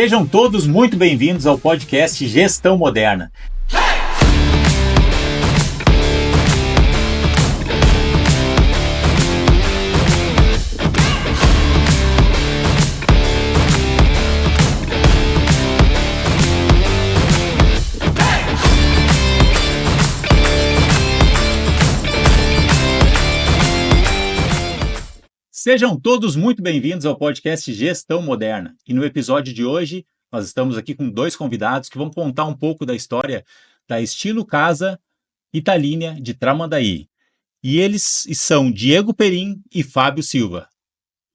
Sejam todos muito bem-vindos ao podcast Gestão Moderna. Sejam todos muito bem-vindos ao podcast Gestão Moderna. E no episódio de hoje, nós estamos aqui com dois convidados que vão contar um pouco da história da Estilo Casa Italínia de Tramandaí. E eles são Diego Perim e Fábio Silva.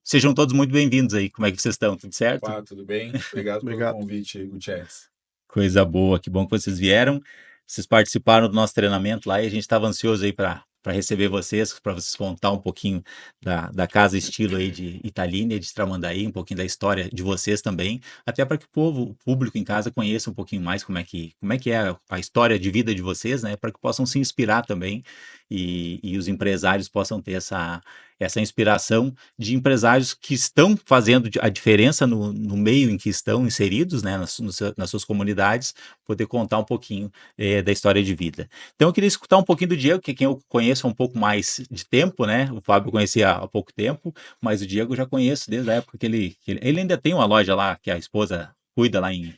Sejam todos muito bem-vindos aí. Como é que vocês estão? Tudo certo? Opa, tudo bem? Obrigado pelo convite, Gutierrez. Coisa boa, que bom que vocês vieram. Vocês participaram do nosso treinamento lá e a gente estava ansioso aí para receber vocês, para vocês contar um pouquinho da casa estilo aí de Italínia, de Tramandaí, um pouquinho da história de vocês também, até para que o público em casa conheça um pouquinho mais como é que é a história de vida de vocês, né? Para que possam se inspirar também e os empresários possam ter essa inspiração de empresários que estão fazendo a diferença no meio em que estão inseridos, né, nas suas comunidades, poder contar um pouquinho da história de vida. Então eu queria escutar um pouquinho do Diego, que é quem eu conheço há um pouco mais de tempo, né? O Fábio eu conhecia há pouco tempo, mas o Diego eu já conheço desde a época que ele ainda tem uma loja lá que a esposa cuida lá em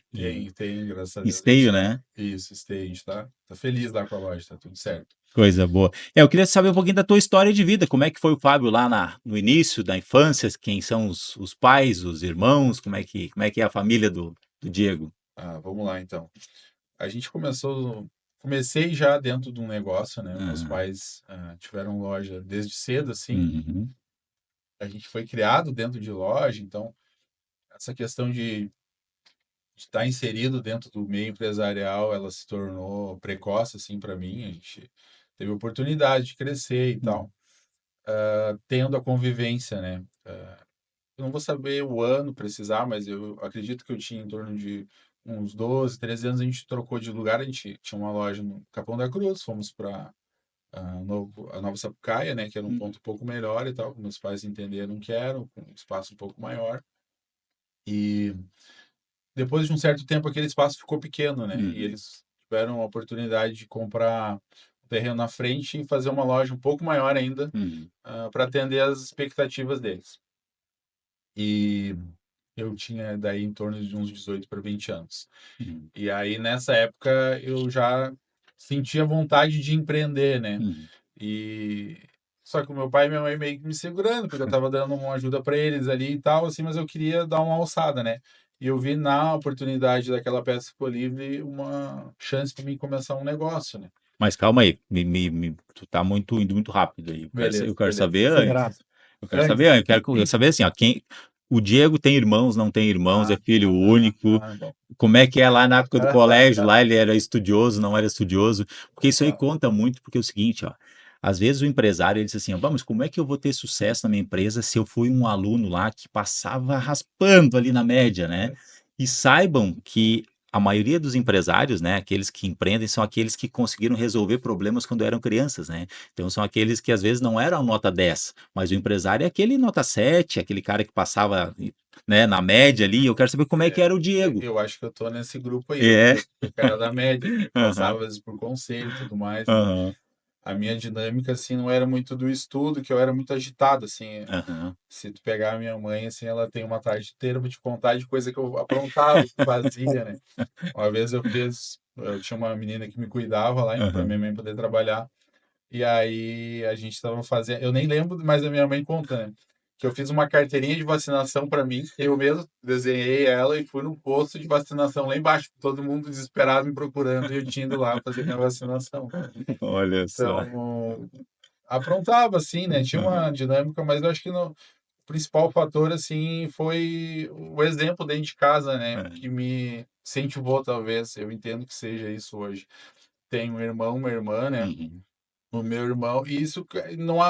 Tem, graças a Deus. Esteio, né? Isso, Esteio, a gente tá feliz lá com a loja, tá tudo certo. Coisa boa. Eu queria saber um pouquinho da tua história de vida, como é que foi o Fábio lá no início da infância, quem são os pais, os irmãos, como é que é a família do Diego? Vamos lá então. A gente comecei já dentro de um negócio, né? Meus pais tiveram loja desde cedo, assim. Uhum. A gente foi criado dentro de loja, então essa questão de estar inserido dentro do meio empresarial, ela se tornou precoce, assim, para mim. A gente teve oportunidade de crescer e tal, tendo a convivência, né? Eu não vou saber o ano precisar, mas eu acredito que eu tinha em torno de uns 12, 13 anos. A gente trocou de lugar, a gente tinha uma loja no Capão da Cruz, fomos para a Nova Sapucaia, né, que era um ponto um pouco melhor e tal. Meus pais entenderam que era um espaço um pouco maior. E depois de um certo tempo, aquele espaço ficou pequeno, né? E eles tiveram a oportunidade de comprar o terreno na frente e fazer uma loja um pouco maior ainda, para atender as expectativas deles. E eu tinha daí em torno de uns 18 para 20 anos. E aí, nessa época, eu já sentia vontade de empreender, né? E só que o meu pai e minha mãe meio que me segurando, porque eu tava dando uma ajuda para eles ali e tal, assim, mas eu queria dar uma alçada, né? E eu vi na oportunidade daquela peça que ficou livre uma chance para mim começar um negócio, né? Mas calma aí, tu tá indo muito rápido aí. Eu quero saber antes. Eu quero saber antes. Eu quero saber assim, ó, o Diego tem irmãos, não tem irmãos, é filho único. Bom. Como é que é lá na época do colégio? Lá ele era estudioso, não era estudioso? Porque isso aí conta muito, porque é o seguinte, ó. Às vezes o empresário ele diz assim, ó, vamos, como é que eu vou ter sucesso na minha empresa se eu fui um aluno lá que passava raspando ali na média, né? E saibam que a maioria dos empresários, né, aqueles que empreendem, são aqueles que conseguiram resolver problemas quando eram crianças, né? Então são aqueles que às vezes não eram nota 10, mas o empresário é aquele nota 7, aquele cara que passava, né, na média ali. Eu quero saber como é que era o Diego. Eu acho que eu tô nesse grupo aí. É. O cara da média, passava às vezes por conselho e tudo mais. A minha dinâmica, assim, não era muito do estudo, que eu era muito agitado, assim. Se tu pegar a minha mãe, assim, ela tem uma tarde inteira pra te contar de coisa que eu aprontava, que fazia, né? Uma vez eu tinha uma menina que me cuidava lá, pra minha mãe poder trabalhar. E aí a gente tava fazendo, eu nem lembro, mas a minha mãe contando, que eu fiz uma carteirinha de vacinação para mim, eu mesmo desenhei ela e fui no posto de vacinação lá embaixo, todo mundo desesperado me procurando e eu tinha ido lá fazer minha vacinação. Olha só. Então, aprontava assim, né? Tinha uma dinâmica, mas eu acho que o principal fator assim foi o exemplo dentro de casa, né? Que me incentivou, talvez. Eu entendo que seja isso hoje. Tenho um irmão, uma irmã, né? O meu irmão, e isso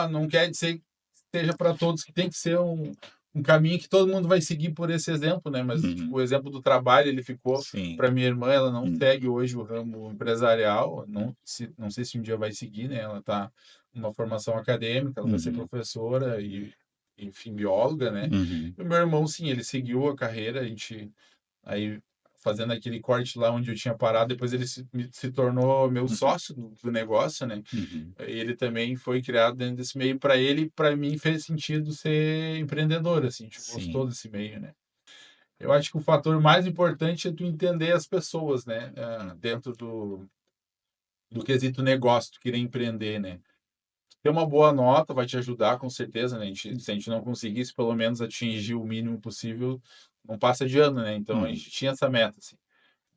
não quer dizer que seja para todos, que tem que ser um caminho que todo mundo vai seguir por esse exemplo, né? Mas tipo, o exemplo do trabalho, ele ficou para minha irmã, ela não segue hoje o ramo empresarial, não sei se um dia vai seguir, né? Ela está numa formação acadêmica, ela vai ser professora e, enfim, bióloga, né? E o meu irmão, sim, ele seguiu a carreira, a gente Aí, fazendo aquele corte lá onde eu tinha parado, depois ele se tornou meu sócio do negócio, né? Uhum. Ele também foi criado dentro desse meio. Para ele, para mim, fez sentido ser empreendedor, assim, a gente Sim. gostou desse meio, né? Eu acho que o fator mais importante é tu entender as pessoas, né? Dentro do quesito negócio, tu querer empreender, né? Ter uma boa nota vai te ajudar, com certeza, né? Se a gente não conseguisse, pelo menos, atingir o mínimo possível, não passa de ano, né? Então, a Uhum. gente tinha essa meta, assim.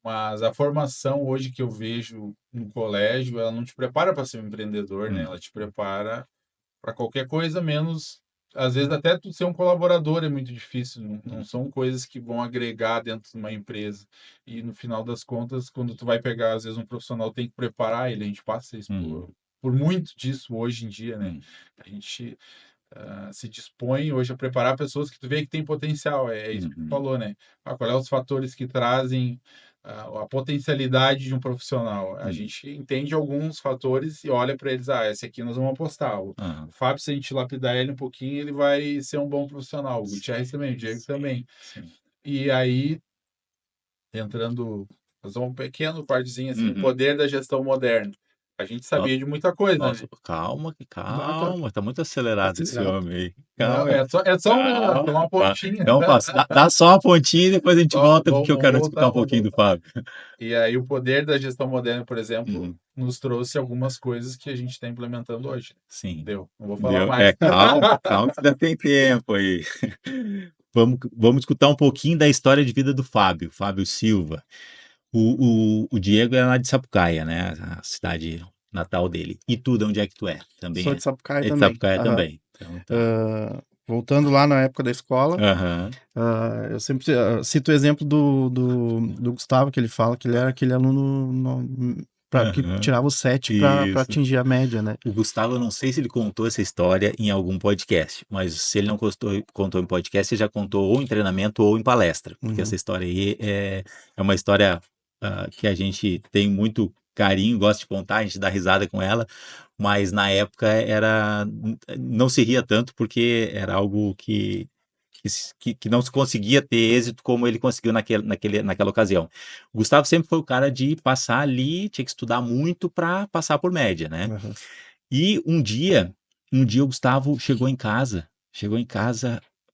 Mas a formação hoje que eu vejo no colégio, ela não te prepara para ser um empreendedor, né? Uhum. Ela te prepara para qualquer coisa, menos às vezes até tu ser um colaborador é muito difícil, não são coisas que vão agregar dentro de uma empresa. E no final das contas, quando tu vai pegar, às vezes um profissional tem que preparar ele, a gente passa isso Uhum. por muito disso hoje em dia, né? Uhum. A gente se dispõe hoje a preparar pessoas que tu vê que tem potencial. É isso que tu Uhum. falou, né? Qual é os fatores que trazem a potencialidade de um profissional? A Uhum. gente entende alguns fatores e olha para eles, esse aqui nós vamos apostar. O Aham. Fábio, se a gente lapidar ele um pouquinho, ele vai ser um bom profissional. O Gutierrez Sim, também, o Diego sim, também. sim. E aí, entrando, fazer um pequeno partezinho assim, o Uhum. poder da gestão moderna. A gente No sabia de muita coisa, nossa, né? calma, Ah, tá calma, tá muito acelerado esse acelerado. homem aí. Não, Calma, é só uma calma. pontinha. Então, dá só uma pontinha e depois a gente volta, porque eu Vamos quero escutar voltar, um vamos pouquinho do voltar. Fábio. E aí o poder da gestão moderna, por exemplo, Uhum. nos trouxe algumas coisas que a gente está implementando hoje. Sim. Deu, não vou falar Deu. mais. Calma, calma que ainda tem tempo aí. Vamos escutar um pouquinho da história de vida do Fábio, Fábio Silva. O Diego é lá de Sapucaia, né? A cidade natal dele. E tu, de onde é que tu é? Também Sou de é? Sapucaia É de também. Sapucaia Aham. também. Então tá. Voltando lá na época da escola, Aham. eu sempre cito o exemplo do Gustavo, que ele fala que ele era aquele aluno que Aham. tirava o 7 para Isso. atingir a média, né? O Gustavo, eu não sei se ele contou essa história em algum podcast, mas se ele não contou em podcast, ele já contou ou em treinamento ou em palestra, porque essa Uhum. história aí é uma história que a gente tem muito carinho, gosta de contar, a gente dá risada com ela, mas na época não se ria tanto porque era algo que não se conseguia ter êxito como ele conseguiu naquela ocasião. O Gustavo sempre foi o cara de passar ali, tinha que estudar muito para passar por média, né? Aham. E um dia o Gustavo chegou em casa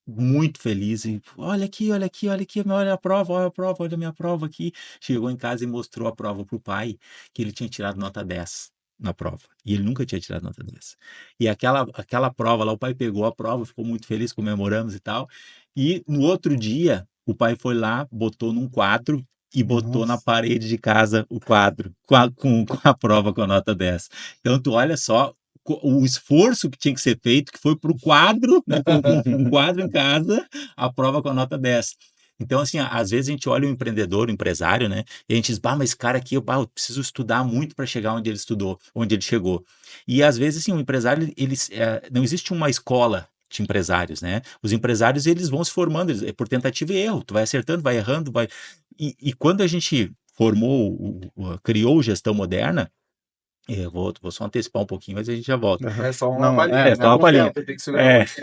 muito feliz e olha aqui, olha aqui, olha aqui, olha a prova, olha a minha prova aqui. Chegou em casa e mostrou a prova para o pai, que ele tinha tirado nota 10 na prova. E ele nunca tinha tirado nota 10. E aquela prova lá, o pai pegou a prova, ficou muito feliz, comemoramos e tal. E no outro dia, o pai foi lá, botou num quadro e botou na Nossa. parede de casa o quadro com a prova com a nota 10. Então, tu olha só o esforço que tinha que ser feito, que foi para o quadro, né, com um quadro em casa, a prova com a nota 10. Então, assim, às vezes a gente olha o empreendedor, o empresário, né? E a gente diz, mas esse cara aqui, eu preciso estudar muito para chegar onde ele estudou, onde ele chegou. E às vezes, assim, o empresário, não existe uma escola de empresários, né? Os empresários, eles vão se formando, é por tentativa e erro. Tu vai acertando, vai errando, vai. E quando a gente criou Gestão Moderna, eu vou só antecipar um pouquinho, mas a gente já volta. Aham. É só uma Não, palhinha, É, não é só uma com palhinha. tempo, tem que segurar É, mais.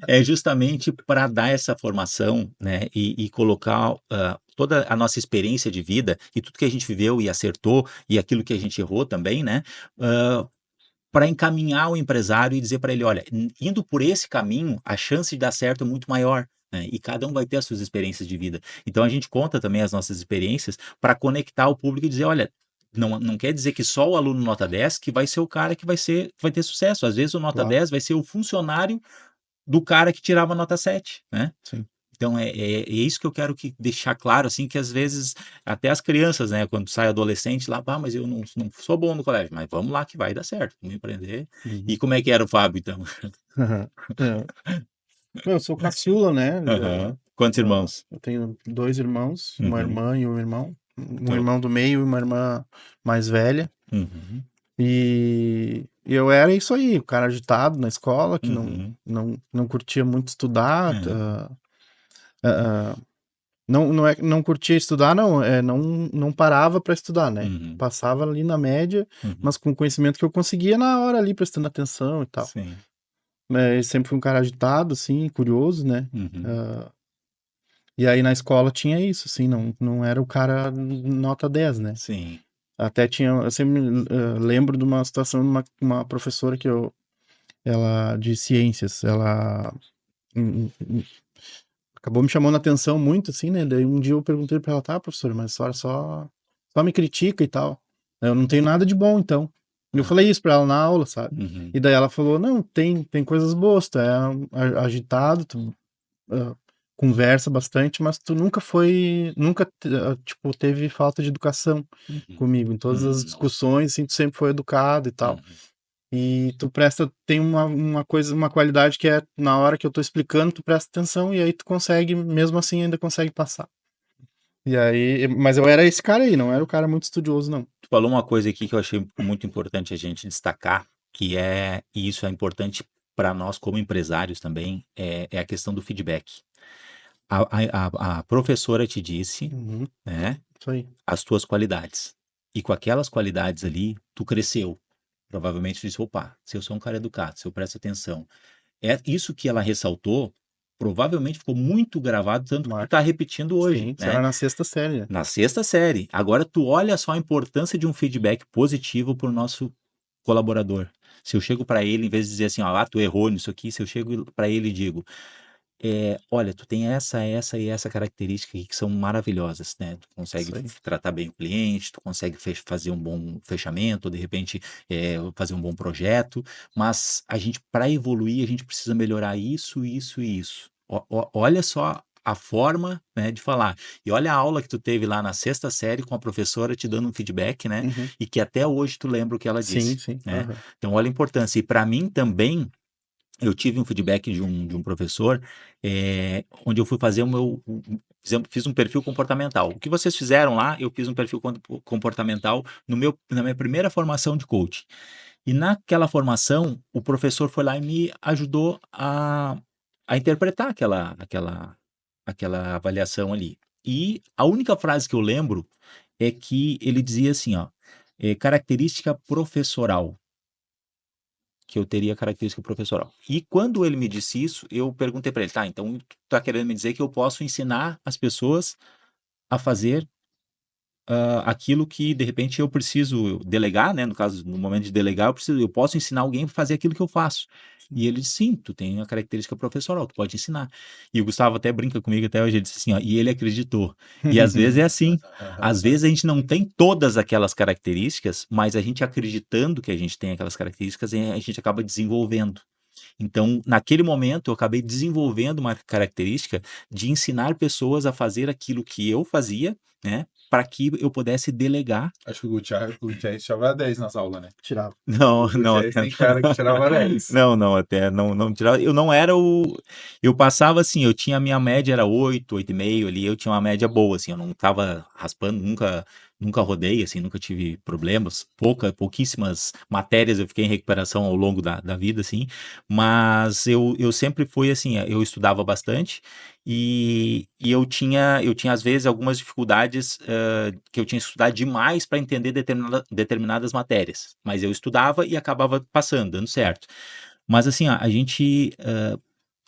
é justamente para dar essa formação, né, e colocar toda a nossa experiência de vida e tudo que a gente viveu e acertou e aquilo que a gente errou também, né, para encaminhar o empresário e dizer para ele, olha, indo por esse caminho, a chance de dar certo é muito maior. Né? E cada um vai ter as suas experiências de vida. Então a gente conta também as nossas experiências para conectar o público e dizer, olha, não quer dizer que só o aluno nota 10 que vai ser o cara que vai ter sucesso. Às vezes o nota claro, 10 vai ser o funcionário do cara que tirava nota 7, né? sim. Então é isso que eu quero deixar claro, assim, que às vezes até as crianças, né, quando sai adolescente lá, mas eu não sou bom no colégio, mas vamos lá que vai dar certo, vamos empreender. E Uhum. como é que era o Fábio, então? Aham. É. Eu sou caçula, né? Aham. Quantos irmãos? Eu tenho 2 irmãos, uma Uhum. irmã e um irmão. Um Então, irmão do meio e uma irmã mais velha. uhum. E eu era isso aí, o cara agitado na escola, que Uhum. não curtia muito estudar. É. Não curtia estudar, não parava para estudar, né? Uhum. Passava ali na média, Uhum. mas com o conhecimento que eu conseguia na hora ali, prestando atenção e tal. Sim. Mas sempre fui um cara agitado, assim, curioso, né? Uhum. Ah, E aí na escola tinha isso, assim, não era o cara nota 10, né? Sim. Até tinha, eu sempre lembro de uma situação de uma professora ela, de ciências, ela acabou me chamando a atenção muito, assim, né? Daí um dia eu perguntei pra ela, tá, professora, mas a senhora só me critica e tal. Eu não tenho nada de bom, então. E eu falei isso pra ela na aula, sabe? Uhum. E daí ela falou, não, tem coisas boas, tu é agitado, tu conversa bastante, mas tu nunca, tipo, teve falta de educação Uhum. comigo. Em todas as Nossa. discussões, assim, tu sempre foi educado e tal. Uhum. E tu tem uma coisa, uma qualidade que é, na hora que eu tô explicando, tu presta atenção e aí tu consegue, mesmo assim, ainda consegue passar. E aí, mas eu era esse cara aí, não era o cara muito estudioso, não. Tu falou uma coisa aqui que eu achei muito importante a gente destacar, que é, e isso é importante para nós como empresários também, é a questão do feedback. A professora te disse, Uhum, né, isso aí. as tuas qualidades. E com aquelas qualidades ali, tu cresceu. Provavelmente tu disse, opa, se eu sou um cara educado, se eu presto atenção. É isso que ela ressaltou, provavelmente ficou muito gravado, tanto que tu tá Marca. repetindo hoje, Sim, isso né? era na sexta série, né? Na sexta série. Agora tu olha só a importância de um feedback positivo para o nosso colaborador. Se eu chego para ele, em vez de dizer assim, ó, tu errou nisso aqui, se eu chego para ele e digo, olha, tu tem essa e essa característica aqui que são maravilhosas, né? Tu consegue Isso aí. tratar bem o cliente, tu consegue fazer um bom fechamento, ou de repente fazer um bom projeto, mas a gente, para evoluir, a gente precisa melhorar isso, isso e isso. Olha só a forma, né, de falar. E olha a aula que tu teve lá na sexta série com a professora te dando um feedback, né? Uhum. E que até hoje tu lembra o que ela Sim, disse, sim. né? Aham. Então, olha a importância. E para mim também eu tive um feedback de um professor, onde eu fui fazer fiz um perfil comportamental. O que vocês fizeram lá, eu fiz um perfil comportamental na minha primeira formação de coach. E naquela formação, o professor foi lá e me ajudou a interpretar aquela avaliação ali. E a única frase que eu lembro é que ele dizia assim, ó, característica professoral, que eu teria característica professoral. E quando ele me disse isso, eu perguntei para ele, tá, então tu tá querendo me dizer que eu posso ensinar as pessoas a fazer aquilo que de repente eu preciso delegar, né? No caso, no momento de delegar, eu posso ensinar alguém a fazer aquilo que eu faço. E ele disse, sim, tu tem a característica professoral, tu pode ensinar. E o Gustavo até brinca comigo até hoje, ele disse assim, ó, e ele acreditou. E às vezes é assim, às vezes a gente não tem todas aquelas características, mas a gente acreditando que a gente tem aquelas características, a gente acaba desenvolvendo. Então, naquele momento, eu acabei desenvolvendo uma característica de ensinar pessoas a fazer aquilo que eu fazia, né? Para que eu pudesse delegar. Acho que o Gutierrez tirava 10 nas aulas, né? Tirava. Não, O não, Gutierrez tem cara que tirava 10. não, até não tirava. Eu não era o. Eu passava assim, eu tinha a minha média era 8, 8,5 ali, eu tinha uma média boa, assim, eu não tava raspando, nunca rodei, assim, nunca tive problemas, pouquíssimas matérias eu fiquei em recuperação ao longo da vida, assim, mas eu sempre fui assim, eu estudava bastante e eu tinha às vezes algumas dificuldades que eu tinha que estudar demais para entender determinadas matérias, mas eu estudava e acabava passando, dando certo. Mas assim, a gente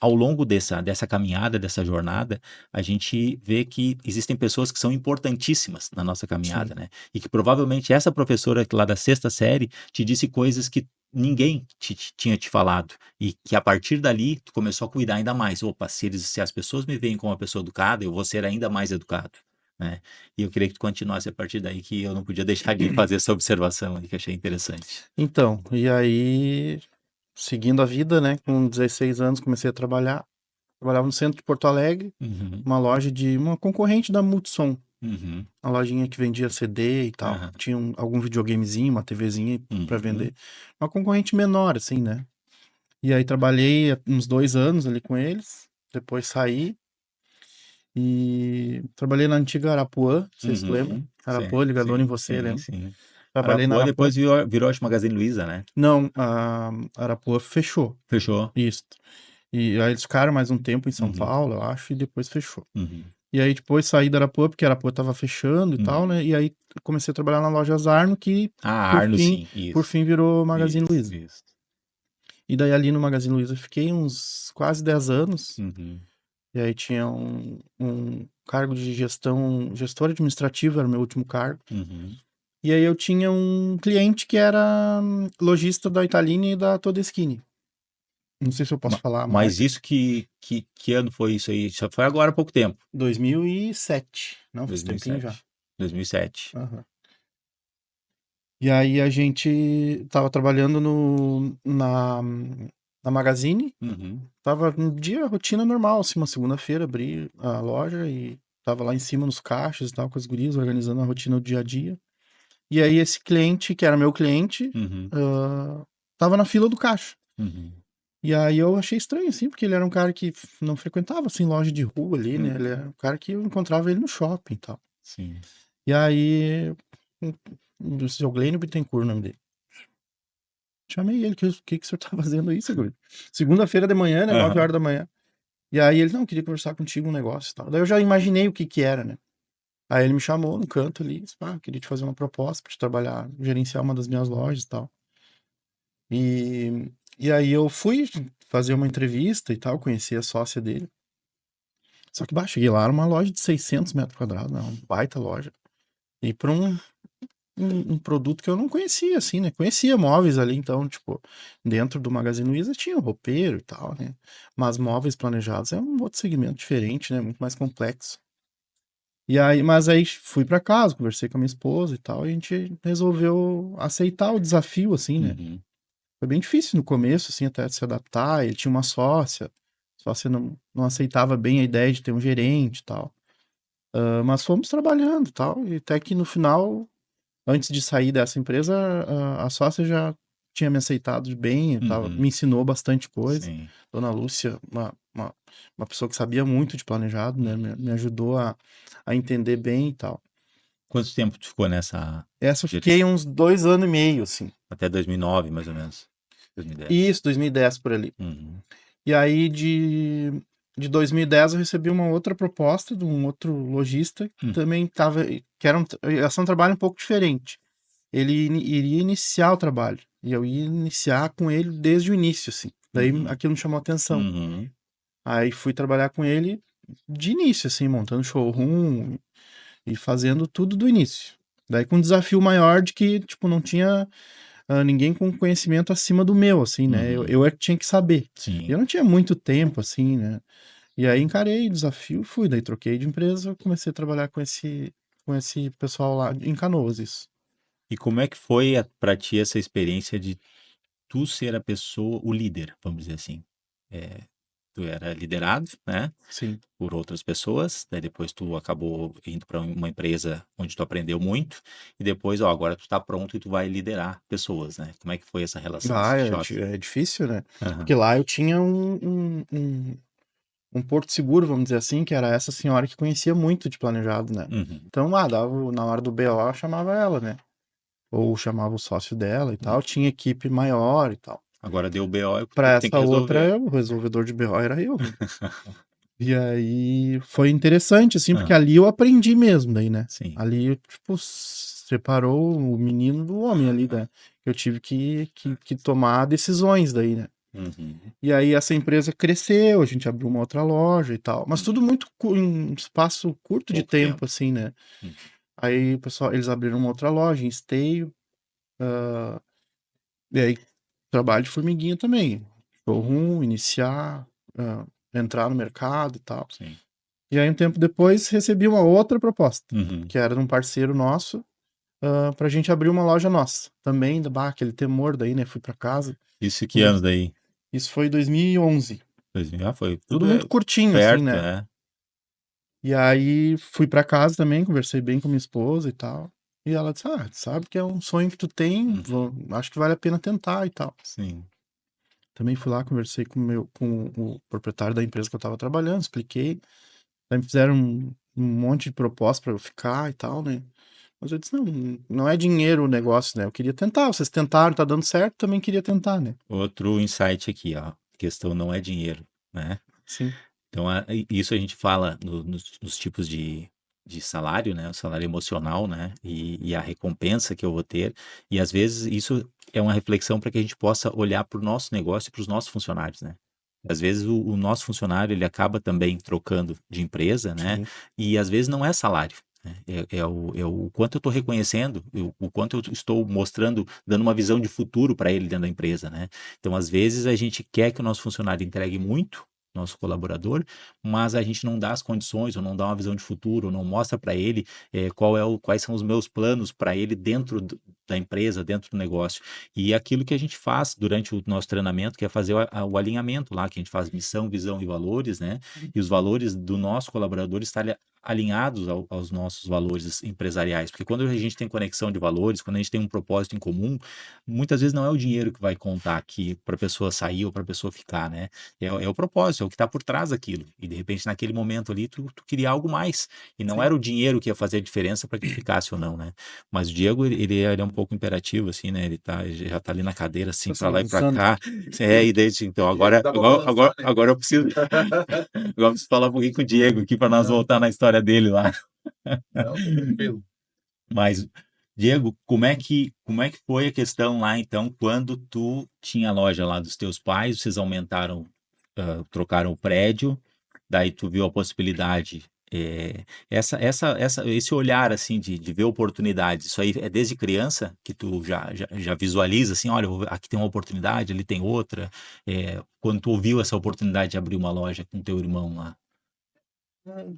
ao longo dessa caminhada, dessa jornada, a gente vê que existem pessoas que são importantíssimas na nossa Sim. caminhada, né? E que provavelmente essa professora lá da sexta série te disse coisas que ninguém tinha te falado. E que a partir dali, tu começou a cuidar ainda mais. Opa, se as pessoas me veem como uma pessoa educada, eu vou ser ainda mais educado, né? E eu queria que tu continuasse a partir daí, que eu não podia deixar de fazer essa observação aí, que achei interessante. Então, e aí, seguindo a vida, né? Com 16 anos, comecei a trabalhar. Trabalhava no centro de Porto Alegre, Uhum, uma loja de uma concorrente da Multissom. uhum, Uma lojinha que vendia CD e tal. aham, Tinha algum videogamezinho, uma TVzinha pra uhum, vender. Uma concorrente menor, assim, né? E aí trabalhei uns 2 anos ali com eles. Depois saí e trabalhei na antiga Arapuã, não sei se tu lembra. uhum. Sim, Arapuã, ligador em sim, você, sim, lembra? sim. Trabalhei na Arapuã Arapuã. depois virou acho Magazine Luiza, né? Não, a Arapuã fechou. Fechou. Isso. E aí eles ficaram mais um tempo em São Uhum, Paulo, eu acho, e depois fechou. uhum, E aí depois saí da Arapuã, porque a Arapuã tava fechando e tal, uhum. né? E aí comecei a trabalhar na loja Zarno, que Ah, por Arno, fim, sim, por isso, fim virou Magazine isso, Luiza. isso. E daí ali no Magazine Luiza eu fiquei uns quase 10 anos. Uhum, E aí tinha um cargo de gestor administrativo, era o meu último cargo. Uhum. E aí eu tinha um cliente que era lojista da Italini e da Todeschini. Não sei se eu posso falar a Mas marca. isso que ano foi isso aí? Já foi agora há pouco tempo. 2007. Não, faz tempinho já. 2007. Aham. E aí a gente tava trabalhando na Magazine. Uhum. Tava um dia, rotina normal, assim, uma segunda-feira, abri a loja e tava lá em cima nos caixas e tal, com as gurias, organizando a rotina do dia a dia. E aí esse cliente, que era meu cliente, Uhum. tava na fila do caixa. Uhum. E aí eu achei estranho, assim, porque ele era um cara que não frequentava, assim, loja de rua ali, né? Ele era um cara que eu encontrava ele no shopping e tal. Sim. E aí, do seu Glênio Bittencourt, o nome dele. Chamei ele, o que o senhor tá fazendo aí, seguro? Segunda-feira de manhã, né? 9 Aham. horas da manhã. E aí ele, não, queria conversar contigo um negócio e tal. Daí eu já imaginei o que era, né? Aí ele me chamou no canto ali, disse, queria te fazer uma proposta pra te trabalhar, gerenciar uma das minhas lojas e tal. E aí eu fui fazer uma entrevista e tal, conheci a sócia dele. Só que, cheguei lá, era uma loja de 600 metros quadrados, né? Uma baita loja. E pra um produto que eu não conhecia, assim, né? Conhecia móveis ali, então, tipo, dentro do Magazine Luiza tinha o roupeiro e tal, né? Mas móveis planejados é um outro segmento diferente, né? Muito mais complexo. E aí, mas aí fui pra casa, conversei com a minha esposa e tal, e a gente resolveu aceitar o desafio, assim, né? Uhum. Foi bem difícil no começo, assim, até se adaptar. Ele tinha uma sócia, a sócia não aceitava bem a ideia de ter um gerente e tal. Mas fomos trabalhando e tal, e até que no final, antes de sair dessa empresa, a sócia já tinha me aceitado bem, Uhum. me ensinou bastante coisa. Sim. Dona Lúcia, uma pessoa que sabia muito de planejado, né? Me ajudou a entender bem e tal. Quanto tempo tu ficou nessa Essa eu fiquei direção? uns 2 anos e meio, assim. Até 2009, mais ou menos. 2010. Isso, 2010 por ali. Uhum. E aí, de 2010, eu recebi uma outra proposta de um outro lojista que também tava. Que era ia ser um trabalho um pouco diferente. Ele iria iniciar o trabalho. E eu ia iniciar com ele desde o início, assim. Daí Uhum. aquilo me chamou a atenção. Uhum. Aí fui trabalhar com ele de início, assim, montando showroom e fazendo tudo do início. Daí com um desafio maior de que, tipo, não tinha ninguém com conhecimento acima do meu, assim, né? Uhum. Eu é que tinha que saber. E Sim. eu não tinha muito tempo, assim, né? E aí encarei o desafio, fui, daí troquei de empresa, comecei a trabalhar com esse pessoal lá em Canoas, isso. E como é que foi pra ti essa experiência de tu ser a pessoa, o líder, vamos dizer assim? É, tu era liderado, né, Sim. por outras pessoas, daí depois tu acabou indo para uma empresa onde tu aprendeu muito, e depois, ó, agora tu tá pronto e tu vai liderar pessoas, né? Como é que foi essa relação? Esse choque? É difícil, né? Aham. Porque lá eu tinha um porto seguro, vamos dizer assim, que era essa senhora que conhecia muito de planejado, né? Uhum. Então, na hora do BO, eu chamava ela, né? Ou chamava o sócio dela e tal, tinha equipe maior e tal. Agora deu BO, Pra tu tem que essa resolver. outra, o resolvedor de BO era eu, né? E aí foi interessante, assim, porque Ah, ali eu aprendi mesmo, daí, né? sim. Ali, tipo, separou o menino do homem ali, né? Eu tive que tomar decisões daí, né? Uhum. E aí essa empresa cresceu, a gente abriu uma outra loja e tal, mas tudo muito em um espaço curto de Pouco tempo. tempo, assim, né? Uhum. Aí, pessoal, eles abriram uma outra loja em Esteio, e aí trabalho de formiguinha também. Showroom, iniciar, entrar no mercado e tal. Sim. E aí, um tempo depois, recebi uma outra proposta, Uhum. que era de um parceiro nosso, pra gente abrir uma loja nossa. Também, aquele temor daí, né? Fui pra casa. Isso que anos daí? Isso foi em 2011. 2000? Ah, foi Tudo tudo muito curtinho, assim, perto, né? é. E aí, fui pra casa também, conversei bem com minha esposa e tal. E ela disse, sabe que é um sonho que tu tem, acho que vale a pena tentar e tal. Sim. Também fui lá, conversei com o proprietário da empresa que eu tava trabalhando, expliquei. Aí me fizeram um monte de proposta pra eu ficar e tal, né? Mas eu disse, não é dinheiro o negócio, né? Eu queria tentar, vocês tentaram, tá dando certo, também queria tentar, né? Outro insight aqui, ó. A questão não é dinheiro, né? Sim. Então, isso a gente fala nos tipos de salário, né? O salário emocional, né? E a recompensa que eu vou ter. E às vezes isso é uma reflexão para que a gente possa olhar para o nosso negócio e para os nossos funcionários, né? Às vezes o nosso funcionário ele acaba também trocando de empresa, né? Sim. E às vezes não é salário. Né? É o quanto eu estou reconhecendo, o quanto eu estou mostrando, dando uma visão de futuro para ele dentro da empresa, né? Então, às vezes, a gente quer que o nosso funcionário entregue muito, nosso colaborador, mas a gente não dá as condições, ou não dá uma visão de futuro, ou não mostra para ele quais são os meus planos para ele dentro da empresa, dentro do negócio. E aquilo que a gente faz durante o nosso treinamento, que é fazer o alinhamento lá, que a gente faz missão, visão e valores, né? E os valores do nosso colaborador estarem alinhados aos nossos valores empresariais. Porque quando a gente tem conexão de valores, quando a gente tem um propósito em comum, muitas vezes não é o dinheiro que vai contar aqui para a pessoa sair ou para a pessoa ficar, né? É o propósito, é o que está por trás daquilo. E de repente, naquele momento ali, tu queria algo mais. E não Sim. era o dinheiro que ia fazer a diferença para que ficasse ou não, né? Mas o Diego, ele é um pouco imperativo, assim, né? Ele já tá ali na cadeira, assim, Tá se para lá e para balançando. cá. E desde então, E aí dá pra balançar, né? agora eu preciso falar um pouquinho com o Diego aqui para nós Não, voltar na história dele lá. não, tá tranquilo. Mas, Diego, como é que foi a questão lá, então, quando tu tinha a loja lá dos teus pais, vocês aumentaram, trocaram o prédio, daí tu viu a possibilidade, esse olhar, assim, de ver oportunidades, isso aí é desde criança que tu já visualiza, assim, olha, aqui tem uma oportunidade, ali tem outra, quando tu ouviu essa oportunidade de abrir uma loja com teu irmão lá?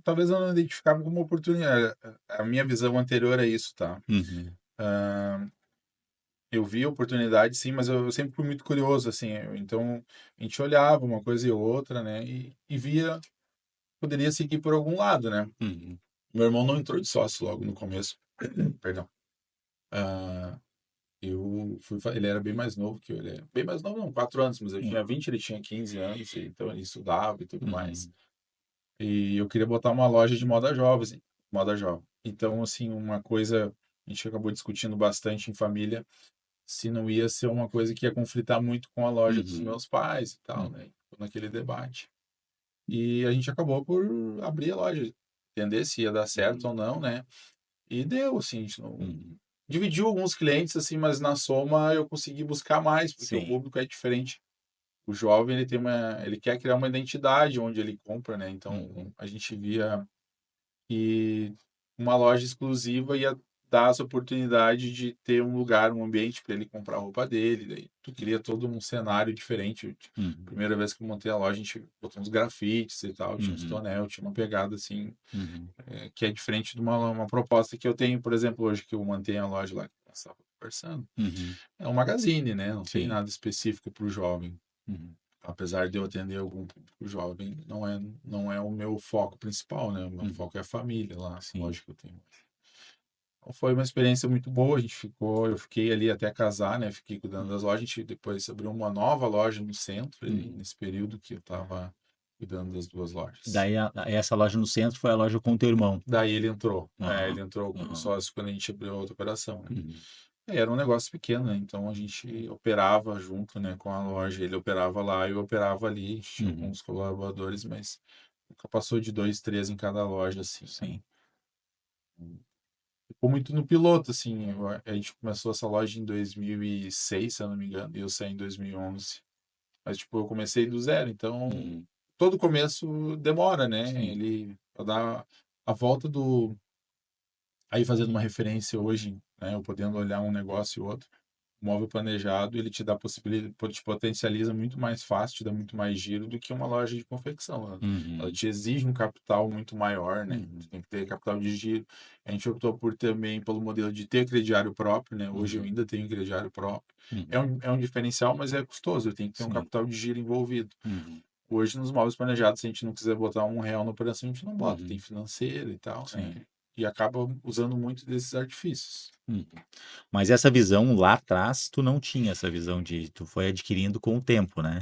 Talvez eu não identificava como oportunidade. A minha visão anterior é isso, tá? Uhum, Eu vi a oportunidade, sim, mas eu sempre fui muito curioso, assim. Então, a gente olhava uma coisa e outra, né? E via, poderia seguir por algum lado, né? uhum, Meu irmão não entrou de sócio logo no começo. Perdão. Ah, ele era bem mais novo que eu. Ele é bem mais novo, não, 4 anos, mas eu tinha 20, ele tinha 15 anos, então ele estudava e tudo mais. uhum, E eu queria botar uma loja de moda jovem, assim, moda jovem. Então, assim, uma coisa a gente acabou discutindo bastante em família, se não ia ser uma coisa que ia conflitar muito com a loja dos uhum, meus pais e tal, né? Naquele debate. E a gente acabou por abrir a loja, entender se ia dar certo ou não, né? E deu, assim, a gente não... uhum. dividiu alguns clientes, assim, mas na soma eu consegui buscar mais, porque o Sim. público é diferente. O jovem, ele quer criar uma identidade onde ele compra, né? Então, Uhum. a gente via que uma loja exclusiva ia dar essa oportunidade de ter um lugar, um ambiente para ele comprar a roupa dele. Daí tu cria todo um cenário diferente. Uhum. Primeira vez que eu montei a loja, a gente botou uns grafites e tal, tinha uns Uhum. tonel, tinha uma pegada assim, Uhum. que é diferente de uma proposta que eu tenho, por exemplo, hoje que eu mantenho a loja lá que nós estávamos conversando. Uhum. É um magazine, né? Não tem Sim. nada específico para o jovem. Uhum. Apesar de eu atender algum público jovem, não é o meu foco principal, né? O meu Uhum. foco é a família lá, Sim. lógico que eu tenho. Então foi uma experiência muito boa, eu fiquei ali até casar, né? Fiquei cuidando das lojas, a gente depois abriu uma nova loja no centro, ali, Uhum. nesse período que eu estava cuidando das duas lojas. Daí essa loja no centro foi a loja com teu irmão. Daí ele Aham. entrou como Aham. sócio quando a gente abriu a outra operação, né? Uhum. Era um negócio pequeno, né? Então a gente operava junto, né, com a loja. Ele operava lá, eu operava ali, a gente tinha Uhum. alguns colaboradores, mas nunca passou de dois, três em cada loja, assim, né? Sim. Ficou muito no piloto, assim. A gente começou essa loja em 2006, se eu não me engano, e eu saí em 2011. Mas, tipo, eu comecei do zero, então Uhum. todo começo demora, né? Sim. Ele pra dar a volta do. Aí fazendo uma referência hoje, né? Eu podendo olhar um negócio e outro. O móvel planejado, ele te dá possibilidade, te potencializa muito mais fácil, te dá muito mais giro do que uma loja de confecção. Ela Uhum. te exige um capital muito maior, né? Uhum. Tu tem que ter capital de giro. A gente optou por também pelo modelo de ter crediário próprio, né? Hoje eu Uhum. ainda tenho crediário próprio. É Uhum. um, é um diferencial, mas é custoso. Eu tenho que ter um Sim. capital de giro envolvido. Uhum. Hoje, nos móveis planejados, se a gente não quiser botar R$ 1 na operação, a gente não bota. Tem Uhum. financeiro e tal, né? Sim. E acaba usando muito desses artifícios. Uhum. Mas essa visão lá atrás, tu não tinha essa visão tu foi adquirindo com o tempo, né?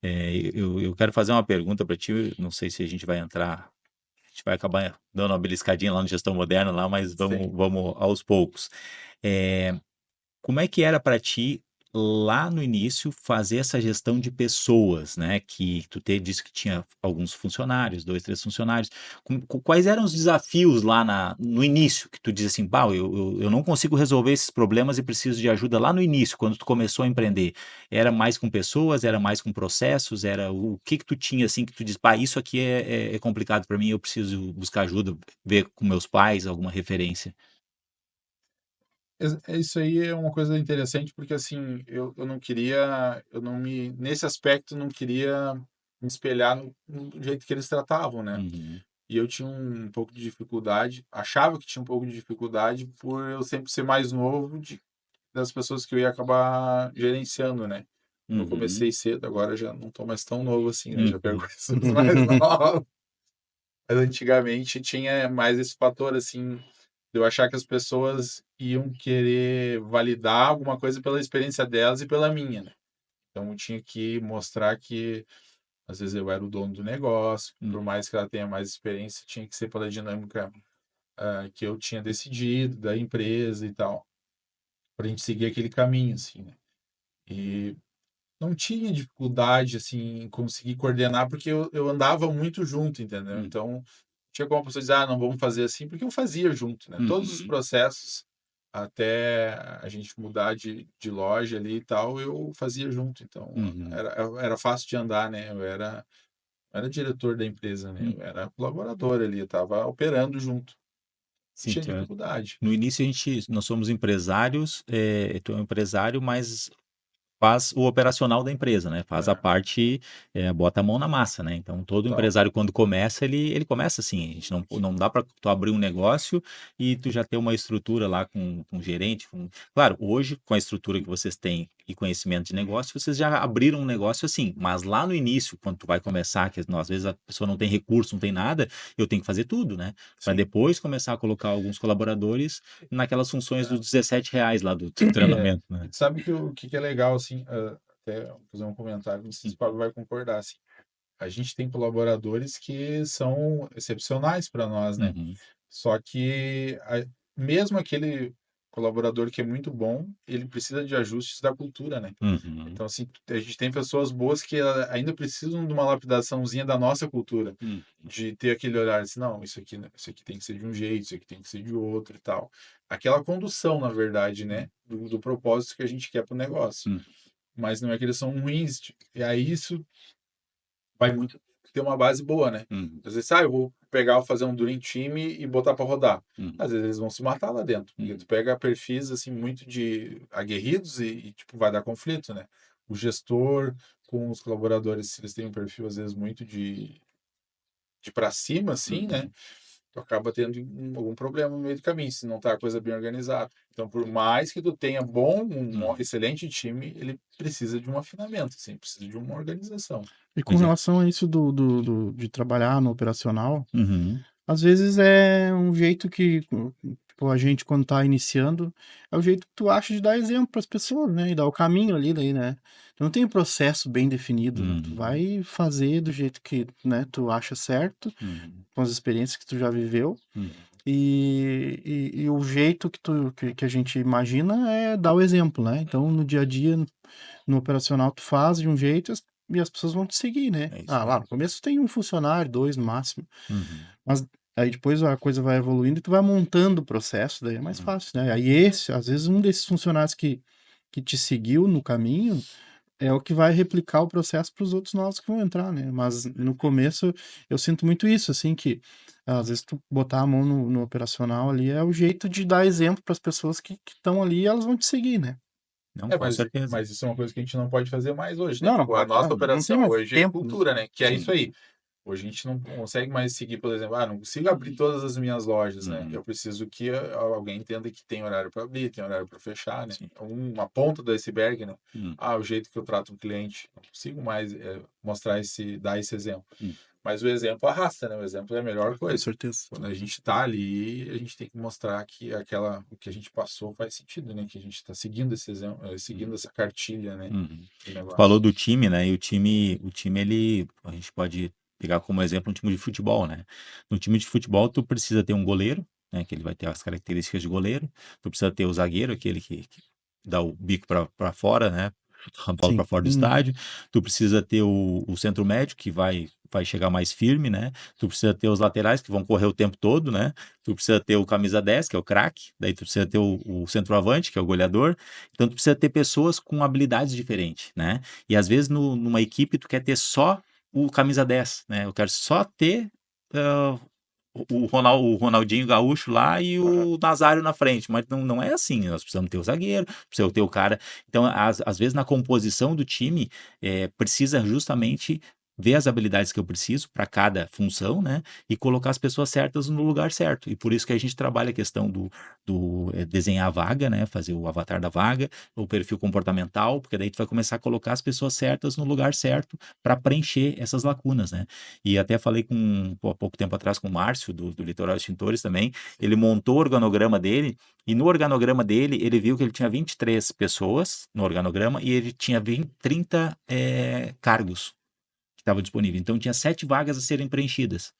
Eu quero fazer uma pergunta para ti, não sei se a gente vai entrar, a gente vai acabar dando uma beliscadinha lá no Gestão Moderna lá, mas vamos, Sim. vamos aos poucos. É, como é que era para ti lá no início, fazer essa gestão de pessoas, né? Que disse que tinha alguns funcionários, 2, 3 funcionários. Quais eram os desafios lá no início, que tu diz assim, bah, eu não consigo resolver esses problemas e preciso de ajuda lá no início, quando tu começou a empreender? Era mais com pessoas, era mais com processos, era o que que tu tinha assim que tu diz, pá, isso aqui é complicado para mim, eu preciso buscar ajuda, ver com meus pais, alguma referência. Isso aí é uma coisa interessante, porque assim, eu não queria, nesse aspecto, não queria me espelhar no jeito que eles tratavam, né? Uhum, E eu tinha um pouco de dificuldade, achava que tinha um pouco de dificuldade por eu sempre ser mais novo das pessoas que eu ia acabar gerenciando, né? Eu uhum, comecei cedo, agora já não tô mais tão novo assim, né? Já pego uhum, pessoas mais novas. Mas antigamente tinha mais esse fator, assim, de eu achar que as pessoas iam querer validar alguma coisa pela experiência delas e pela minha, né? Então eu tinha que mostrar que às vezes eu era o dono do negócio, por uhum, mais que ela tenha mais experiência, tinha que ser pela dinâmica que eu tinha decidido, da empresa e tal, para a gente seguir aquele caminho, assim, né? E não tinha dificuldade, assim, em conseguir coordenar, porque eu andava muito junto, entendeu? uhum, Então, tinha como a pessoa dizer, ah, não vamos fazer assim, porque eu fazia junto, né? Todos os uhum, processos, até a gente mudar de loja ali e tal, eu fazia junto. Então, uhum, era fácil de andar, né? Eu era diretor da empresa, né? uhum. Eu era colaborador ali, eu estava operando junto. Não Sim, tinha dificuldade. no início nós somos empresários, tu é um empresário, mas faz o operacional da empresa, né? Faz a É, parte, bota a mão na massa, né? Então, todo tal. empresário, quando começa, ele começa assim. A gente não dá para tu abrir um negócio e tu já ter uma estrutura lá com gerente. Claro, hoje, com a estrutura que vocês têm e conhecimento de negócio, vocês já abriram um negócio assim. Mas lá no início, quando tu vai começar, que às vezes a pessoa não tem recurso, não tem nada, eu tenho que fazer tudo, né? Para Sim. depois começar a colocar alguns colaboradores naquelas funções É. dos R$ 17 lá do É, treinamento, né? e tu sabe que o que que é legal, assim, até vou fazer um comentário, não sei se o Pablo vai concordar, assim. A gente tem colaboradores que são excepcionais para nós, né? Uhum, Só que mesmo aquele colaborador que é muito bom, ele precisa de ajustes da cultura, né? uhum, Então, assim, a gente tem pessoas boas que ainda precisam de uma lapidaçãozinha da nossa cultura, uhum, de ter aquele olhar assim, não, isso aqui tem que ser de um jeito, isso aqui tem que ser de outro e tal. Aquela condução, na verdade, né, do propósito que a gente quer para o negócio. uhum, Mas não é que eles são ruins, e aí isso vai muito ter uma base boa, né? uhum, Às vezes, eu vou pegar, fazer um Dream Team e botar para rodar. uhum, Às vezes eles vão se matar lá dentro, porque uhum, tu pega perfis assim muito de aguerridos tipo vai dar conflito, né? O gestor com os colaboradores, se eles têm um perfil às vezes muito de para cima assim, né? uhum, Tu acaba tendo algum problema no meio do caminho, se não tá a coisa bem organizada. Então, por mais que tu tenha um uhum. excelente time, ele precisa de um afinamento, assim, precisa de uma organização. E com Pois é. relação a isso de trabalhar no operacional, Uhum, às vezes é um jeito que, tipo, a gente quando tá iniciando, é o jeito que tu acha de dar exemplo para as pessoas, né? E dar o caminho ali daí, né? Tu não tem um processo bem definido, tu uhum, vai fazer do jeito que, né, tu acha certo, uhum, com as experiências que tu já viveu, uhum, e o jeito que a gente imagina é dar o exemplo, né? Então, no dia a dia, no operacional, tu faz de um jeito e as pessoas vão te seguir, né? é isso Ah, aí. lá no começo tem um funcionário, dois no máximo. Uhum, Mas aí depois a coisa vai evoluindo e tu vai montando o processo, daí é mais uhum, fácil, né? Aí às vezes um desses funcionários que te seguiu no caminho é o que vai replicar o processo para os outros novos que vão entrar, né? Mas no começo eu sinto muito isso, assim, que às vezes tu botar a mão no operacional ali é o jeito de dar exemplo para as pessoas que estão ali e elas vão te seguir, né? não, É, com mas, certeza. mas isso é uma coisa que a gente não pode fazer mais hoje, né? Não, não Tipo, a pode, nossa não tem operação mais hoje é tempo, né? cultura, né? Que é isso Sim. aí. Hoje a gente não consegue mais seguir, por exemplo, não consigo abrir todas as minhas lojas, né? Uhum, Eu preciso que alguém entenda que tem horário para abrir, tem horário para fechar, né? sim. Uma ponta do iceberg, né? Uhum, O jeito que eu trato um cliente. Não consigo mais mostrar dar esse exemplo. uhum, Mas o exemplo arrasta, né? O exemplo é a melhor Com coisa. certeza. Quando a gente tá ali, a gente tem que mostrar que o que a gente passou faz sentido, né? Que a gente está seguindo esse exemplo, seguindo uhum, essa cartilha, né? uhum. Do Tu falou negócio. do time, né? E o time a gente pode pegar como exemplo um time de futebol, né? No time de futebol, tu precisa ter um goleiro, né? Que ele vai ter as características de goleiro. Tu precisa ter o zagueiro, aquele que dar o bico para fora, né? A bola Sim. para fora do estádio. Tu precisa ter o centro médio que vai chegar mais firme, né? Tu precisa ter os laterais que vão correr o tempo todo, né? Tu precisa ter o camisa 10, que é o craque, daí tu precisa ter o centroavante, que é o goleador. Então tu precisa ter pessoas com habilidades diferentes, né? E às vezes numa equipe tu quer ter só o camisa 10, né? Eu quero só ter ah, o Ronaldinho Gaúcho lá e o Nazário na frente, mas não é assim, nós precisamos ter o zagueiro, precisamos ter o cara. Então, às vezes, na composição do time, precisa justamente ver as habilidades que eu preciso para cada função, né? E colocar as pessoas certas no lugar certo. E por isso que a gente trabalha a questão do desenhar a vaga, né? Fazer o avatar da vaga, o perfil comportamental, porque daí tu vai começar a colocar as pessoas certas no lugar certo para preencher essas lacunas, né? E até falei há pouco tempo atrás com o Márcio, do Litoral Extintores também, ele montou o organograma dele, e no organograma dele, ele viu que ele tinha 23 pessoas no organograma, e ele tinha 30 cargos que estavam disponíveis. Então, tinha 7 vagas a serem preenchidas.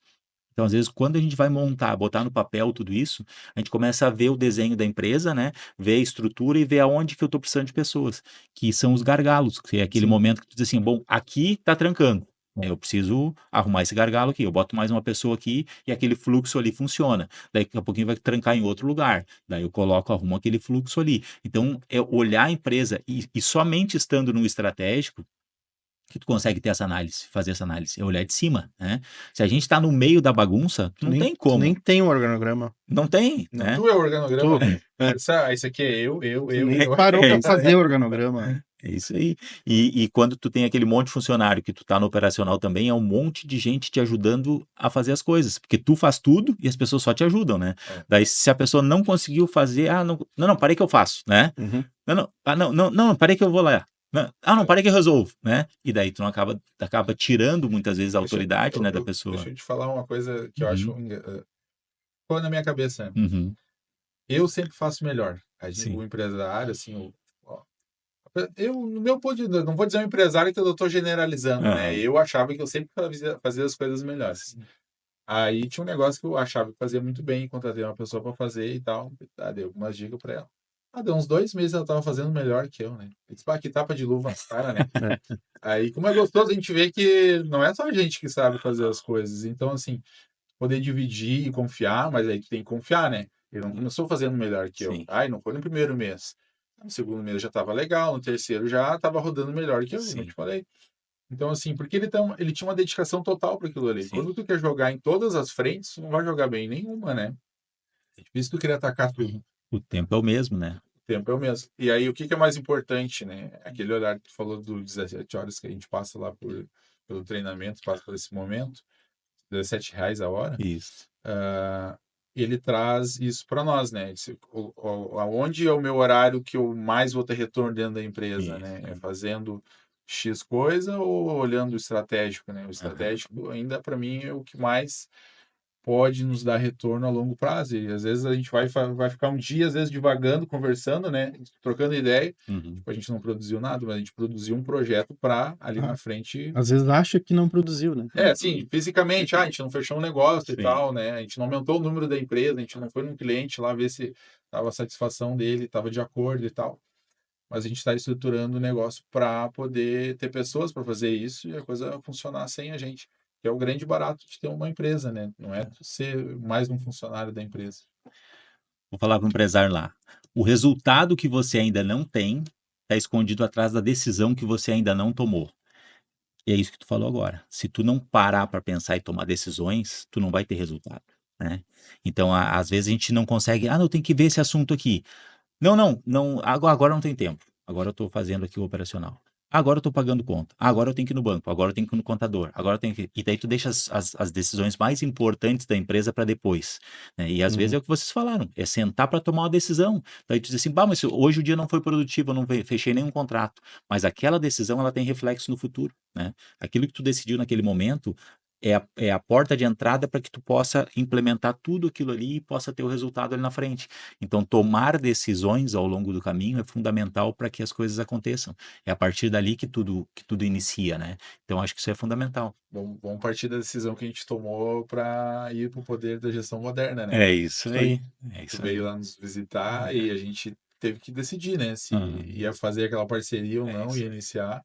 Então, às vezes, quando a gente vai montar, botar no papel tudo isso, a gente começa a ver o desenho da empresa, né? Ver a estrutura e ver aonde que eu estou precisando de pessoas, que são os gargalos, que é aquele Sim. momento que tu diz assim, bom, aqui tá trancando, né? Eu preciso arrumar esse gargalo aqui, eu boto mais uma pessoa aqui e aquele fluxo ali funciona. Daí, daqui a pouquinho vai trancar em outro lugar. Daí eu coloco, arrumo aquele fluxo ali. Então, é olhar a empresa e somente estando no estratégico, que tu consegue ter essa análise, fazer essa análise, é olhar de cima, né? Se a gente está no meio da bagunça, não tem Tu nem como. tem um organograma. Não tem, Não, né? tu é o organograma, Tu, né? Esse aqui é eu, tu nem eu. parou É pra isso. fazer o organograma. É isso aí. E quando tu tem aquele monte de funcionário que tu tá no operacional também, é um monte de gente te ajudando a fazer as coisas. Porque tu faz tudo e as pessoas só te ajudam, né? É. Daí, se a pessoa não conseguiu fazer, não, parei que eu faço, né? Uhum. Não, parei que eu vou lá. Não, parei que eu resolvo, né? E daí tu não acaba tirando muitas vezes a autoridade, né, da Deixa pessoa. eu te falar uma coisa que eu acho. Uhum, Ficou na minha cabeça, né? uhum, Eu sempre faço melhor. sim. O empresário, assim, eu, no meu ponto de vista, não vou dizer um empresário que eu estou generalizando, né? Aham, Eu achava que eu sempre fazia as coisas melhores. sim. Aí tinha um negócio que eu achava que fazia muito bem, contratei uma pessoa para fazer e tal. Dei algumas dicas para ela. Deu uns 2 meses ela tava fazendo melhor que eu, né? Eu disse, que tapa de luva na cara, né? É. Aí, como é gostoso a gente ver que não é só a gente que sabe fazer as coisas. Então, assim, poder dividir e confiar, mas aí tu tem que confiar, né? Ele não começou fazendo melhor que eu. Sim, Não foi no primeiro mês. No segundo mês já estava legal, no terceiro já estava rodando melhor que eu, como eu te sim, falei. Então, assim, porque ele tinha uma dedicação total para aquilo ali. sim. Quando tu quer jogar em todas as frentes, tu não vai jogar bem em nenhuma, né? É difícil tu querer atacar tudo. O tempo é o mesmo, né? O tempo é o mesmo. E aí, o que é mais importante, né? Aquele horário que tu falou do 17 horas que a gente passa lá pelo treinamento, passa por esse momento, R$ 17 a hora. Isso. Ele traz isso para nós, né? Aonde é o meu horário que eu mais vou ter retorno dentro da empresa, Isso. né? É fazendo X coisa ou olhando o estratégico, né? O Aham. estratégico ainda para mim é o que mais pode nos dar retorno a longo prazo. E às vezes a gente vai ficar um dia, às vezes, divagando, conversando, né? Trocando ideia. Uhum. Tipo, a gente não produziu nada, mas a gente produziu um projeto para ali na frente. Às vezes acha que não produziu, né? Assim, fisicamente, a gente não fechou um negócio e Sim. tal, né? A gente não aumentou o número da empresa, a gente não foi num cliente lá ver se tava a satisfação dele, estava de acordo e tal. Mas a gente está estruturando o negócio para poder ter pessoas para fazer isso e a coisa funcionar sem a gente. Que é o grande barato de ter uma empresa, né? Não é tu ser mais um funcionário da empresa. Vou falar para o empresário lá. O resultado que você ainda não tem está escondido atrás da decisão que você ainda não tomou. E é isso que tu falou agora. Se tu não parar para pensar e tomar decisões, tu não vai ter resultado, né? Então, às vezes a gente não consegue, não, tem que ver esse assunto aqui. Não, agora não tem tempo. Agora eu estou fazendo aqui o operacional. Agora eu estou pagando conta. Agora eu tenho que ir no banco. Agora eu tenho que ir no contador. Agora eu tenho que. E daí tu deixa as decisões mais importantes da empresa para depois, né? E às vezes é o que vocês falaram, é sentar para tomar uma decisão. Daí tu diz assim, mas hoje o dia não foi produtivo, eu não fechei nenhum contrato. Mas aquela decisão ela tem reflexo no futuro, né? Aquilo que tu decidiu naquele momento é a porta de entrada para que tu possa implementar tudo aquilo ali e possa ter o resultado ali na frente. Então, tomar decisões ao longo do caminho é fundamental para que as coisas aconteçam. É a partir dali que tudo inicia, né? Então, acho que isso é fundamental. Vamos partir da decisão que a gente tomou para ir para o poder da gestão moderna, né? É isso Isso aí. aí. É Tu isso veio aí. lá nos visitar e a gente teve que decidir, né? Se Aham. ia fazer aquela parceria ou não, isso. ia iniciar.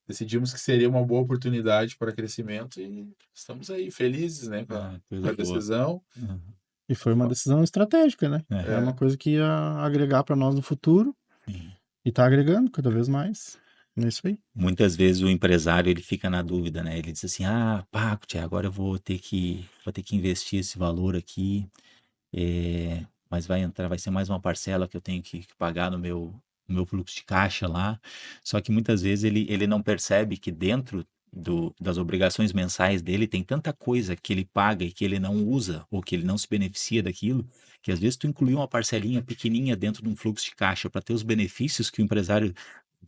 Decidimos que seria uma boa oportunidade para crescimento e estamos aí felizes, né, com Ah, com coisa a boa. decisão. Aham. E foi uma decisão estratégica, né? É, Era uma É, coisa que ia agregar para nós no futuro sim. e tá agregando cada vez mais. É isso aí. Muitas vezes o empresário ele fica na dúvida, né? Ele diz assim: "Ah, pá, tchê, agora eu vou ter que investir esse valor aqui, mas vai ser mais uma parcela que eu tenho que pagar no meu fluxo de caixa lá". Só que muitas vezes ele não percebe que dentro das obrigações mensais dele tem tanta coisa que ele paga e que ele não usa ou que ele não se beneficia daquilo, que às vezes tu incluir uma parcelinha pequenininha dentro de um fluxo de caixa para ter os benefícios que o empresário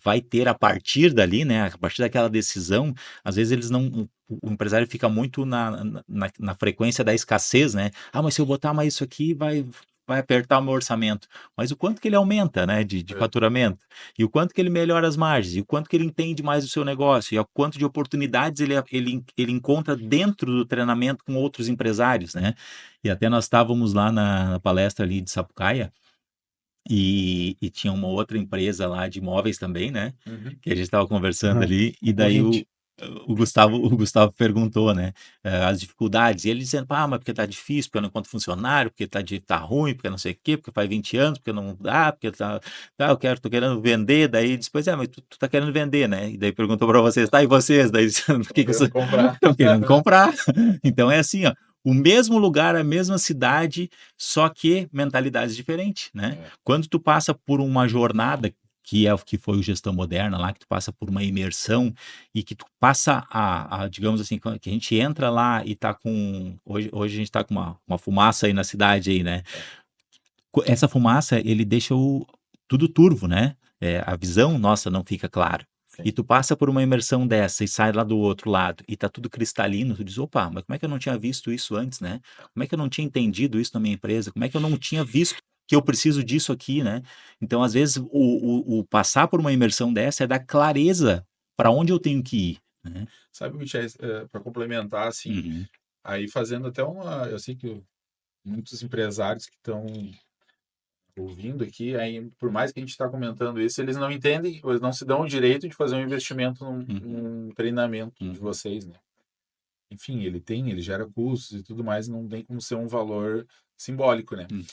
vai ter a partir dali, né? A partir daquela decisão, às vezes eles não. O empresário fica muito na frequência da escassez, né? Ah, mas se eu botar mais isso aqui, vai apertar o meu orçamento. Mas o quanto que ele aumenta, né, de é, faturamento, e o quanto que ele melhora as margens, e o quanto que ele entende mais do seu negócio, e o quanto de oportunidades ele encontra dentro do treinamento com outros empresários, né? E até nós estávamos lá na palestra ali de Sapucaia, e tinha uma outra empresa lá de imóveis também, né? uhum, Que a gente estava conversando Aham. ali, e daí Concorrente. o Gustavo perguntou, né, as dificuldades, e ele dizendo, ah, mas porque tá difícil, porque eu não encontro funcionário, porque tá ruim, porque não sei o quê, porque faz 20 anos, porque não dá, porque tô querendo vender, daí depois, mas tu tá querendo vender, né? E daí perguntou para vocês, tá, e vocês? Daí, o que querendo comprar. estão querendo comprar? Então é assim, ó, o mesmo lugar, a mesma cidade, só que mentalidades diferentes, né? É, Quando tu passa por uma jornada, que é o que foi o Gestão Moderna lá, que tu passa por uma imersão e que tu passa digamos assim, que a gente entra lá e tá com, hoje a gente tá com uma fumaça aí na cidade aí, né? é, Essa fumaça, ele deixa tudo turvo, né? A visão nossa não fica clara. E sim. tu passa por uma imersão dessa e sai lá do outro lado e tá tudo cristalino, tu diz, opa, mas como é que eu não tinha visto isso antes, né? Como é que eu não tinha entendido isso na minha empresa? Como é que eu não tinha visto que eu preciso disso aqui, né? Então, às vezes, o passar por uma imersão dessa é dar clareza para onde eu tenho que ir, né? Sabe, Michel, para complementar, assim, Uhum, aí fazendo até uma. Eu sei que muitos empresários que estão ouvindo aqui, aí, por mais que a gente está comentando isso, eles não entendem, eles não se dão o direito de fazer um investimento uhum, num treinamento de uhum, vocês, né? Enfim, ele gera custos e tudo mais, não tem como ser um valor simbólico, né? uhum,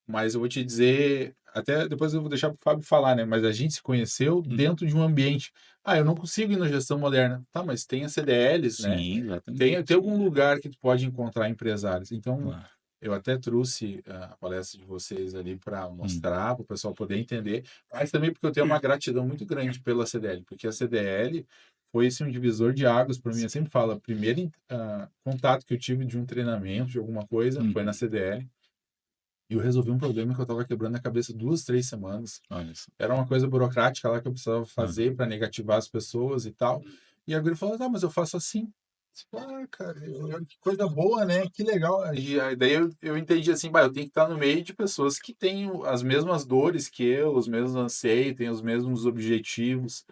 Mas eu vou te dizer, até depois eu vou deixar para o Fábio falar, né? Mas a gente se conheceu uhum. dentro de um ambiente. Ah, eu não consigo ir na gestão moderna. Tá, mas tem as CDLs, né? Sim, exatamente. Tem algum lugar que tu pode encontrar empresários. Então, Claro. eu até trouxe a palestra de vocês ali para Uhum, mostrar, para o pessoal poder entender, mas também porque eu tenho uma gratidão muito grande pela CDL, porque a CDL foi esse um divisor de águas para mim. Eu sempre falo, o primeiro contato que eu tive de um treinamento, de alguma coisa, foi na uhum. CDL. E eu resolvi um problema que eu estava quebrando a cabeça 2, 3 semanas. Olha só. Era uma coisa burocrática lá que eu precisava Uhum, fazer para negativar as pessoas e tal. E a guria falou, tá, mas eu faço assim. Tipo, ah, cara, que coisa boa, né? Que legal. E aí, daí eu entendi assim, bah, eu tenho que estar no meio de pessoas que têm as mesmas dores que eu, os mesmos anseios, têm os mesmos objetivos.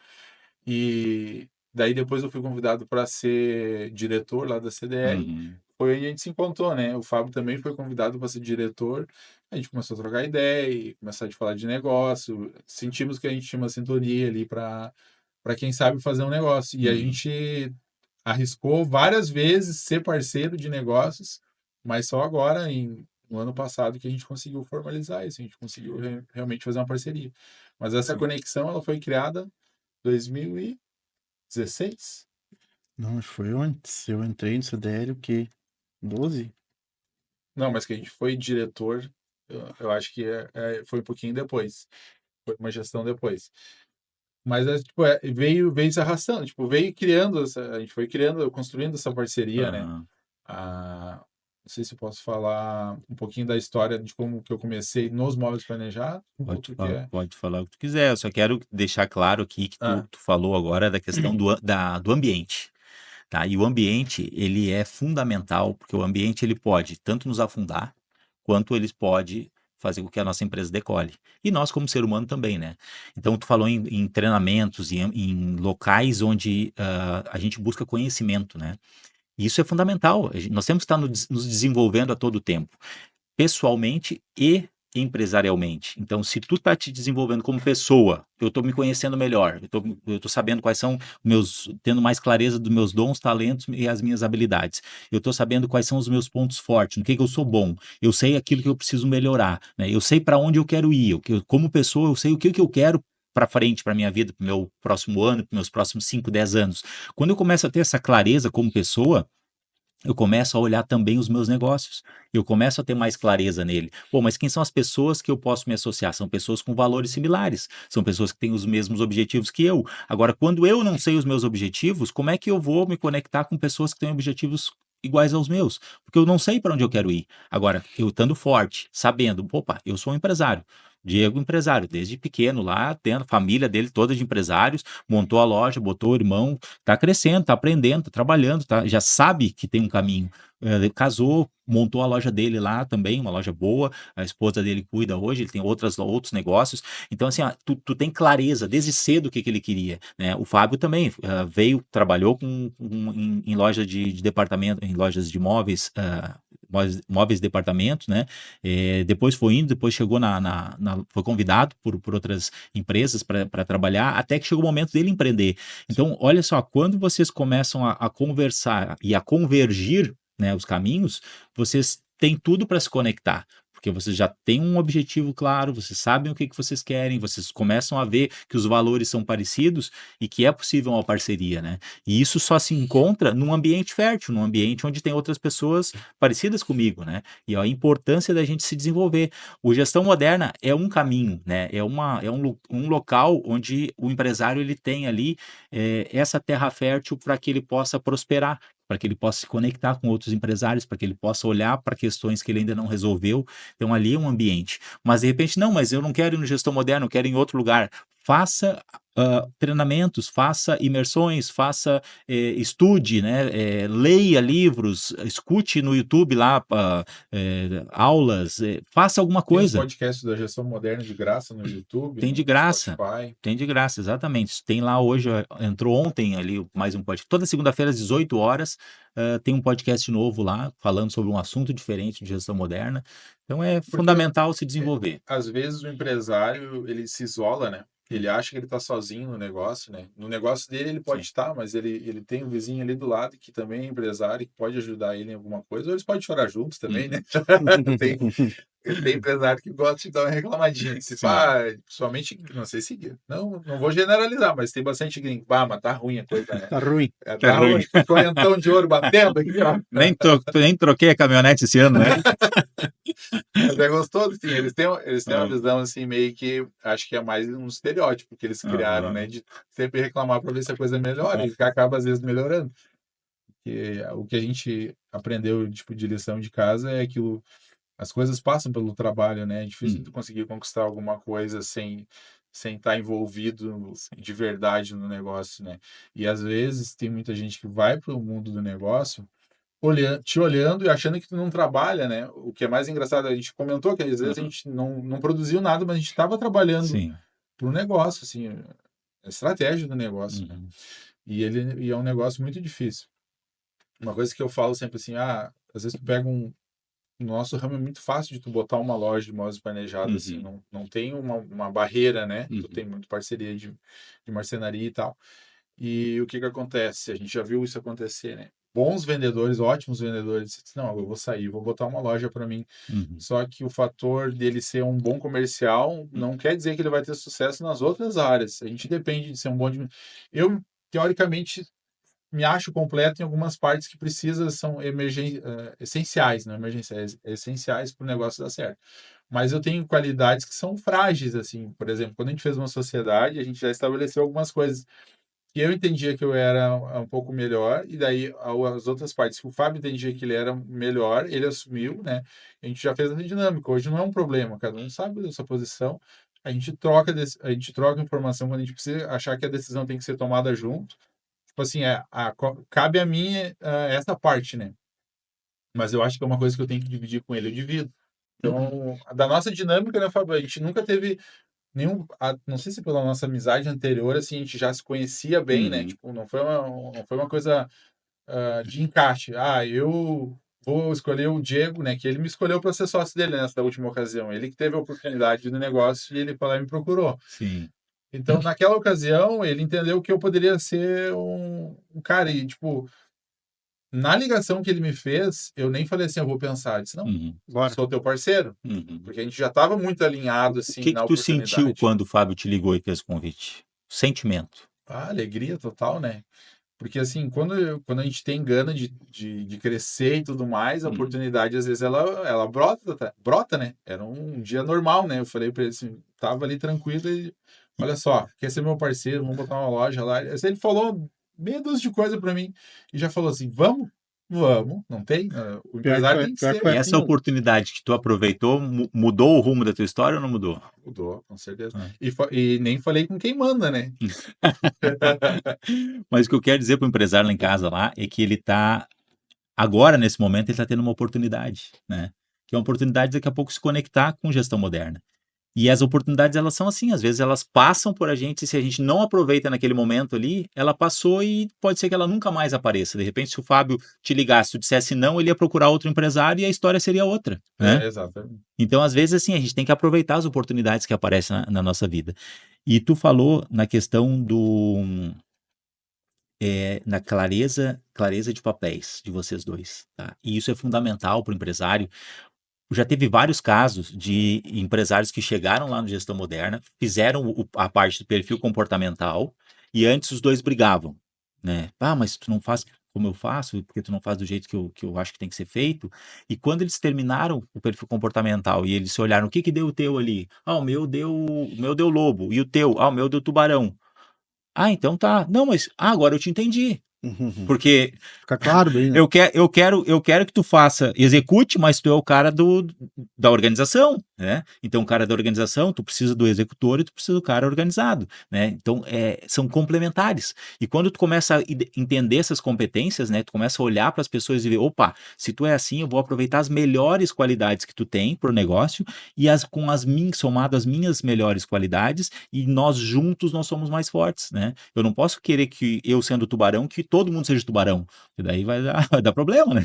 E daí depois eu fui convidado para ser diretor lá da CDL. uhum. Foi onde a gente se encontrou, né? O Fábio também foi convidado para ser diretor. A gente começou a trocar ideia e começar a falar de negócio. Sentimos que a gente tinha uma sintonia ali para quem sabe fazer um negócio. E a Uhum. gente arriscou várias vezes ser parceiro de negócios, mas só agora, no ano passado, que a gente conseguiu formalizar isso, a gente conseguiu realmente fazer uma parceria. Mas essa conexão ela foi criada em 2016? Não, acho que foi antes. Eu entrei no CDL, o quê? 12? Não, mas que a gente foi diretor, eu acho que foi um pouquinho depois. Foi uma gestão depois. Mas tipo, veio se arrastando, tipo, veio criando, a gente foi criando, construindo essa parceria, né? Aham. Ah, não sei se eu posso falar um pouquinho da história de como que eu comecei nos móveis planejados, ou tu quer? Pode falar o que tu quiser. Eu só quero deixar claro aqui que Ah, tu falou agora da questão do ambiente, tá? E o ambiente, ele é fundamental, porque o ambiente ele pode tanto nos afundar, quanto ele pode fazer com que a nossa empresa decole. E nós, como ser humano, também, né? Então, tu falou em treinamentos, em locais onde a gente busca conhecimento, né? E isso é fundamental. Nós temos que estar nos desenvolvendo a todo tempo, pessoalmente e empresarialmente. Então, se tu tá te desenvolvendo como pessoa, eu tô me conhecendo melhor, eu tô sabendo quais são tendo mais clareza dos meus dons, talentos e as minhas habilidades. Eu tô sabendo quais são os meus pontos fortes, no que eu sou bom. Eu sei aquilo que eu preciso melhorar, né? Eu sei para onde eu quero ir. Como pessoa, eu sei o que eu quero para frente, para minha vida, para o meu próximo ano, para meus próximos 5, 10 anos. Quando eu começo a ter essa clareza como pessoa, eu começo a olhar também os meus negócios. Eu começo a ter mais clareza nele. Pô, mas quem são as pessoas que eu posso me associar? São pessoas com valores similares. São pessoas que têm os mesmos objetivos que eu. Agora, quando eu não sei os meus objetivos, como é que eu vou me conectar com pessoas que têm objetivos iguais aos meus? Porque eu não sei para onde eu quero ir. Agora, eu estando forte, sabendo, opa, eu sou um empresário. Diego, empresário, desde pequeno lá, tendo a família dele toda de empresários, montou a loja, botou o irmão, tá crescendo, tá aprendendo, tá trabalhando, já sabe que tem um caminho. Casou, montou a loja dele lá também, uma loja boa, a esposa dele cuida hoje, ele tem outros negócios. Então, assim, ó, tu tem clareza desde cedo o que ele queria, né? O Fábio também veio, trabalhou em loja de departamento, em lojas de móveis, móveis departamentos, né? Depois foi indo, depois chegou foi convidado por outras empresas para trabalhar, até que chegou o momento dele empreender. Então, olha só, quando vocês começam a conversar e a convergir, né, os caminhos, vocês têm tudo para se conectar. Porque vocês já têm um objetivo claro, vocês sabem o que vocês querem, vocês começam a ver que os valores são parecidos e que é possível uma parceria, né? E isso só se encontra num ambiente fértil, num ambiente onde tem outras pessoas parecidas comigo, né? E a importância da gente se desenvolver. O Gestão Moderna é um caminho, né? É um local onde o empresário ele tem ali essa terra fértil para que ele possa prosperar, para que ele possa se conectar com outros empresários, para que ele possa olhar para questões que ele ainda não resolveu. Então, ali é um ambiente. Mas, de repente, não, mas eu não quero ir no Gestão Moderna, eu quero ir em outro lugar. Faça treinamentos, faça imersões, estude, né? Leia livros, escute no YouTube lá aulas, faça alguma Tem os coisa. podcasts da Gestão Moderna de graça no YouTube, Tem de no graça. Spotify. Tem de graça, exatamente. Tem lá hoje, entrou ontem ali mais um podcast. Toda segunda-feira às 18 horas tem um podcast novo lá, falando sobre um assunto diferente de gestão moderna. Então é fundamental se desenvolver. Às vezes o empresário, ele se isola, né? Ele acha que ele está sozinho no negócio, né? No negócio dele ele pode estar, mas ele tem um vizinho ali do lado que também é empresário, que pode ajudar ele em alguma coisa, ou eles podem chorar juntos também, né? Tem empresário que gosta de dar uma reclamadinha. Se pá, principalmente, não sei se. Não vou generalizar, mas tem bastante gringo. Bah, mas tá ruim a coisa, né? Tá ruim. Tá ruim. Correntão de ouro batendo aqui, ó. Nem troquei a caminhonete esse ano, né? Mas é gostoso, sim. Eles têm uma visão, assim, meio que acho que é mais um estereótipo que eles criaram, né? De sempre reclamar para ver se a coisa melhora e acaba, às vezes, melhorando. Porque o que a gente aprendeu, tipo, de lição de casa é que as coisas passam pelo trabalho, né? É difícil tu conseguir conquistar alguma coisa sem estar envolvido de verdade no negócio, né? E às vezes tem muita gente que vai para o mundo do negócio te olhando e achando que tu não trabalha, né? O que é mais engraçado, a gente comentou que às vezes a gente não produziu nada, mas a gente estava trabalhando para o negócio, assim, a estratégia do negócio, né? E é um negócio muito difícil. Uma coisa que eu falo sempre assim, às vezes tu pega no nosso ramo é muito fácil de tu botar uma loja de móveis planejados, assim, não tem uma barreira, né? Tu tem muito parceria de marcenaria e tal. E o que acontece? A gente já viu isso acontecer, né? Bons vendedores, ótimos vendedores, não, eu vou sair, vou botar uma loja para mim. Só que o fator dele ser um bom comercial não quer dizer que ele vai ter sucesso nas outras áreas. A gente depende de ser um bom... Eu, teoricamente, me acho completo em algumas partes que são essenciais, não emergenciais, essenciais para o negócio dar certo. Mas eu tenho qualidades que são frágeis, assim. Por exemplo, quando a gente fez uma sociedade, a gente já estabeleceu algumas coisas que eu entendia que eu era um pouco melhor, e daí as outras partes que o Fábio entendia que ele era melhor, ele assumiu, né? A gente já fez essa dinâmica. Hoje não é um problema, cada um sabe da sua posição. A gente troca informação quando a gente precisa achar que a decisão tem que ser tomada junto. Tipo assim, cabe a mim essa parte, né? Mas eu acho que é uma coisa que eu tenho que dividir com ele, eu divido. Então, da nossa dinâmica, né, Fábio? A gente nunca teve não sei se pela nossa amizade anterior, assim, a gente já se conhecia bem, né? Tipo, não foi uma coisa de encaixe. Eu vou escolher o Diego, né? Que ele me escolheu para ser sócio dele nessa última ocasião. Ele que teve a oportunidade do negócio e ele foi lá e me procurou. Sim. Então, naquela ocasião, ele entendeu que eu poderia ser um cara. E, tipo, na ligação que ele me fez, eu nem falei assim, eu vou pensar. Eu disse, não, Uhum. Bora. sou teu parceiro. Uhum. Porque a gente já estava muito alinhado, O assim, que na tu sentiu oportunidade. quando o Fábio te ligou e fez o convite? Sentimento. Alegria total, né? Porque, assim, quando a gente tem gana de crescer e tudo mais, a oportunidade, às vezes, ela brota, né? Era um dia normal, né? Eu falei para ele assim, tava ali tranquilo e, olha só, quer ser meu parceiro, vamos botar uma loja lá. Ele falou meia dúzia de coisa para mim e já falou assim, vamos, não tem? O empresário tem que pior que ser foi E assim. essa oportunidade que tu aproveitou mudou o rumo da tua história ou não mudou? Mudou, com certeza. Ah. E nem falei com quem manda, né? Mas o que eu quero dizer para o empresário lá em casa lá é que ele está agora, nesse momento, ele está tendo uma oportunidade, né? Que é uma oportunidade daqui a pouco se conectar com gestão moderna. E as oportunidades, elas são assim, às vezes elas passam por a gente, e se a gente não aproveita naquele momento ali, ela passou e pode ser que ela nunca mais apareça. De repente, se o Fábio te ligasse, tu dissesse não, ele ia procurar outro empresário e a história seria outra, né? Exatamente. Então, às vezes, assim, a gente tem que aproveitar as oportunidades que aparecem na nossa vida. E tu falou na questão na clareza de papéis de vocês dois, tá? E isso é fundamental para o empresário. Já teve vários casos de empresários que chegaram lá no Gestão Moderna, fizeram a parte do perfil comportamental e antes os dois brigavam, né? Ah, mas tu não faz como eu faço, porque tu não faz do jeito que eu acho que tem que ser feito. E quando eles terminaram o perfil comportamental e eles se olharam, o que deu o teu ali? Ah, o meu deu lobo. E o teu? Ah, o meu deu tubarão. Ah, então tá. Não, mas agora eu te entendi. Porque Fica claro bem, né? eu quero que tu faça, execute, mas tu é o cara da organização, né? Então, o cara da organização, tu precisa do executor e tu precisa do cara organizado, né? Então, são complementares. E quando tu começa a entender essas competências, né? Tu começa a olhar para as pessoas e ver, opa, se tu é assim, eu vou aproveitar as melhores qualidades que tu tem pro negócio e somado às minhas melhores qualidades e nós juntos nós somos mais fortes, né? Eu não posso querer que eu sendo tubarão, que todo mundo seja tubarão. E daí vai dar problema, né?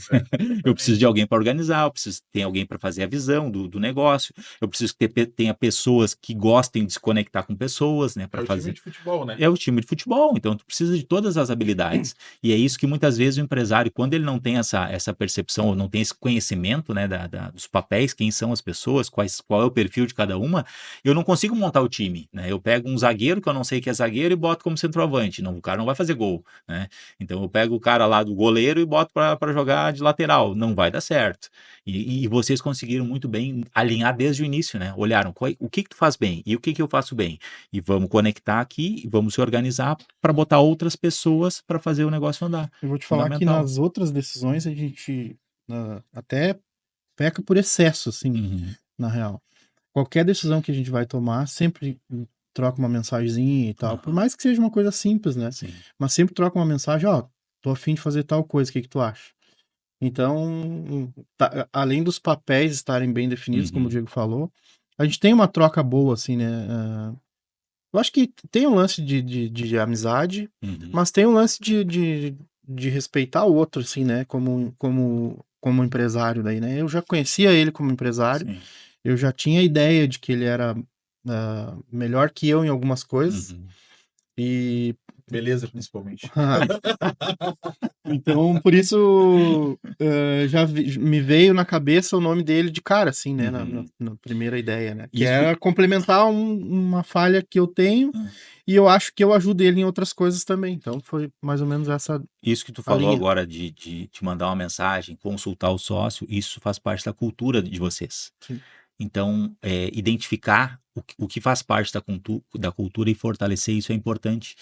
Eu preciso de alguém para organizar, eu preciso ter alguém para fazer a visão do negócio, eu preciso que tenha pessoas que gostem de se conectar com pessoas, né? É Para o time fazer. de futebol, né? É o time de futebol, então tu precisa de todas as habilidades. E é isso que muitas vezes o empresário, quando ele não tem essa percepção, ou não tem esse conhecimento, né, dos papéis, quem são as pessoas, qual é o perfil de cada uma, eu não consigo montar o time, né? Eu pego um zagueiro que eu não sei que é zagueiro e boto como centroavante. Não, o cara não vai fazer gol, né? Então eu pego o cara lá do goleiro e boto para jogar de lateral. Não vai dar certo. E vocês conseguiram muito bem alinhar desde o início, né? Olharam o que tu faz bem e o que eu faço bem. E vamos conectar aqui, vamos se organizar para botar outras pessoas para fazer o negócio andar. Eu vou te falar que Fundamental. nas outras decisões a gente até peca por excesso, assim, Uhum. na real. Qualquer decisão que a gente vai tomar, sempre troca uma mensagenzinha e tal. Por mais que seja uma coisa simples, né? Sim. Mas sempre troca uma mensagem, ó, tô a fim de fazer tal coisa, o que tu acha? Então, além dos papéis estarem bem definidos, como o Diego falou, a gente tem uma troca boa, assim, né? Eu acho que tem um lance de amizade, mas tem um lance de respeitar o outro, assim, né? Como empresário daí, né? Eu já conhecia ele como empresário, Sim. eu já tinha ideia de que ele era melhor que eu em algumas coisas, e Beleza, principalmente. então, por isso, me veio na cabeça o nome dele de cara, assim, né? Na primeira ideia, né? Que Isso- era complementar uma falha que eu tenho e eu acho que eu ajudo ele em outras coisas também. Então, foi mais ou menos essa Isso que tu a falou linha. agora de te mandar uma mensagem, consultar o sócio, isso faz parte da cultura de vocês. Sim. Então, identificar o que faz parte da cultura e fortalecer isso é importante,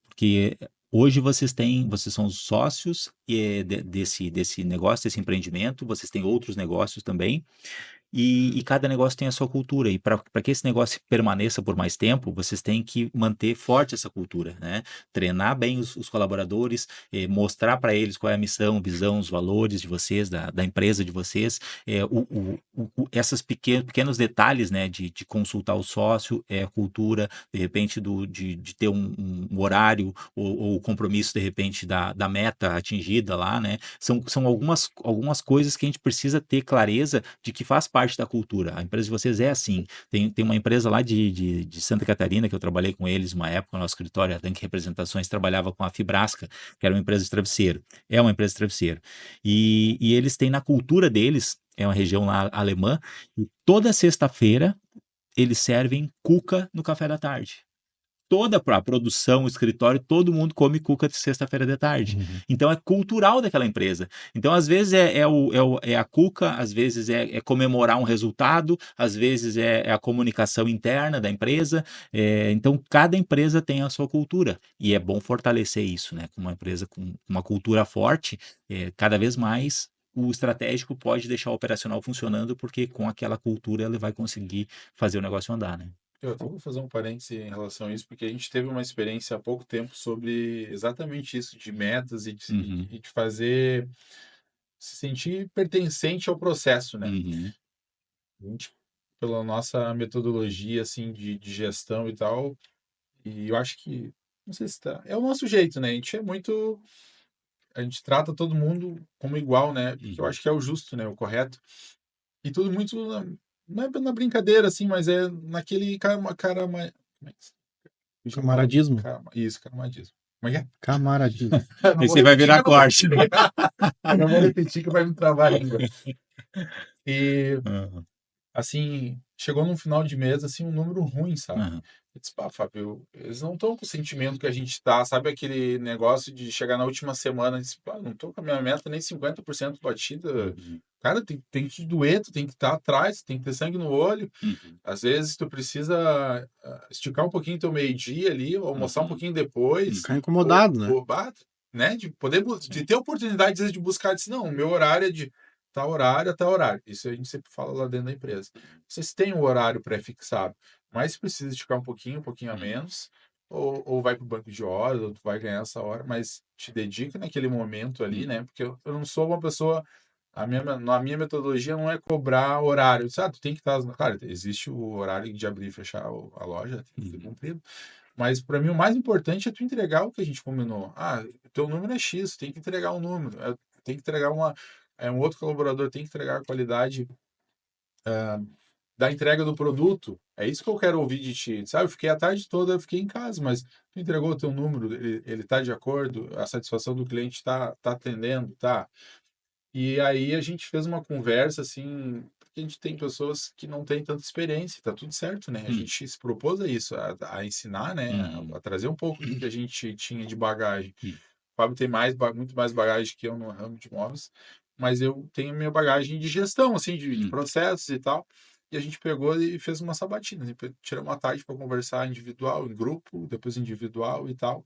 porque hoje vocês são sócios desse negócio, desse empreendimento, vocês têm outros negócios também, e cada negócio tem a sua cultura. E para que esse negócio permaneça por mais tempo, vocês têm que manter forte essa cultura, né? Treinar bem os colaboradores, mostrar para eles qual é a missão, visão, os valores de vocês, da empresa de vocês, essas pequenos detalhes, né? De consultar o sócio, a cultura, de repente de ter um horário ou o compromisso, de repente, da meta atingida lá, né? São algumas coisas que a gente precisa ter clareza de que faz parte da cultura. A empresa de vocês é assim. Tem uma empresa lá de Santa Catarina, que eu trabalhei com eles uma época, no nosso escritório, a Tanque Representações, trabalhava com a Fibrasca, que era uma empresa de travesseiro. É uma empresa de travesseiro. E eles têm na cultura deles, é uma região lá alemã, e toda sexta-feira eles servem cuca no café da tarde. Toda a produção, o escritório, todo mundo come cuca de sexta-feira de tarde. Então é cultural daquela empresa. Então, às vezes é a cuca, às vezes é comemorar um resultado, às vezes é a comunicação interna da empresa. Então, cada empresa tem a sua cultura. E é bom fortalecer isso, né? Com uma empresa com uma cultura forte, cada vez mais o estratégico pode deixar o operacional funcionando, porque com aquela cultura ele vai conseguir fazer o negócio andar, né? Eu até vou fazer um parêntese em relação a isso, porque a gente teve uma experiência há pouco tempo sobre exatamente isso, de metas e de fazer se sentir pertencente ao processo, né? A gente, pela nossa metodologia, assim, de gestão e tal, e eu acho que, não sei se é o nosso jeito, né? A gente trata todo mundo como igual, né? Porque eu acho que é o justo, né? O correto. E tudo muito, não é na brincadeira, assim, mas é naquele Camaradismo. Isso, camaradismo. Como é que é? Camaradismo. Não Aí vou você vai repetir, virar que eu não vou- corte. Eu não vou repetir que vai me travar a língua. E, Aham, assim, chegou num final de mês, assim, um número ruim, sabe? aham. Eu disse, pá, Fábio, eles não estão com o sentimento que a gente tá, sabe aquele negócio de chegar na última semana e dizer, pá, não tô com a minha meta nem 50% batida. Cara, tem que te doer, tu tem que estar atrás, tem que ter sangue no olho. Às vezes tu precisa esticar um pouquinho teu meio-dia ali, ou almoçar um pouquinho depois, Ficar incomodado, né? né? De poder de ter oportunidade às vezes, de buscar, de não, o meu horário é de tal horário a tal horário. Isso a gente sempre fala lá dentro da empresa. Vocês têm um horário pré-fixado, mas se precisa esticar um pouquinho a menos, ou vai para o banco de horas, ou tu vai ganhar essa hora, mas te dedica naquele momento ali, né? Porque eu não sou uma pessoa. Na minha metodologia não é cobrar horário. Sabe, tu tem que estar. Claro, existe o horário de abrir e fechar a loja, tem que ser cumprido. Mas para mim o mais importante é tu entregar o que a gente combinou. Ah, teu número é X, tem que entregar um número. Tem que entregar um outro colaborador tem que entregar a qualidade da entrega do produto. É isso que eu quero ouvir de ti. Sabe, eu fiquei a tarde toda, eu fiquei em casa, mas tu entregou o teu número, ele tá de acordo, a satisfação do cliente tá atendendo, tá? E aí a gente fez uma conversa assim, porque a gente tem pessoas que não têm tanta experiência, tá tudo certo, né? A gente se propôs a isso, a ensinar, né? A trazer um pouco do que a gente tinha de bagagem. O Fábio tem muito mais bagagem que eu no ramo de imóveis, mas eu tenho minha bagagem de gestão, assim, de processos e tal. E a gente pegou e fez uma sabatina, assim, tiramos uma tarde para conversar individual, em grupo, depois individual e tal.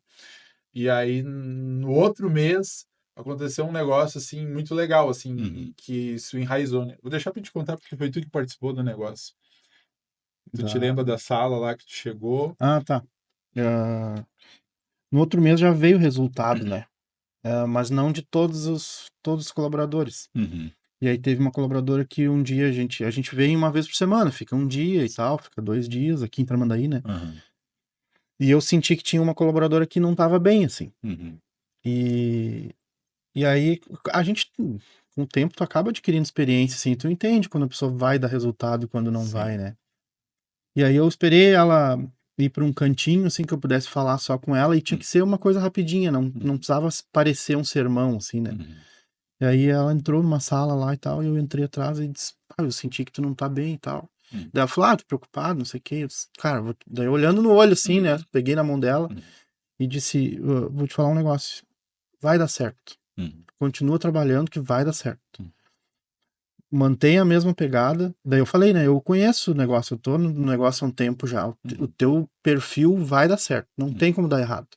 E aí, no outro mês, aconteceu um negócio, assim, muito legal, assim, que isso enraizou, né? Vou deixar para te contar, porque foi tu que participou do negócio. Tu te lembra da sala lá que tu chegou? Ah, tá. No outro mês já veio o resultado, né? Mas não de todos os colaboradores. E aí teve uma colaboradora que um dia a gente vem uma vez por semana, fica um dia e tal, fica 2 dias aqui em Tramandaí, né? E eu senti que tinha uma colaboradora que não tava bem, assim. E, e aí a gente, com o tempo, tu acaba adquirindo experiência, assim, tu entende quando a pessoa vai dar resultado e quando não vai, né? E aí eu esperei ela ir para um cantinho, assim, que eu pudesse falar só com ela, e tinha que ser uma coisa rapidinha, não precisava parecer um sermão, assim, né? E aí ela entrou numa sala lá e tal, e eu entrei atrás e disse, eu senti que tu não tá bem e tal. Daí ela falou, tô preocupado, não sei o quê. Eu disse, cara, daí olhando no olho, assim, né? Peguei na mão dela e disse, vou te falar um negócio, vai dar certo. Continua trabalhando que vai dar certo. Mantém a mesma pegada. Daí eu falei, né? Eu conheço o negócio, eu tô no negócio há um tempo já. O teu perfil vai dar certo. Não tem como dar errado.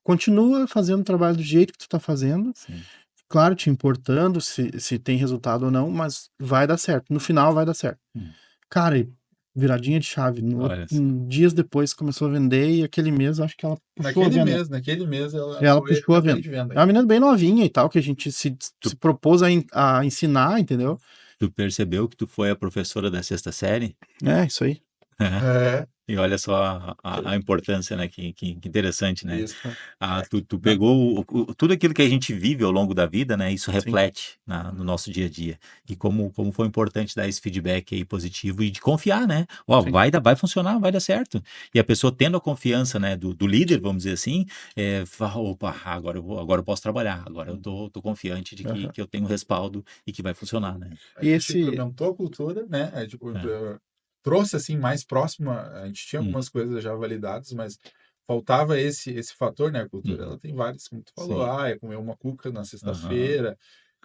Continua fazendo o trabalho do jeito que tu tá fazendo. claro, te importando se tem resultado ou não, mas vai dar certo. No final vai dar certo. Cara, e viradinha de chave. Olha só. Dias depois começou a vender e aquele mês acho que ela puxou a venda. Naquele mês ela Ela foi puxou a campeã venda. de venda. É uma menina bem novinha e tal, que a gente se propôs a ensinar, entendeu? Tu percebeu que tu foi a professora da sexta série? É, isso aí. É, E olha só a importância, né? Que interessante, né? isso. Tu pegou tudo aquilo que a gente vive ao longo da vida, né? Isso Sim. reflete no nosso dia a dia. E como foi importante dar esse feedback aí positivo e de confiar, né? Ó, Sim. vai funcionar, vai dar certo. E a pessoa tendo a confiança, né, do líder, vamos dizer assim, fala, opa, agora eu posso trabalhar, agora eu tô confiante de Aham. que eu tenho respaldo e que vai funcionar, né? A E gente esse. implementou a cultura, né? É. Trouxe assim mais próxima. A gente tinha algumas coisas já validadas, mas faltava esse fator, né? A cultura, ela tem vários, como tu falou, Sim. é comer uma cuca na Aham. sexta-feira,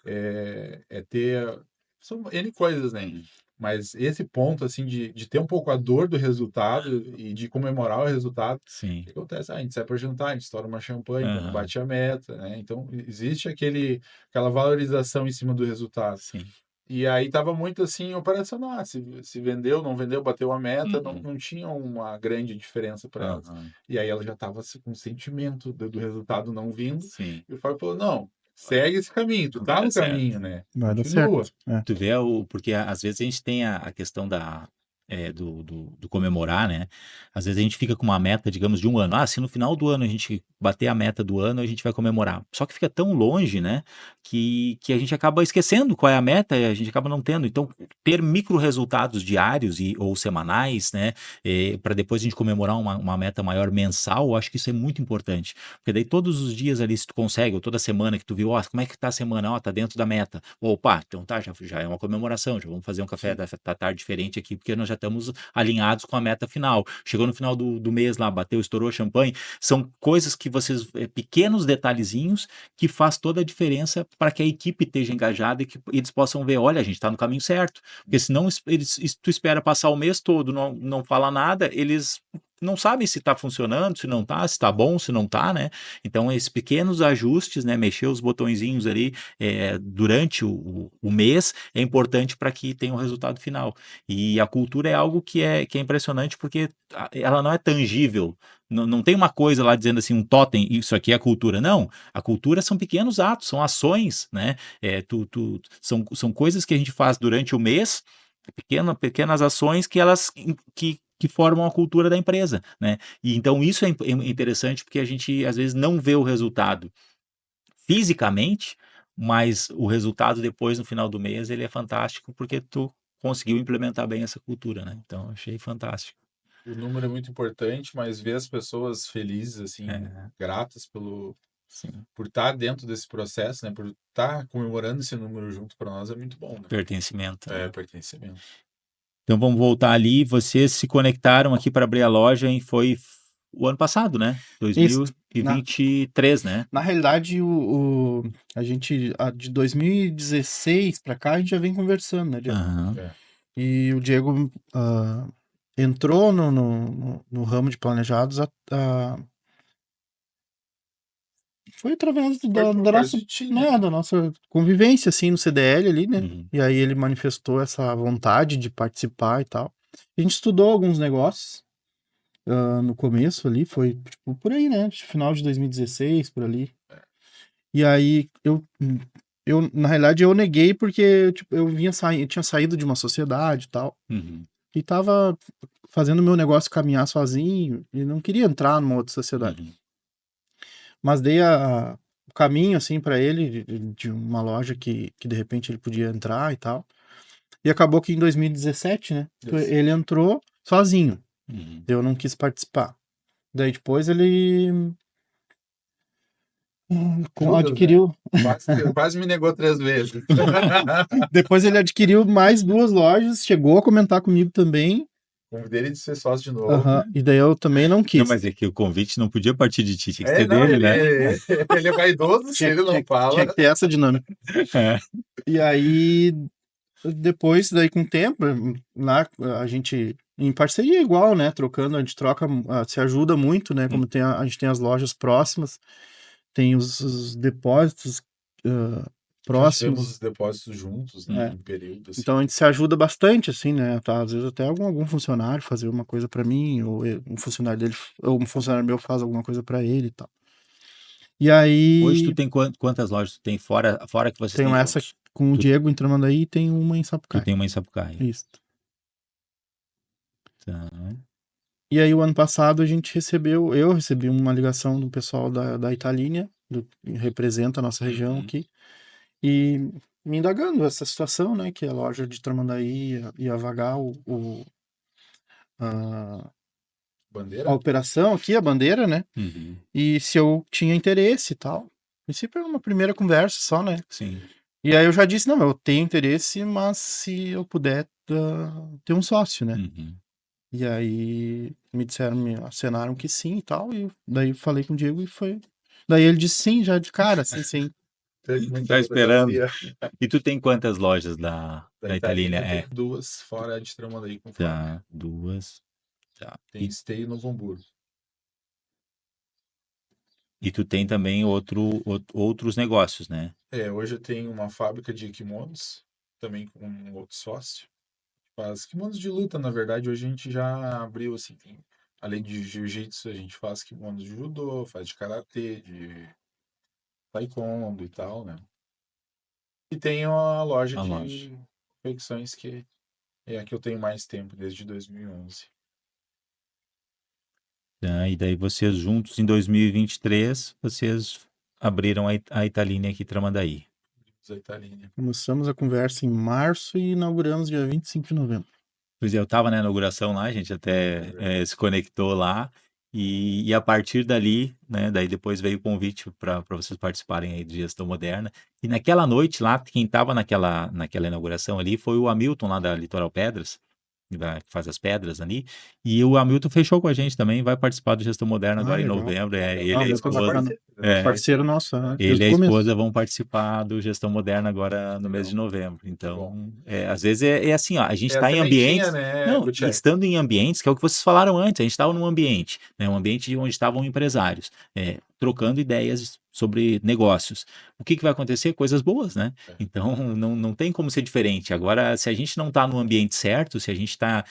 é ter. São N coisas, né? Mas esse ponto, assim, de ter um pouco a dor do resultado e de comemorar o resultado, o Sim. que acontece? A gente sai para jantar, a gente estoura uma champanhe quando Aham. bate a meta, né? Então, existe aquela valorização em cima do resultado. Sim. E aí tava muito assim, operacional. Se vendeu, não vendeu, bateu a meta, Uhum. não tinha uma grande diferença para elas. Aham. E aí ela já tava com sentimento do resultado não vindo. Sim. E o Fábio falou: não, segue esse caminho, tu tá Vai dar no certo. caminho, né? Vai dar Continua. certo. É. Tu vê porque às vezes a gente tem a questão do comemorar, né? Às vezes a gente fica com uma meta, digamos, de um ano. Ah, se no final do ano a gente bater a meta do ano, a gente vai comemorar. Só que fica tão longe, né? Que a gente acaba esquecendo qual é a meta e a gente acaba não tendo. Então, ter micro resultados diários ou semanais, né? Para depois a gente comemorar uma meta maior mensal, eu acho que isso é muito importante. Porque daí todos os dias ali, se tu consegue, ou toda semana que tu viu, ó, como é que tá a semana? Ó, tá dentro da meta. Opa, então tá, já é uma comemoração, já vamos fazer um café da tarde diferente aqui, porque nós já estamos alinhados com a meta final. Chegou no final do mês lá, bateu, estourou champanhe. São coisas que vocês, pequenos detalhezinhos, que faz toda a diferença para que a equipe esteja engajada e que eles possam ver, olha, a gente está no caminho certo. Porque senão tu espera passar o mês todo, não fala nada, eles não sabem se está funcionando, se não está, se está bom, se não está, né? Então, esses pequenos ajustes, né? Mexer os botõezinhos ali durante o mês é importante para que tenha um resultado final. E a cultura é algo que é impressionante porque ela não é tangível. Não tem uma coisa lá dizendo assim, um totem, isso aqui é a cultura. Não, a cultura são pequenos atos, são ações, né? São coisas que a gente faz durante o mês, pequenas ações que elas que formam a cultura da empresa, né? E então isso é interessante porque a gente às vezes não vê o resultado fisicamente, mas o resultado depois no final do mês ele é fantástico porque tu conseguiu implementar bem essa cultura, né? Então achei fantástico. O número é muito importante, mas ver as pessoas felizes, assim, gratas Sim. por estar dentro desse processo, né? Por estar comemorando esse número junto para nós é muito bom, né? Pertencimento. Né? Pertencimento. Então vamos voltar ali. Vocês se conectaram aqui para abrir a loja e foi o ano passado, né? 2023, né? Na realidade, a gente, de 2016 para cá, a gente já vem conversando, né, Diego? E o Diego entrou no ramo de planejados foi através da nossa convivência, assim, no CDL ali, né? Uhum. E aí ele manifestou essa vontade de participar e tal. A gente estudou alguns negócios no começo ali, foi tipo por aí, né? Final de 2016, por ali. E aí eu na realidade, eu neguei porque tipo, eu tinha saído de uma sociedade e tal. Uhum. E tava fazendo meu negócio caminhar sozinho e não queria entrar numa outra sociedade. Uhum. Mas dei o caminho, assim, para ele de uma loja que de repente ele podia entrar e tal. E acabou que em 2017, né? Ele entrou sozinho. Uhum. Eu não quis participar. Daí depois ele adquiriu... Quase me negou 3 vezes. Depois ele adquiriu mais 2 lojas, chegou a comentar comigo também. Convidei ele de ser sócio de novo. E daí eu também não quis. Não, mas é que o convite não podia partir de ti, tinha que ser dele, né? Ele é vaidoso, se ele não fala. Tinha que ter essa dinâmica. E aí, depois, daí com o tempo, lá a gente, em parceria igual, né? Trocando, a gente troca, se ajuda muito, né? Como a gente tem as lojas próximas, tem os depósitos ah, Já próximos. tivemos os depósitos juntos, né? É. Em período, assim. Então a gente se ajuda bastante, assim, né? Tá, às vezes até algum funcionário fazer uma coisa pra mim, ou um funcionário dele, ou um funcionário meu faz alguma coisa pra ele e tal. E Hoje tu aí tem quantas lojas tu tem fora que vocês têm tenho essa juntos? com o Tu, Diego em Tramandaí e tem uma em tu Sapucaí. tem uma em Sapucaia. Isso. Tá. E aí o ano passado eu recebi uma ligação do pessoal da Italínia, que representa a nossa região Uhum. aqui, e me indagando essa situação, né? Que a loja de Tramandaí ia vagar a, a Bandeira? operação aqui, a bandeira, né? Uhum. E se eu tinha interesse e tal. A princípio era uma primeira conversa só, né? Sim. E aí eu já disse, não, eu tenho interesse, mas se eu puder ter um sócio, né? Uhum. E aí me acenaram que sim e tal, e daí falei com o Diego e foi. Daí ele disse sim, já de cara, sim, sim. Teve muita Tá esperando. burocracia. E tu tem quantas lojas da Da Italínia? Italínia tem É, 2 fora de Tramandaí com fábrica. tá, duas. Tá. Tem Esteio e Novo Hamburgo. E tu tem também outros negócios, né? Hoje eu tenho uma fábrica de kimonos, também com um outro sócio. Faz kimonos de luta, na verdade, hoje a gente já abriu, assim, além de jiu-jitsu, a gente faz kimonos de judô, faz de karatê, de taekwondo e tal, né? E tem a loja A loja. de confecções que é a que eu tenho mais tempo, desde 2011. Tá, e daí vocês juntos, em 2023, vocês abriram a Italínia aqui em Tramandaí. Da Italínia. Começamos a conversa em março e inauguramos dia 25 de novembro. Pois é, eu estava na inauguração lá, a gente até se conectou lá, e a partir dali, né, daí depois veio o convite para vocês participarem aí de Gestão Moderna, e naquela noite lá, quem estava naquela inauguração ali foi o Hamilton lá da Litoral Pedras, que faz as pedras ali, e o Hamilton fechou com a gente também, vai participar do Gestão Moderna Ah, agora em legal. novembro, ele Ah, e a muito esposa, bacana. é, Parceiro nosso, ele desde e o a começo. esposa vão participar do Gestão Moderna agora no mês de novembro. Bom. Então, às vezes é assim, ó, a gente É a está em sementinha, ambientes, né, não, Gutierrez? estando em ambientes, que é o que vocês falaram antes, a gente estava num ambiente, né, um ambiente onde estavam empresários, trocando ideias sobre negócios. O que vai acontecer? Coisas boas, né? Então, não tem como ser diferente. Agora, se a gente não está no ambiente certo, se a gente está,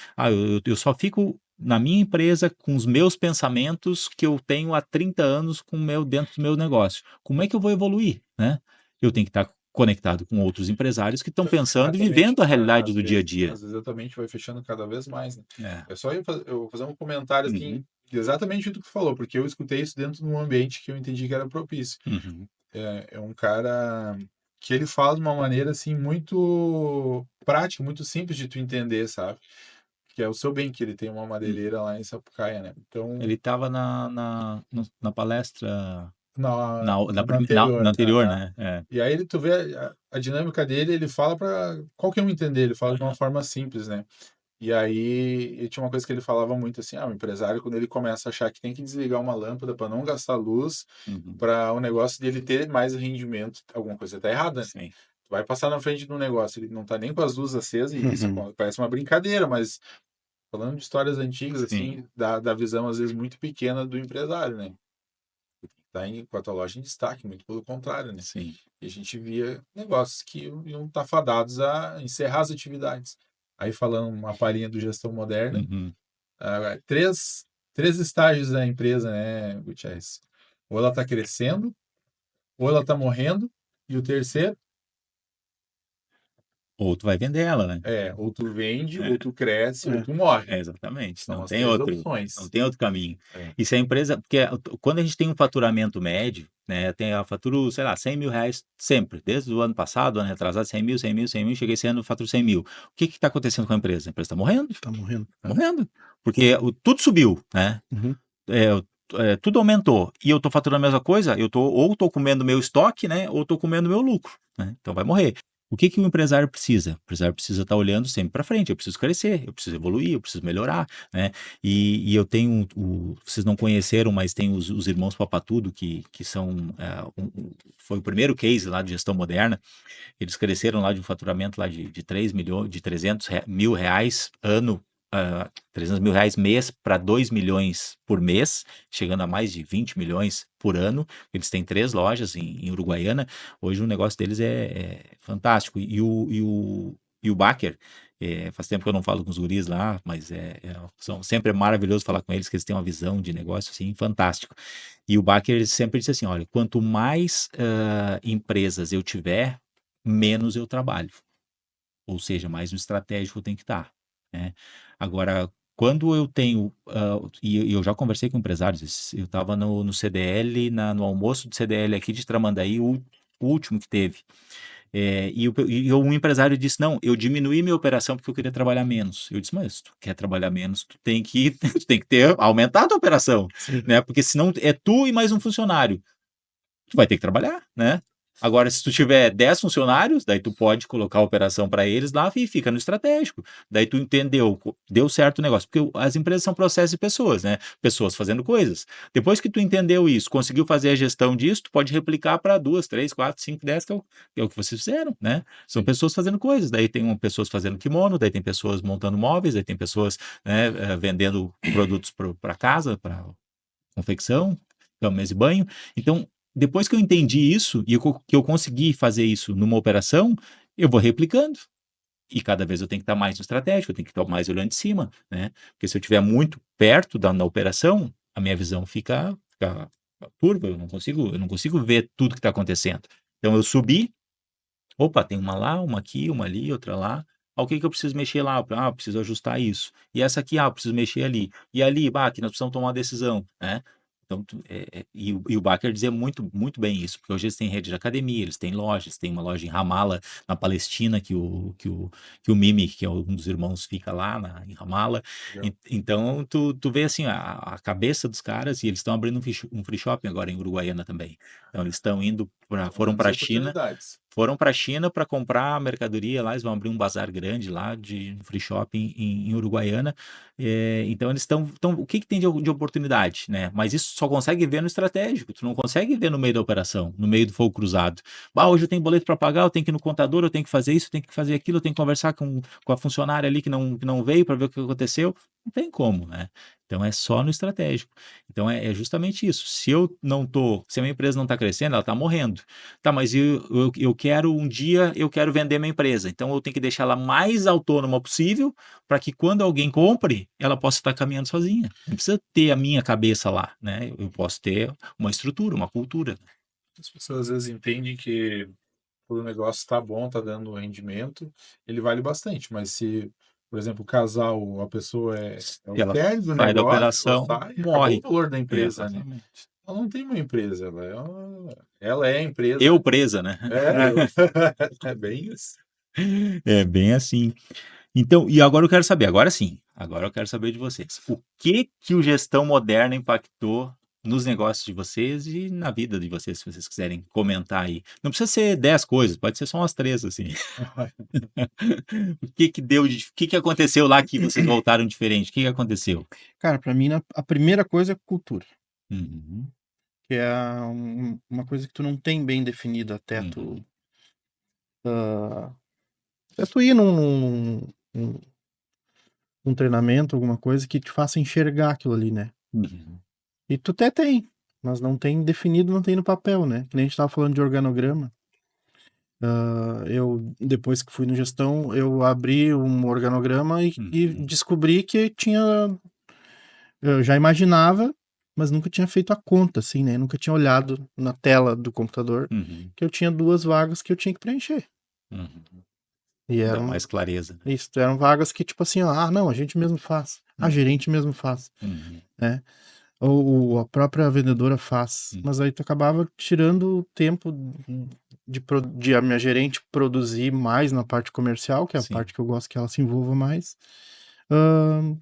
eu só fico na minha empresa com os meus pensamentos que eu tenho há 30 anos dentro do meu negócio. Como é que eu vou evoluir, né? Eu tenho que estar conectado com outros empresários que estão pensando e vivendo a realidade do dia a dia. Às vezes a tua mente vai fechando cada vez mais, né? É. É só eu fazer um comentário assim, Uhum. exatamente o que tu falou, porque eu escutei isso dentro de um ambiente que eu entendi que era propício. Uhum. É um cara que ele fala de uma maneira assim muito prática, muito simples de tu entender, sabe? Que é o seu bem, que ele tem uma madeireira lá em Sapucaia, né? Então, Ele estava na palestra na, na, na na anterior. anterior, né? É. E aí tu vê a dinâmica dele, ele fala para qualquer um entender, ele fala de uma forma simples, né? E aí, e tinha uma coisa que ele falava muito assim, o empresário, quando ele começa a achar que tem que desligar uma lâmpada para não gastar luz, Uhum. para o negócio dele ter mais rendimento, alguma coisa está errada. Sim. Tu vai passar na frente de um negócio, ele não tá nem com as luzes acesas, e isso parece uma brincadeira, mas falando de histórias antigas, Sim. assim, da visão às vezes muito pequena do empresário, né? Tá com a tua loja em destaque, muito pelo contrário, né? Sim. E a gente via negócios que iam estar fadados a encerrar as atividades. Aí falando uma palhinha do Gestão Moderna, Uhum. três estágios da empresa, né, Gutierrez? Ou ela está crescendo, ou ela está morrendo, e o terceiro Ou tu vai vender ela, né? ou tu vende, É. ou tu cresce, ou tu morre. Exatamente, São não as tem três outro, opções. não tem outro caminho. É. E se a empresa, porque quando a gente tem um faturamento médio, né, a faturo, sei lá, 100 mil reais sempre, desde o ano passado, ano retrasado, 100 mil, 100 mil, 100 mil, cheguei esse ano, faturo 100 mil. O que está acontecendo com a empresa? A empresa está morrendo, Tá morrendo. morrendo, porque tudo subiu, né? Uhum. Tudo aumentou e eu estou faturando a mesma coisa, ou estou comendo meu estoque, né, ou estou comendo meu lucro, né? Então vai morrer. O que o empresário precisa? O empresário precisa estar olhando sempre para frente. Eu preciso crescer, eu preciso evoluir, eu preciso melhorar, né? E eu tenho, vocês não conheceram, mas tem os irmãos Papatudo, que são, foi o primeiro case lá de Gestão Moderna. Eles cresceram lá de um faturamento lá de 3 milhões, de 300 mil reais ano 300 mil reais mês para 2 milhões por mês, chegando a mais de 20 milhões por ano. Eles têm 3 lojas em Uruguaiana. Hoje o negócio deles é fantástico. E o Baker, faz tempo que eu não falo com os guris lá, mas sempre é maravilhoso falar com eles, que eles têm uma visão de negócio assim, fantástico. E o Baker ele sempre disse assim: olha, quanto mais empresas eu tiver, menos eu trabalho. Ou seja, mais no estratégico eu tenho que estar, né? Agora, quando eu tenho, e eu já conversei com empresários, eu estava no CDL, no almoço do CDL aqui de Tramandaí, o último que teve. Um empresário disse: não, eu diminuí minha operação porque eu queria trabalhar menos. Eu disse: mas se tu quer trabalhar menos, tu tem que, tu tem que aumentar a tua operação, Sim. né? Porque senão é tu e mais um funcionário. Tu vai ter que trabalhar, né? Agora, se tu tiver 10 funcionários, daí tu pode colocar a operação para eles lá e fica no estratégico. Daí tu entendeu, deu certo o negócio. Porque as empresas são processos de pessoas, né? Pessoas fazendo coisas. Depois que tu entendeu isso, conseguiu fazer a gestão disso, tu pode replicar para 2, 3, 4, 5, 10, que é o que vocês fizeram, né? São pessoas fazendo coisas. Daí tem pessoas fazendo kimono, daí tem pessoas montando móveis, daí tem pessoas, né, vendendo produtos para casa, para confecção, cama, mesa e banho. Então, depois que eu entendi isso e que eu consegui fazer isso numa operação, eu vou replicando. E cada vez eu tenho que estar mais no estratégico, eu tenho que estar mais olhando de cima, né? Porque se eu estiver muito perto da operação, a minha visão fica turva, eu não consigo ver tudo que está acontecendo. Então eu subi, opa, tem uma lá, uma aqui, uma ali, outra lá. O que que eu preciso mexer lá? Eu preciso ajustar isso. E essa aqui, eu preciso mexer ali. E ali, aqui nós precisamos tomar uma decisão, né? Então, e o Baker dizia muito, muito bem isso, porque hoje eles têm rede de academia, eles têm lojas, tem uma loja em Ramala, na Palestina, que o Mimi, que é um dos irmãos, fica lá em Ramala. Então, tu vê assim, a cabeça dos caras, e eles estão abrindo um free shopping agora em Uruguaiana também. Então, eles estão indo foram para a China. Foram para a China para comprar mercadoria lá, eles vão abrir um bazar grande lá de free shopping em Uruguaiana. Então eles estão. O que tem de oportunidade, né? Mas isso só consegue ver no estratégico, tu não consegue ver no meio da operação, no meio do fogo cruzado. Hoje eu tenho boleto para pagar, eu tenho que ir no contador, eu tenho que fazer isso, eu tenho que fazer aquilo, eu tenho que conversar com a funcionária ali que não veio para ver o que aconteceu. Não tem como, né? Então é só no estratégico. Então é justamente isso. Se a minha empresa não está crescendo, ela está morrendo. Tá, mas eu quero um dia, eu quero vender minha empresa. Então eu tenho que deixar ela mais autônoma possível para que quando alguém compre, ela possa estar caminhando sozinha. Não precisa ter a minha cabeça lá, né? Eu posso ter uma estrutura, uma cultura. As pessoas às vezes entendem que o negócio está bom, está dando rendimento, ele vale bastante. Mas se, por exemplo, o casal, a pessoa é o E ela cerne do sai da negócio, ela operação, sai, acabou o morre. valor da empresa, né? Exatamente. Ela não tem uma empresa, ela é a empresa. Eu presa, né? É bem isso. É bem assim. Então, e agora eu quero saber, agora sim, agora eu quero saber de vocês. O que o gestão moderna impactou nos negócios de vocês e na vida de vocês, se vocês quiserem comentar aí. Não precisa ser 10 coisas, pode ser só umas 3, assim. O que aconteceu lá que vocês voltaram diferente? O que aconteceu? Cara, pra mim, a primeira coisa é cultura, Uhum, que é uma coisa que tu não tem bem definida uhum, até tu ir num treinamento, alguma coisa que te faça enxergar aquilo ali, né? uhum, E tu até tem, mas não tem definido, não tem no papel, né? Que nem a gente tava falando de organograma. Eu, depois que fui no gestão, eu abri um organograma e uhum, descobri que eu já imaginava, mas nunca tinha feito a conta, assim, né? Nunca tinha olhado na tela do computador uhum, que eu tinha 2 vagas que eu tinha que preencher. uhum. E Dá eram, mais clareza, né? isso, eram vagas que, tipo assim, ó, não, a gente mesmo faz. A Uhum, gerente mesmo faz, uhum, né? Ou a própria vendedora faz. uhum. Mas aí tu acabava tirando o tempo de a minha gerente produzir mais na parte comercial, que é a Sim. parte que eu gosto que ela se envolva mais,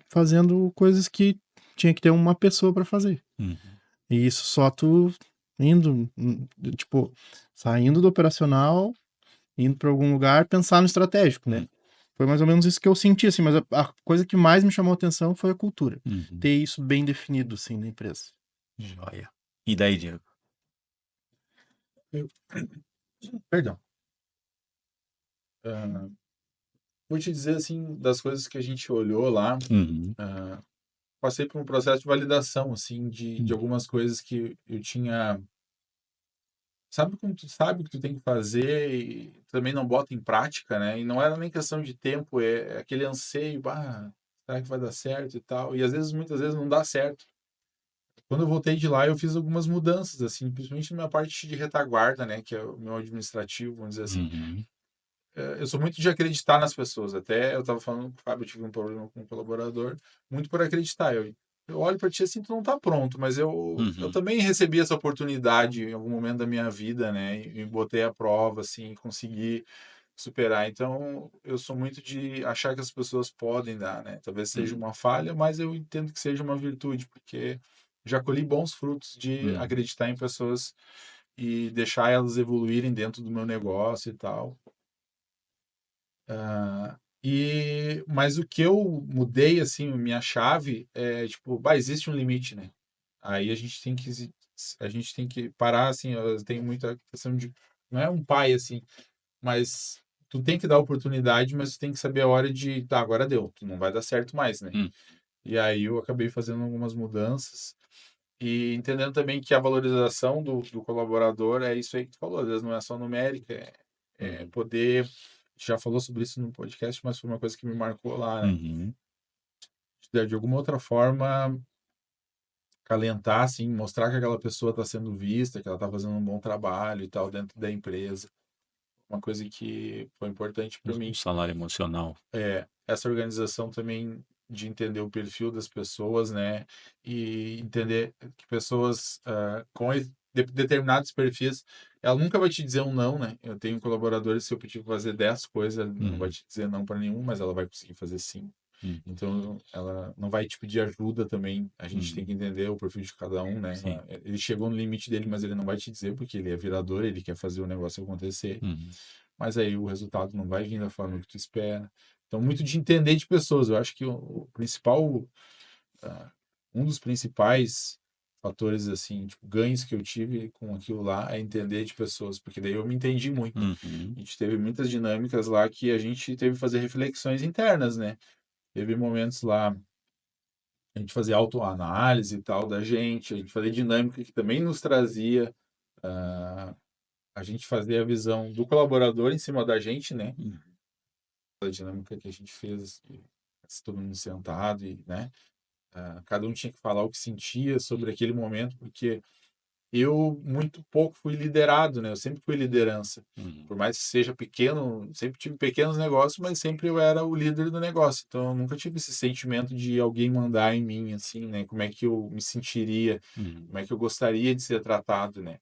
fazendo coisas que tinha que ter uma pessoa para fazer. Uhum, E isso só tu indo, tipo, saindo do operacional, indo para algum lugar, pensar no estratégico, né? uhum, Foi mais ou menos isso que eu senti, assim, mas a coisa que mais me chamou a atenção foi a cultura. uhum. Ter isso bem definido, assim, na empresa. Joia. E daí, Diego? Eu- Perdão. Ah, vou te dizer, assim, das coisas que a gente olhou lá, Uhum. passei por um processo de validação, assim, de algumas coisas que eu tinha. Sabe quando tu sabe o que tu tem que fazer e também não bota em prática, né? E não era nem questão de tempo, é aquele anseio, será que vai dar certo e tal? E às vezes, muitas vezes não dá certo. Quando eu voltei de lá, eu fiz algumas mudanças, assim, principalmente na minha parte de retaguarda, né? Que é o meu administrativo, vamos dizer assim. Uhum. Eu sou muito de acreditar nas pessoas. Até eu estava falando com o Fábio, eu tive um problema com um colaborador, muito por acreditar. Eu olho para ti assim, tu não tá pronto, mas eu Uhum. também recebi essa oportunidade em algum momento da minha vida, né? E me botei à prova, assim, consegui superar. Então, eu sou muito de achar que as pessoas podem dar, né? Talvez seja Uhum. uma falha, mas eu entendo que seja uma virtude, porque já colhi bons frutos de Uhum. acreditar em pessoas e deixar elas evoluírem dentro do meu negócio e tal. Mas o que eu mudei, assim, minha chave é, tipo, existe um limite, né? Aí a gente tem que parar, assim, eu tenho muita questão de, não é um pai, assim, mas tu tem que dar oportunidade, mas tu tem que saber a hora de, tá, agora deu, tu não vai dar certo mais, né? Uhum. E aí eu acabei fazendo algumas mudanças e entendendo também que a valorização do colaborador é isso aí que tu falou, às vezes não é só numérica, é Uhum. poder. A gente já falou sobre isso no podcast, mas foi uma coisa que me marcou lá, né? Uhum. De alguma outra forma, calentar, assim, mostrar que aquela pessoa está sendo vista, que ela está fazendo um bom trabalho e tal dentro da empresa. Uma coisa que foi importante para O mim. salário emocional. Essa organização também de entender o perfil das pessoas, né? E entender que pessoas determinados perfis, ela nunca vai te dizer um não, né? Eu tenho colaboradores, se eu pedir para fazer 10 coisas, ela não vai Uhum. te dizer não para nenhum, mas ela vai conseguir fazer sim. Uhum. Então, ela não vai te pedir ajuda também. A gente tem Uhum. que entender o perfil de cada um, né? Sim. Ele chegou no limite dele, mas ele não vai te dizer porque ele é virador, ele quer fazer o negócio acontecer. Uhum. Mas aí o resultado não vai vir da forma que tu espera. Então, muito de entender de pessoas. Eu acho que o principal, ah, um dos principais fatores, assim, tipo, ganhos que eu tive com aquilo lá é entender de pessoas, porque daí eu me entendi muito. Uhum. A gente teve muitas dinâmicas lá que a gente teve que fazer reflexões internas, né? Teve momentos lá, a gente fazia autoanálise e tal da gente, a gente fazia dinâmica que também nos trazia, ah, a gente fazia a visão do colaborador em cima da gente, né? Uhum. A dinâmica que a gente fez, todo mundo sentado e, né? Cada um tinha que falar o que sentia sobre aquele momento, porque eu muito pouco fui liderado, né? Eu sempre fui liderança. Uhum. Por mais que seja pequeno, sempre tive pequenos negócios, mas sempre eu era o líder do negócio. Então eu nunca tive esse sentimento de alguém mandar em mim, assim, né? Como é que eu me sentiria, Uhum. como é que eu gostaria de ser tratado, né?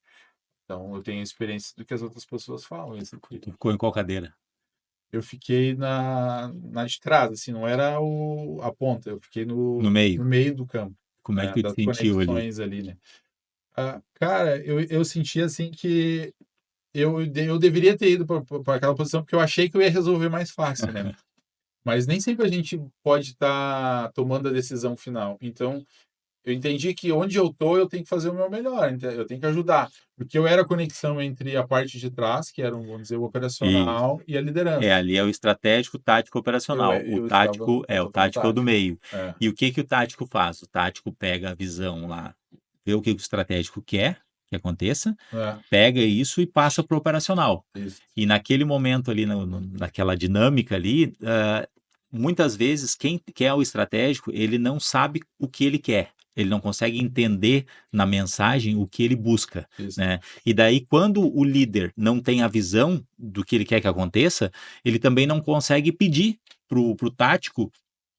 Então eu tenho a experiência do que as outras pessoas falam. Tu ficou em qual cadeira? Eu fiquei na de trás, assim, não era a ponta, eu fiquei No no meio. meio do campo, Como é que né? tu te Das sentiu ali? conexões ali, né? Cara, eu senti assim que eu deveria ter ido para aquela posição porque eu achei que eu ia resolver mais fácil, né? Mas nem sempre a gente pode estar tomando a decisão final. Então, eu entendi que onde eu tô, eu tenho que fazer o meu melhor, eu tenho que ajudar. Porque eu era a conexão entre a parte de trás, que era, vamos dizer, o Isso. operacional, e a É, liderança. ali é o estratégico, tático, operacional. O Eu estava tático no o tático é o do tático. meio. É, E o que que o tático faz? O tático pega a visão lá, vê o que o estratégico quer que aconteça, é, pega isso e passa para o operacional. isso, E naquele momento ali, naquela dinâmica ali, muitas vezes quem quer o estratégico, ele não sabe o que ele quer. Ele não consegue entender na mensagem o que ele busca, isso. né? E daí, quando o líder não tem a visão do que ele quer que aconteça, ele também não consegue pedir pro tático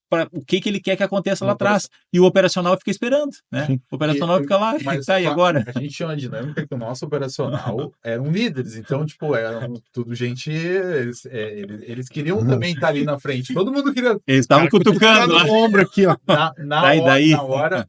para o que ele quer que aconteça No lá operação. atrás. E o operacional fica esperando, né? Sim. O operacional fica lá, Mas tá, e agora? a gente tinha uma dinâmica que o nosso operacional eram líderes, então, tipo, eram tudo gente. Eles queriam também estar ali na frente. Todo mundo queria. Eles estavam Cara, cutucando cutucando lá. o ombro aqui, ó. Daí, daí.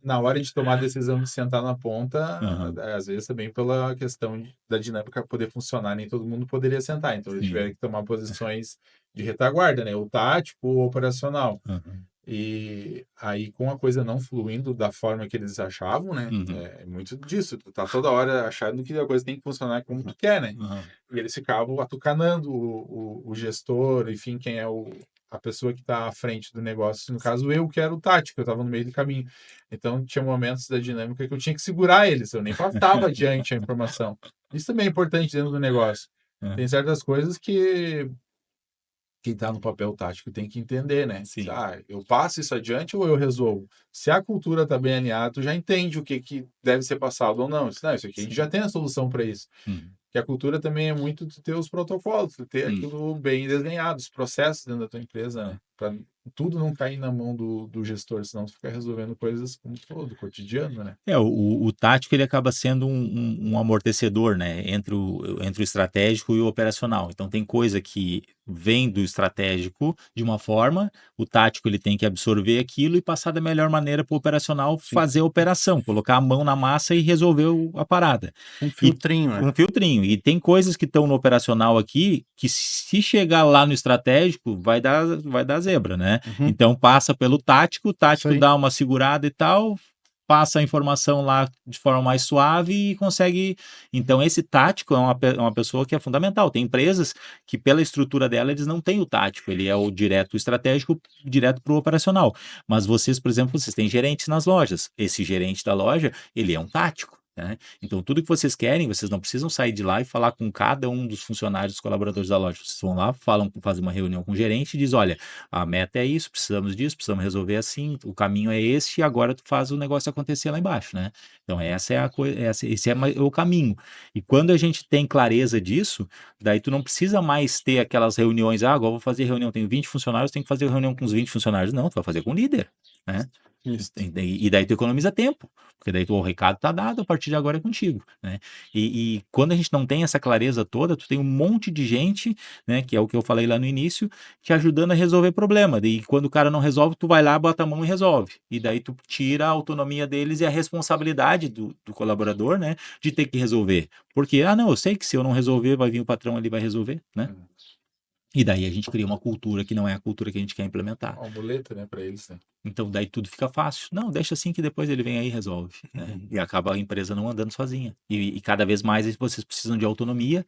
Na hora de tomar a decisão de sentar na ponta, Uhum, às vezes também pela questão da dinâmica poder funcionar, nem todo mundo poderia sentar. Então, eles sim. tiveram que tomar posições de retaguarda, né? O tático, o operacional. Uhum, E aí, com a coisa não fluindo da forma que eles achavam, né? uhum, É muito disso. Tu tá toda hora achando que a coisa tem que funcionar como tu quer, né? uhum, E eles ficavam atucanando o gestor, enfim, quem é a pessoa que está à frente do negócio. No caso, eu que era o tático, eu estava no meio do caminho. Então, tinha momentos da dinâmica que eu tinha que segurar eles, eu nem passava adiante a informação. Isso também é importante dentro do negócio. É. Tem certas coisas que quem está no papel tático tem que entender, né? Sim. Eu passo isso adiante ou eu resolvo? Se a cultura está bem alinhada, tu já entende o que deve ser passado ou não. Isso aqui a gente já tem a solução para isso. Que a cultura também é muito de ter os protocolos, de ter aquilo bem desenhado, os processos dentro da tua empresa, né? Para tudo não cair na mão do gestor, senão tu fica resolvendo coisas, como tu falou, do cotidiano, né? O tático ele acaba sendo um amortecedor, né, entre o estratégico e o operacional. Então tem coisa que vem do estratégico de uma forma, o tático ele tem que absorver aquilo e passar da melhor maneira para o operacional fazer a operação, colocar a mão na massa e resolver a parada. Um filtrinho, né? Um filtrinho. E tem coisas que estão no operacional aqui que se chegar lá no estratégico vai dar zebra, né? Então passa pelo tático, o tático dá uma segurada e tal, passa a informação lá de forma mais suave e consegue. Então, esse tático é uma pessoa que é fundamental. Tem empresas que, pela estrutura dela, eles não têm o tático, ele é o direto estratégico, direto para o operacional. Mas vocês, por exemplo, vocês têm gerentes nas lojas. Esse gerente da loja, ele é um tático. Né? Então, tudo que vocês querem, vocês não precisam sair de lá e falar com cada um dos funcionários, dos colaboradores da loja. Vocês vão lá, fazem uma reunião com o gerente e diz, olha, a meta é isso, precisamos disso, precisamos resolver assim, o caminho é este e agora tu faz o negócio acontecer lá embaixo, né? Então, essa é a coisa, esse é o caminho. E quando a gente tem clareza disso, daí tu não precisa mais ter aquelas reuniões, agora vou fazer reunião, tenho 20 funcionários, tenho que fazer reunião com os 20 funcionários. Não, tu vai fazer com o líder, né? Isso. E daí tu economiza tempo, porque daí o recado tá dado, a partir de agora é contigo, né? E quando a gente não tem essa clareza toda, tu tem um monte de gente, né, que é o que eu falei lá no início, te ajudando a resolver problema. E quando o cara não resolve, tu vai lá, bota a mão e resolve. E daí tu tira a autonomia deles e a responsabilidade do colaborador, né, de ter que resolver. Porque, não, eu sei que se eu não resolver, vai vir o patrão ali, vai resolver, né? E daí a gente cria uma cultura que não é a cultura que a gente quer implementar. Uma muleta, né, para eles, né? Então daí tudo fica fácil. Não, deixa assim que depois ele vem aí e resolve. Né? E acaba a empresa não andando sozinha. E cada vez mais vocês precisam de autonomia,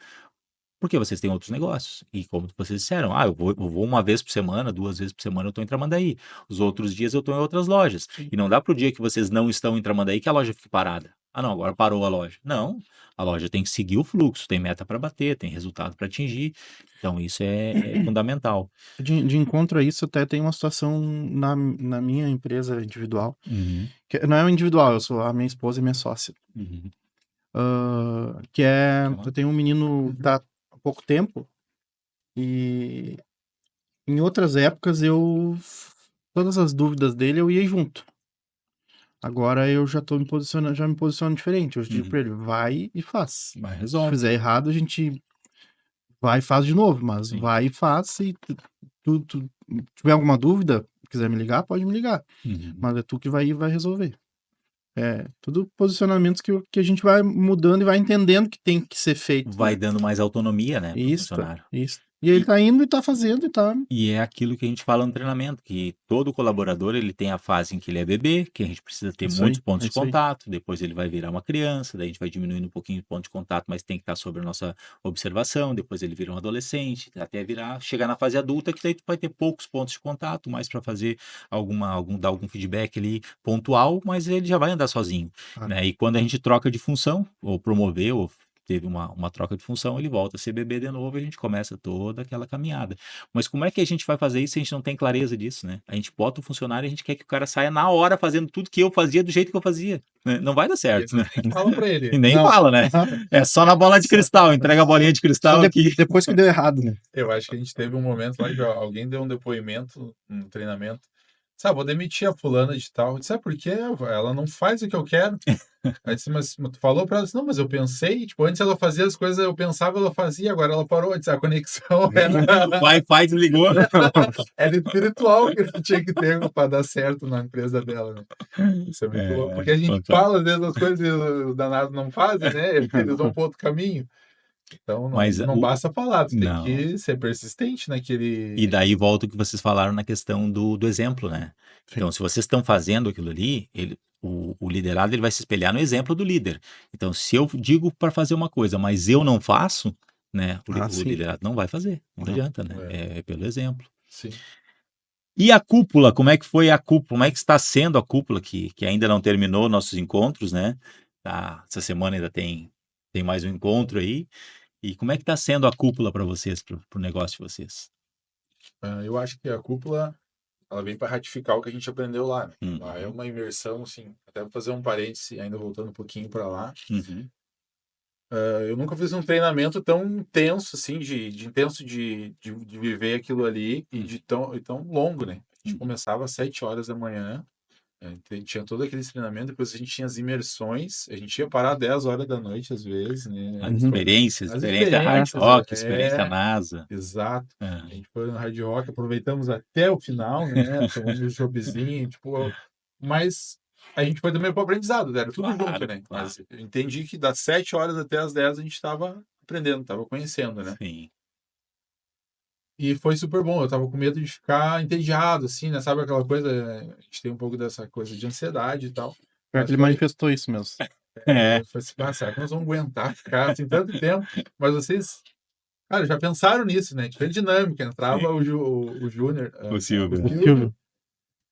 porque vocês têm outros negócios. E como vocês disseram, eu vou uma vez por semana, 2 vezes por semana eu estou em Tramandaí. Os outros dias eu estou em outras lojas. E não dá para o dia que vocês não estão em Tramandaí que a loja fique parada. Não, agora parou a loja. Não, a loja tem que seguir o fluxo, tem meta para bater, tem resultado para atingir. Então isso é fundamental. De encontro a isso, até tem uma situação na minha empresa individual. Que não é individual, eu sou a minha esposa e minha sócia. Que é, eu tenho um menino que tá há pouco tempo e em outras épocas todas as dúvidas dele eu ia junto. Agora eu já me posiciono diferente. Eu digo pra ele, vai e faz. Vai, Se resolve. fizer errado, a gente vai e faz de novo, mas Sim. vai e faz. E tu tiver alguma dúvida, quiser me ligar, pode me ligar. Mas é tu que vai resolver. É tudo posicionamentos que a gente vai mudando e vai entendendo que tem que ser feito. Vai dando mais autonomia, né, pro Isso, funcionário. isso. E ele tá indo e tá fazendo e tá. E é aquilo que a gente fala no treinamento, que todo colaborador ele tem a fase em que ele é bebê, que a gente precisa ter Isso muitos aí, pontos é de isso aí. contato, depois ele vai virar uma criança, daí a gente vai diminuindo um pouquinho o ponto de contato, mas tem que estar sob a nossa observação, depois ele vira um adolescente, até chegar na fase adulta, que daí tu vai ter poucos pontos de contato, mais para fazer dar algum feedback ali pontual, mas ele já vai andar sozinho, né? E quando a gente troca de função, ou promover, ou teve uma troca de função, ele volta a ser bebê de novo e a gente começa toda aquela caminhada. Mas como é que a gente vai fazer isso se a gente não tem clareza disso, né? A gente bota o funcionário e a gente quer que o cara saia na hora fazendo tudo que eu fazia do jeito que eu fazia. Né? Não vai dar certo, né? Nem fala pra ele. E nem Não. fala, né? É só na bola de cristal, entrega a bolinha de cristal aqui. Depois que deu errado, né? Eu acho que a gente teve um momento lá que alguém deu um depoimento, um treinamento. Sabe, vou demitir a fulana de tal. Eu disse, sabe por quê? Ela não faz o que eu quero. Aí disse, mas tu falou pra ela, disse, não, mas eu pensei, tipo, antes ela fazia as coisas, eu pensava, ela fazia, agora ela parou. Eu disse, a conexão O Wi-Fi desligou. era espiritual que ela tinha que ter pra dar certo na empresa dela, né? Isso é muito louco. Porque a gente fala às vezes as coisas e os danados não fazem, né? Eles vão para outro caminho. Então não basta falar, tu tem que ser persistente naquele. E daí volta o que vocês falaram na questão do exemplo, né? Sim. Então, se vocês estão fazendo aquilo ali, o liderado ele vai se espelhar no exemplo do líder. Então, se eu digo para fazer uma coisa, mas eu não faço, né? O sim. liderado não vai fazer. Não Não. adianta, né? É pelo exemplo. Sim. E a cúpula, como é que foi a cúpula? Como é que está sendo a cúpula, que ainda não terminou nossos encontros, né? Essa semana ainda tem mais um encontro aí. E como é que está sendo a cúpula para vocês, para o negócio de vocês? Eu acho que a cúpula, ela vem para ratificar o que a gente aprendeu lá, né? Uhum. Lá é uma imersão, assim, até vou fazer um parêntese, ainda voltando um pouquinho para lá. Uhum. Eu nunca fiz um treinamento tão intenso, assim, de viver aquilo ali e e tão longo, né? A gente Uhum. começava às 7 horas da manhã, tinha todo aquele treinamento, depois a gente tinha as imersões, a gente ia parar 10 horas da noite, às vezes, né? As experiências, As experiência Hard experiências, Rock, experiência NASA. exato. Ah, A gente foi no Hard Rock, aproveitamos até o final, né? Tomamos um choppzinho, tipo, mas a gente foi também para o aprendizado, né? Era tudo junto, claro, né? claro. Mas eu entendi que das 7 horas até as 10 a gente estava aprendendo, estava conhecendo, né? Sim. E foi super bom. Eu tava com medo de ficar entediado, assim, né? Sabe aquela coisa? A gente tem um pouco dessa coisa de ansiedade e tal. Pior que Mas ele manifestou isso mesmo. É. eu falei assim, ah, será que nós vamos aguentar ficar assim tanto tempo? Mas vocês, cara, já pensaram nisso, né? Tipo, é dinâmica. Entrava Sim. o Júnior, O Silvio. O Silvio,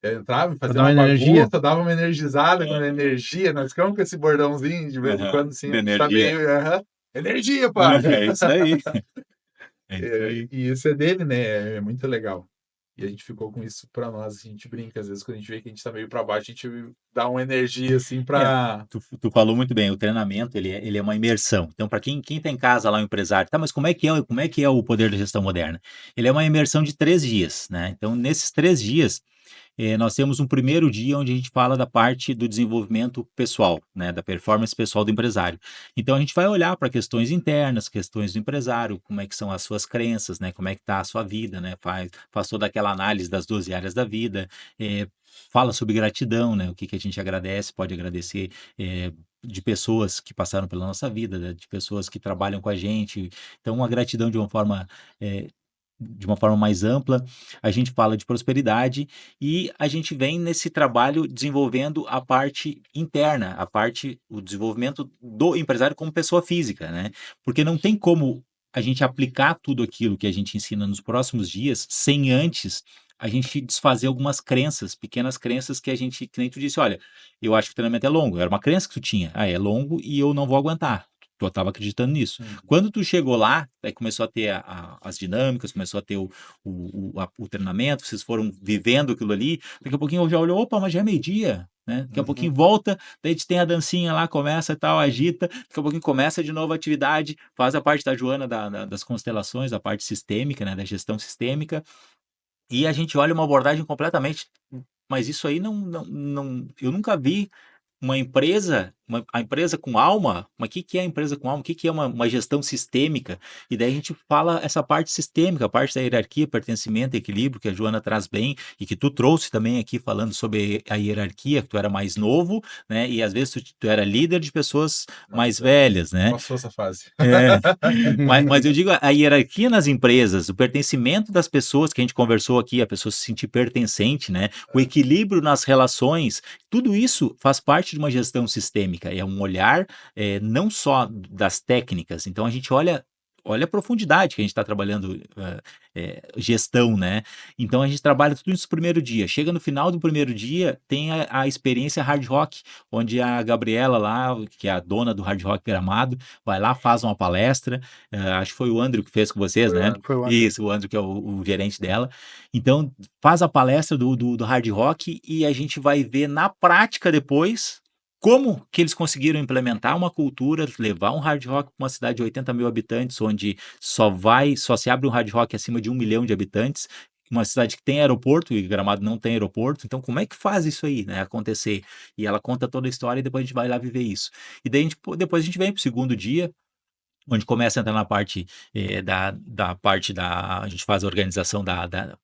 entrava, pra fazia dar uma uma energia. bagunça, dava uma energizada com energia. Nós ficamos com esse bordãozinho de vez em Aham. quando, assim, De a gente tá energia. meio, energia, pá! É isso aí. É isso aí. E isso é dele, né? É muito legal. E a gente ficou com isso pra nós. A gente brinca, às vezes, quando a gente vê que a gente tá meio pra baixo, a gente dá uma energia, assim, É, pra. tu falou muito bem, o treinamento ele é uma imersão. Então, para quem tem em casa lá um empresário, tá, mas como é que é o poder da gestão moderna? Ele é uma imersão de 3 dias, né? Então, nesses 3 dias, nós temos um primeiro dia onde a gente fala da parte do desenvolvimento pessoal, né, da performance pessoal do empresário. Então a gente vai olhar para questões internas, questões do empresário, como é que são as suas crenças, né, como é que está a sua vida, né, faz toda aquela análise das 12 áreas da vida, fala sobre gratidão, né, o que a gente agradece, pode agradecer de pessoas que passaram pela nossa vida, né, de pessoas que trabalham com a gente. Então, a gratidão de uma forma mais ampla, a gente fala de prosperidade e a gente vem nesse trabalho desenvolvendo a parte interna, o desenvolvimento do empresário como pessoa física, né? Porque não tem como a gente aplicar tudo aquilo que a gente ensina nos próximos dias sem antes a gente desfazer algumas crenças, pequenas crenças que nem tu disse, olha, eu acho que o treinamento é longo, era uma crença que tu tinha, é longo e eu não vou aguentar. Tu estava acreditando nisso. Quando tu chegou lá, aí começou a ter as dinâmicas, começou a ter o treinamento, vocês foram vivendo aquilo ali, daqui a pouquinho eu já olhou, opa, mas já é meio-dia, né? Daqui a pouquinho volta, daí a gente tem a dancinha lá, começa e tal, agita, daqui a pouquinho começa de novo a atividade, faz a parte da Joana das constelações, a parte sistêmica, né, da gestão sistêmica, e a gente olha uma abordagem completamente, mas isso aí eu nunca vi a empresa com alma, mas o que é a empresa com alma? O que é uma gestão sistêmica? E daí a gente fala essa parte sistêmica, a parte da hierarquia, pertencimento, equilíbrio, que a Joana traz bem e que tu trouxe também aqui falando sobre a hierarquia, que tu era mais novo, né? E às vezes tu era líder de pessoas mais velhas, né? Passou essa fase. É, mas eu digo a hierarquia nas empresas, o pertencimento das pessoas que a gente conversou aqui, a pessoa se sentir pertencente, né? O equilíbrio nas relações, tudo isso faz parte de uma gestão sistêmica, é um olhar não só das técnicas, então a gente olha a profundidade que a gente está trabalhando gestão, né? Então a gente trabalha tudo isso no primeiro dia. Chega no final do primeiro dia, tem a experiência Hard Rock, onde a Gabriela lá, que é a dona do Hard Rock Gramado, vai lá, faz uma palestra. Acho que foi o Andrew que fez com vocês, né? Foi o Andrew. Isso, o Andrew que é o gerente dela. Então faz a palestra do Hard Rock e a gente vai ver na prática depois como que eles conseguiram implementar uma cultura, levar um Hard Rock para uma cidade de 80 mil habitantes, onde só se abre um Hard Rock acima de 1 milhão de habitantes, uma cidade que tem aeroporto e Gramado não tem aeroporto, então como é que faz isso aí, né, acontecer? E ela conta toda a história e depois a gente vai lá viver isso. E daí depois a gente vem para o segundo dia, onde começa a entrar na parte a gente faz a organização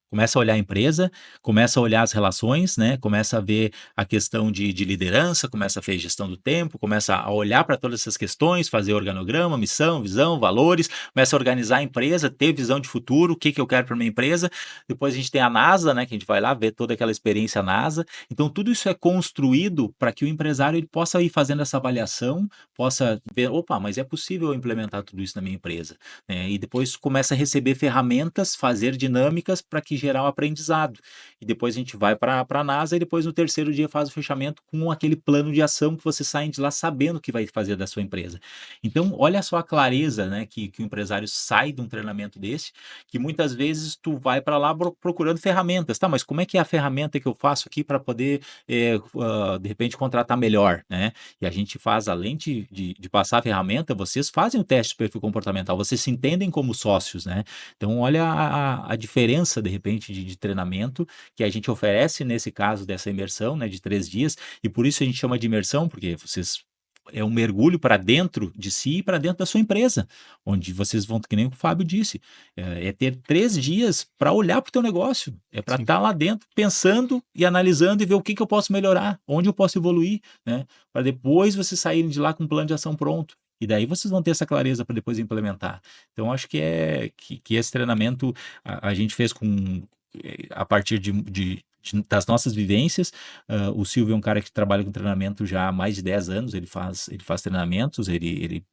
começa a olhar a empresa, começa a olhar as relações, né? Começa a ver a questão de liderança, começa a ver gestão do tempo, começa a olhar para todas essas questões, fazer organograma, missão, visão, valores, começa a organizar a empresa, ter visão de futuro, o que eu quero para minha empresa. Depois a gente tem a NASA, né? Que a gente vai lá ver toda aquela experiência NASA. Então tudo isso é construído para que o empresário ele possa ir fazendo essa avaliação, possa ver, opa, mas é possível eu implementar implementar tudo isso na minha empresa, né? E depois começa a receber ferramentas, fazer dinâmicas para que gerar o aprendizado. E depois a gente vai para a NASA e depois no terceiro dia faz o fechamento com aquele plano de ação que você sai de lá sabendo o que vai fazer da sua empresa. Então, olha só a clareza, né, que o empresário sai de um treinamento desse, que muitas vezes tu vai para lá procurando ferramentas, tá? Mas como é que é a ferramenta que eu faço aqui para poder, de repente, contratar melhor, né? E a gente faz, além de passar a ferramenta, vocês fazem o teste de perfil comportamental, vocês se entendem como sócios, né? Então, olha a diferença, de repente, de treinamento que a gente oferece nesse caso dessa imersão, né, de 3 dias, e por isso a gente chama de imersão, porque vocês é um mergulho para dentro de si e para dentro da sua empresa, onde vocês vão, que nem o Fábio disse, ter 3 dias para olhar para o teu negócio, é para Sim. estar lá dentro pensando e analisando e ver o que eu posso melhorar, onde eu posso evoluir, né? Para depois vocês saírem de lá com um plano de ação pronto. E daí vocês vão ter essa clareza para depois implementar. Então, acho que esse treinamento a gente fez a partir das nossas vivências. O Silvio é um cara que trabalha com treinamento já há mais de 10 anos, ele faz treinamentos, ele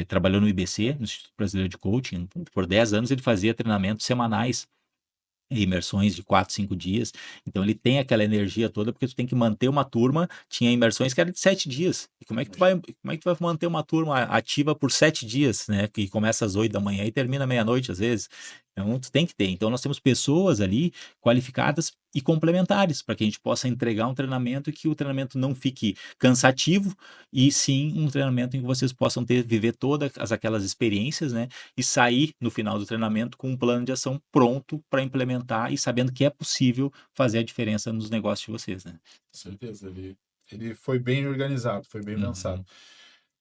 trabalhou no IBC, no Instituto Brasileiro de Coaching, por 10 anos ele fazia treinamentos semanais, imersões de 4, 5 dias, então ele tem aquela energia toda, porque tu tem que manter uma turma, tinha imersões que eram de 7 dias, e como é que tu vai manter uma turma ativa por 7 dias, né, que começa às 8 da manhã e termina meia-noite às vezes, então tu tem que ter, então nós temos pessoas ali qualificadas e complementares, para que a gente possa entregar um treinamento e que o treinamento não fique cansativo, e sim um treinamento em que vocês possam viver todas aquelas experiências, né, e sair no final do treinamento com um plano de ação pronto para implementar e sabendo que é possível fazer a diferença nos negócios de vocês, né? Com certeza, ele foi bem organizado, foi bem pensado. Uhum,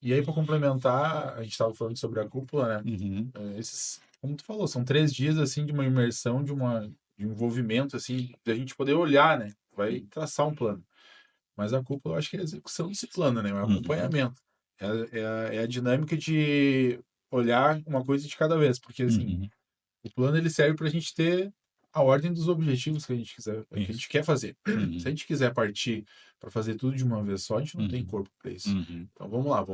E aí, para complementar, a gente estava falando sobre a cúpula, né? uhum, Esses, como tu falou, são 3 dias, assim, de uma imersão, de um envolvimento, assim, da gente poder olhar, né? Vai traçar um plano. Mas a cúpula, eu acho que é a execução desse plano, né? É o uhum, acompanhamento. É a dinâmica de olhar uma coisa de cada vez. Porque, assim, uhum. o plano, ele serve para a gente ter a ordem dos objetivos que a gente quiser, que a Isso. gente quer fazer. Se a Uhum, gente quiser partir para fazer tudo de uma vez só, a gente não tem uhum, corpo para isso. uhum. Então, vamos lá,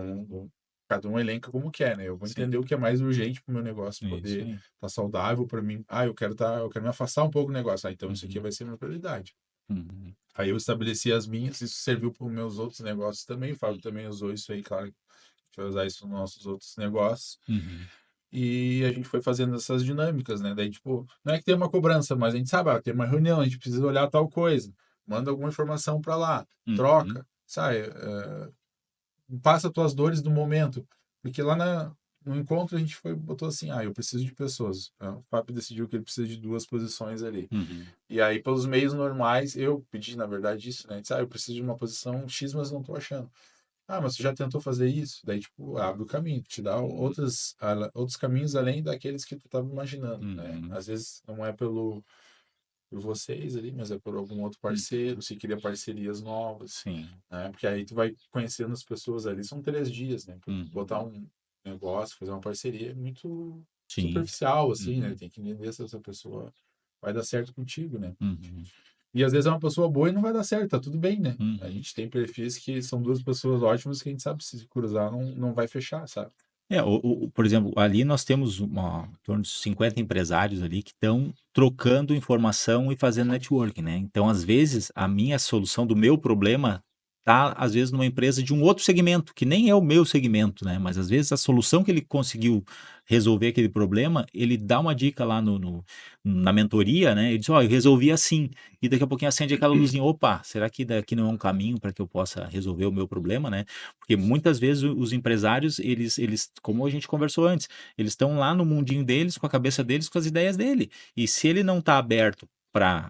cada um elenca como quer, né? Eu vou Sim, entender o que é mais urgente para o meu negócio isso poder aí. estar saudável para mim. Eu quero me afastar um pouco do negócio. Então isso aqui Uhum, vai ser minha prioridade. uhum, Aí eu estabeleci as minhas, isso serviu para os meus outros negócios também. O Fábio também usou isso aí, claro. A gente vai usar isso nos nossos outros negócios. uhum, E a gente foi fazendo essas dinâmicas, né? Daí, tipo, não é que tem uma cobrança, mas a gente sabe, tem uma reunião, a gente precisa olhar tal coisa. Manda alguma informação para lá, uhum, troca, sabe? Passa tuas dores do momento. Porque lá no encontro a gente botou assim, eu preciso de pessoas. O Fábio decidiu que ele precisa de 2 posições ali. uhum, E aí, pelos meios normais, eu pedi, na verdade, isso, né? Disse, eu preciso de uma posição X, mas não tô achando. Mas tu já tentou fazer isso? Daí, tipo, abre o caminho, te dá outros caminhos além daqueles que tu estava imaginando, né? uhum, Às vezes não é por vocês ali, mas é por algum outro uhum. parceiro, se cria parcerias novas, Sim. né? Porque aí tu vai conhecendo as pessoas ali, são 3 dias, né? Uhum, Botar um negócio, fazer uma parceria é muito sim. superficial, assim, né? Uhum, Tem que entender se essa pessoa vai dar certo contigo, né? uhum, E às vezes é uma pessoa boa e não vai dar certo, tá tudo bem, né? A uhum. gente tem perfis que são 2 pessoas ótimas que a gente sabe se cruzar não vai fechar, sabe? Por exemplo, ali nós temos em torno de 50 empresários ali que estão trocando informação e fazendo networking, né? Então, às vezes, a minha solução do meu problema tá, às vezes, numa empresa de um outro segmento, que nem é o meu segmento, né? Mas às vezes a solução que ele conseguiu resolver aquele problema, ele dá uma dica lá na mentoria, né? Ele diz, eu resolvi assim. E daqui a pouquinho acende aquela luzinha, opa, será que daqui não é um caminho para que eu possa resolver o meu problema, né? Porque muitas vezes os empresários, eles, como a gente conversou antes, eles estão lá no mundinho deles, com a cabeça deles, com as ideias dele. E se ele não está aberto para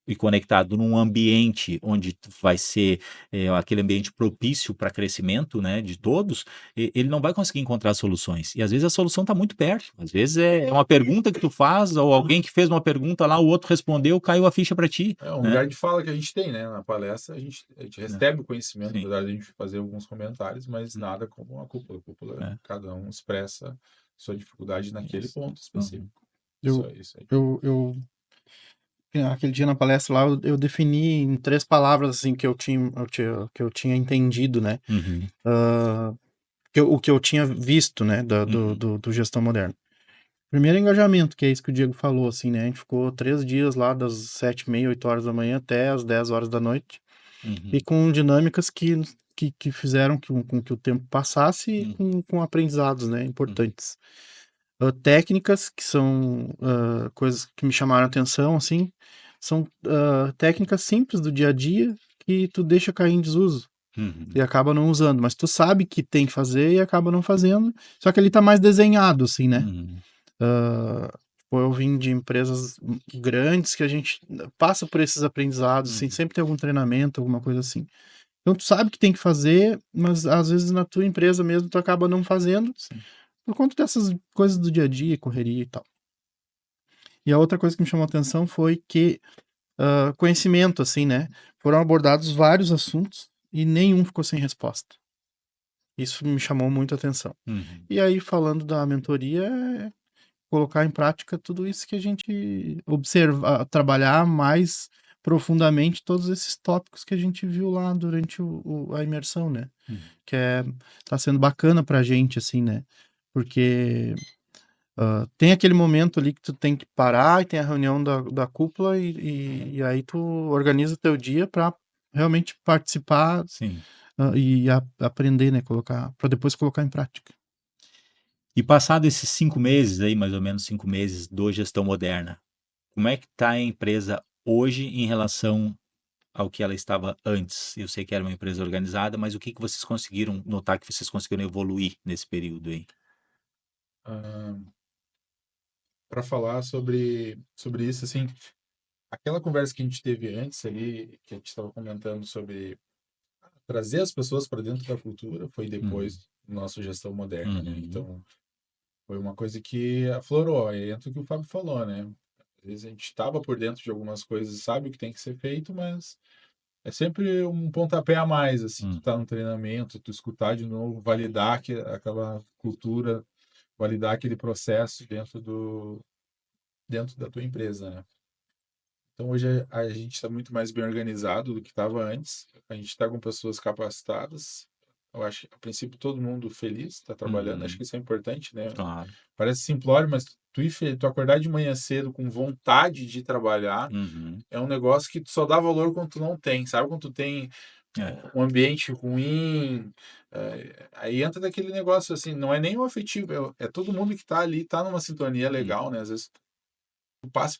e conectado num ambiente onde vai ser aquele ambiente propício para crescimento, né, de todos, ele não vai conseguir encontrar soluções. E às vezes a solução está muito perto. Às vezes é uma pergunta que tu faz, ou alguém que fez uma pergunta lá, o outro respondeu, caiu a ficha para ti, É um né? lugar de fala que a gente tem, né? Na palestra a gente É, recebe o conhecimento, sim. apesar de a gente fazer alguns comentários, mas Uhum. nada como a cúpula. A cúpula, É, cada um expressa sua dificuldade naquele isso. ponto Uhum. específico. Isso Eu, aí, isso aí. eu, aquele dia na palestra lá, eu defini em 3 palavras, assim, que eu tinha entendido, né? Uhum. Ah, o que eu tinha visto, né, do Gestão Moderna. Primeiro engajamento, que é isso que o Diego falou, assim, né? A gente ficou 3 dias lá, das 7h30, 8 horas da manhã até as 10 horas da noite, e com dinâmicas que fizeram com que o tempo passasse e com aprendizados, né, importantes. Técnicas que são coisas que me chamaram a atenção, assim, são técnicas simples do dia a dia que tu deixa cair em desuso e acaba não usando, mas tu sabe que tem que fazer e acaba não fazendo, só que ele tá mais desenhado, assim, né? Tipo, eu vim de empresas grandes que a gente passa por esses aprendizados, assim, sempre tem algum treinamento, alguma coisa assim. Então tu sabe que tem que fazer, mas às vezes na tua empresa mesmo tu acaba não fazendo por conta dessas coisas do dia a dia, correria e tal. E a outra coisa que me chamou a atenção foi que conhecimento, assim, né? Foram abordados vários assuntos e nenhum ficou sem resposta. Isso me chamou muito a atenção. E aí, falando da mentoria, é colocar em prática tudo isso que a gente observa, trabalhar mais profundamente todos esses tópicos que a gente viu lá durante a imersão, né? Que tá sendo bacana pra gente, assim, né? Porque tem aquele momento ali que tu tem que parar e tem a reunião da cúpula e aí tu organiza o teu dia pra realmente participar e aprender, né? Para depois colocar em prática. E passado esses 5 meses aí, mais ou menos 5 meses do Gestão Moderna, como é que está a empresa hoje em relação ao que ela estava antes? Eu sei que era uma empresa organizada, mas o que vocês conseguiram notar que vocês conseguiram evoluir nesse período aí? Para falar sobre isso, assim, aquela conversa que a gente teve antes ali, que a gente estava comentando sobre trazer as pessoas para dentro da cultura, foi depois do nosso Gestão Moderna, né? Então, foi uma coisa que aflorou. Aí entra o que o Fábio falou, né? Às vezes a gente estava por dentro de algumas coisas, sabe o que tem que ser feito, mas é sempre um pontapé a mais, assim, tu tá no treinamento, tu escutar de novo, validar aquela cultura, validar aquele processo dentro da tua empresa, né? Então hoje a gente está muito mais bem organizado do que estava antes. A gente está com pessoas capacitadas. Eu acho que, a princípio, todo mundo feliz, está trabalhando. Acho que isso é importante, né? Claro. Parece simplório, mas tu acordar de manhã cedo com vontade de trabalhar é um negócio que tu só dá valor quando tu não tem. Sabe quando tu tem um ambiente ruim? Aí entra daquele negócio assim, não é nem o afetivo, é todo mundo que está ali, está numa sintonia legal, né? Às vezes tu passa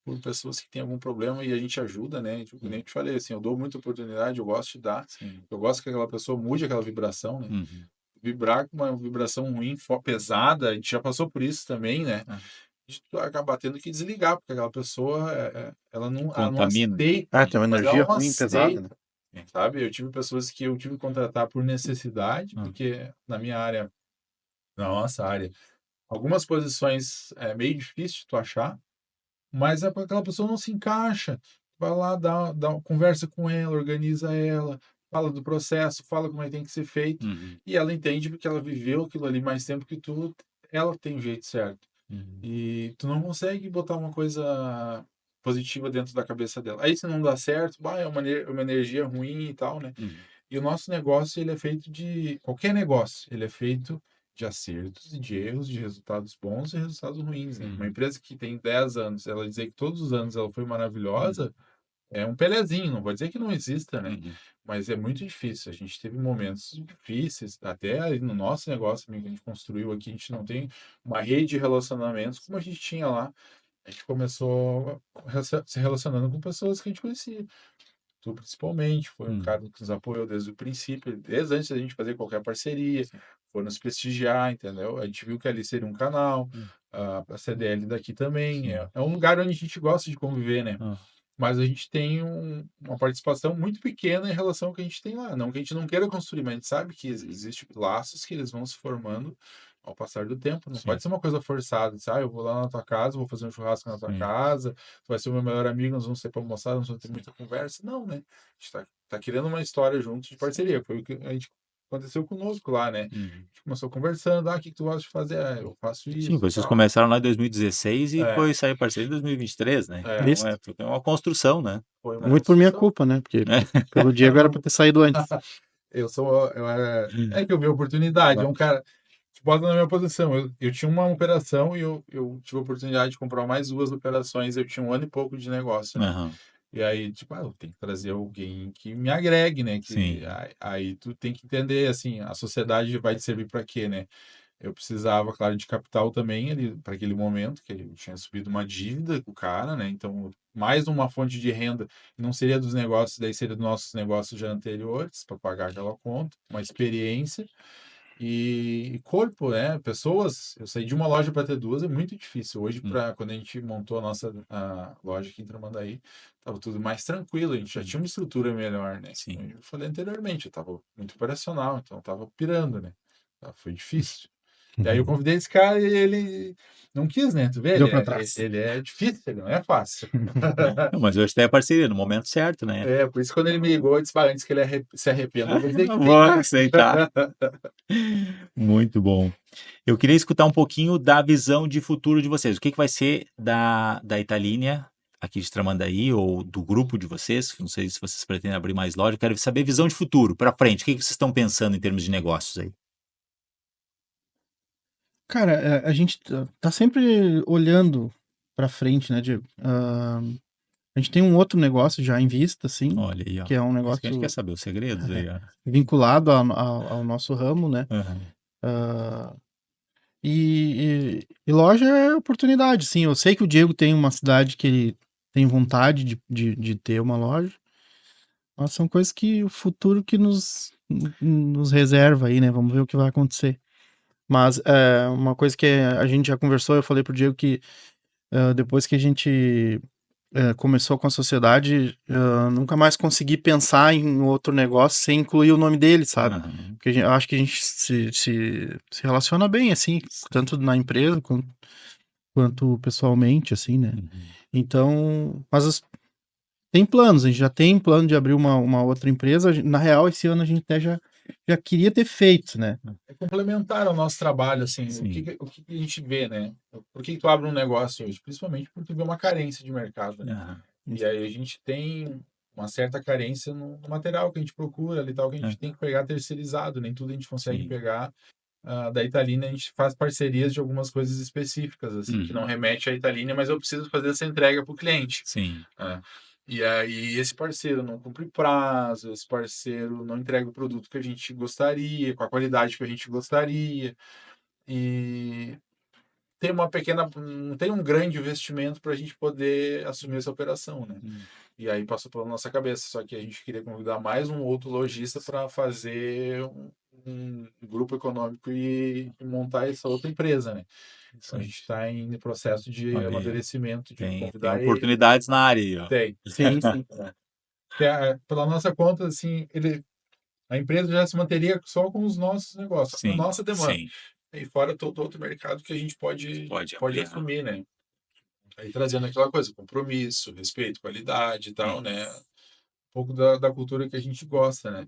por pessoas que têm algum problema e a gente ajuda, né? Tipo, nem te falei, assim, eu dou muita oportunidade, eu gosto de dar. Eu gosto que aquela pessoa mude aquela vibração, né? Vibrar com uma vibração ruim, pesada, a gente já passou por isso também, né? A gente acaba tendo que desligar, porque aquela pessoa, ela não Contamina. aceita. Tem uma Mas energia ela não ruim, pesada, né? aceita, sabe? Eu tive pessoas que eu tive que contratar por necessidade, porque na minha área, na nossa área, algumas posições é meio difícil de tu achar, mas aquela pessoa não se encaixa. Vai lá, conversa com ela, organiza ela, fala do processo, fala como é que tem que ser feito. E ela entende porque ela viveu aquilo ali mais tempo que tu, ela tem o jeito certo. E tu não consegue botar uma coisa positiva dentro da cabeça dela. Aí se não dá certo, é uma energia ruim e tal, né? E o nosso negócio, ele é feito de... Qualquer negócio, ele é feito de acertos e de erros, de resultados bons e resultados ruins, né? Uma empresa que tem 10 anos, ela dizer que todos os anos ela foi maravilhosa, é um pelezinho, não vou dizer que não exista, né? Mas é muito difícil. A gente teve momentos difíceis, até aí no nosso negócio que a gente construiu aqui, a gente não tem uma rede de relacionamentos como a gente tinha lá. A gente começou se relacionando com pessoas que a gente conhecia. Tu, principalmente, foi um cara que nos apoiou desde o princípio, desde antes da gente fazer qualquer parceria, foi nos prestigiar, entendeu? A gente viu que ali seria um canal, a CDL daqui também. É um lugar onde a gente gosta de conviver, né? Mas a gente tem uma participação muito pequena em relação ao que a gente tem lá. Não que a gente não queira construir, mas a gente sabe que existem laços que eles vão se formando ao passar do tempo. Não pode ser uma coisa forçada. Eu vou lá na tua casa, vou fazer um churrasco na tua casa, tu vai ser o meu melhor amigo, nós vamos ser para almoçar, nós vamos ter muita conversa. Não, né? A gente tá criando uma história junto de parceria. Foi o que a gente aconteceu conosco lá, né? A gente começou conversando, o que tu gosta de fazer? Eu faço isso. Sim, vocês tal. começaram lá em 2016 e foi sair parceria em 2023, né? Isso. Então é uma construção, né? Foi uma Muito por minha construção. culpa, né? Porque pelo Diego era pra ter saído antes. É que eu vi a oportunidade. É um cara. Te bota na minha posição. Eu tinha uma operação e eu tive a oportunidade de comprar mais 2 operações. Eu tinha 1 ano e pouco de negócio, né? Aham, E aí, tipo, eu tenho que trazer alguém que me agregue, né? Que sim. aí tu tem que entender, assim, a sociedade vai te servir para quê, né? Eu precisava, claro, de capital também ali para aquele momento, que eu tinha subido uma dívida com o cara, né? Então, mais uma fonte de renda, não seria dos negócios, daí seria dos nossos negócios já anteriores, para pagar aquela conta, uma experiência e corpo, né? Pessoas. Eu saí de uma loja para ter duas é muito difícil. Hoje, Hum, quando a gente montou a loja aqui em Tramandaí, estava tudo mais tranquilo, a gente já tinha hum, uma estrutura melhor, né? sim. Eu falei anteriormente, eu estava muito operacional, então eu estava pirando, né? Foi difícil. E aí eu convidei esse cara e ele não quis, né? Tu vê, Deu pra trás. ele é difícil, ele não é fácil. Não, mas hoje tem a parceria no momento certo, né? É, por isso quando ele me ligou, eu disse, "Bah, antes que ele se arrependa, eu vou dizer que sim." Vou aceitar. Muito bom. Eu queria escutar um pouquinho da visão de futuro de vocês. O que que vai ser da Italínia aqui de Tramandaí ou do grupo de vocês? Não sei se vocês pretendem abrir mais loja. Quero saber visão de futuro, para frente. O que que vocês estão pensando em termos de negócios aí? Cara, a gente tá sempre olhando pra frente, né, Diego? A gente tem um outro negócio já em vista, assim, Olha aí, ó. que é um Isso que a gente quer negócio saber, os segredos aí, ó. vinculado ao nosso ramo, né? Aham. Ah, e loja é oportunidade, sim. Eu sei que o Diego tem uma cidade que ele tem vontade de ter uma loja, mas são coisas que o futuro que nos reserva aí, né? Vamos ver o que vai acontecer. Mas uma coisa que a gente já conversou, eu falei pro Diego que depois que a gente começou com a sociedade, nunca mais consegui pensar em outro negócio sem incluir o nome dele, sabe? Aham. Porque eu acho que a gente se relaciona bem, assim, tanto na empresa quanto pessoalmente, assim, né? Uhum. Então, tem planos, a gente já tem plano de abrir uma outra empresa. Na real, esse ano a gente até já queria ter feito, né? É complementar ao nosso trabalho, assim, Sim. o que a gente vê, né? Por que tu abre um negócio hoje? Principalmente porque tu vê uma carência de mercado, né? Aham. E aí a gente tem uma certa carência no material que a gente procura ali, tal, que a gente É. tem que pegar terceirizado, nem tudo a gente consegue Sim. pegar. Da Italina a gente faz parcerias de algumas coisas específicas, assim, que não Uhum. remete à Italina, mas eu preciso fazer essa entrega para o cliente. Sim. Né? E aí esse parceiro não cumpre prazo, esse parceiro não entrega o produto que a gente gostaria, com a qualidade que a gente gostaria, e não tem um grande investimento para a gente poder assumir essa operação, né? Hum. E aí passou pela nossa cabeça, só que a gente queria convidar mais um outro lojista para fazer um grupo econômico e montar essa outra empresa, né? Então a gente Interessante. está em processo de Olha aí, ó. amadurecimento, de Tem convidar ele. oportunidades na área aí, ó. Tem. Sim, sim. Né? Pela nossa conta, assim, a empresa já se manteria só com os nossos negócios, a Sim, nossa demanda. sim. E fora todo outro mercado que a gente Pode pode ampliar. assumir, né? Aí trazendo aquela coisa, compromisso, respeito, qualidade e tal, Sim. né? Um pouco da cultura que a gente gosta, né?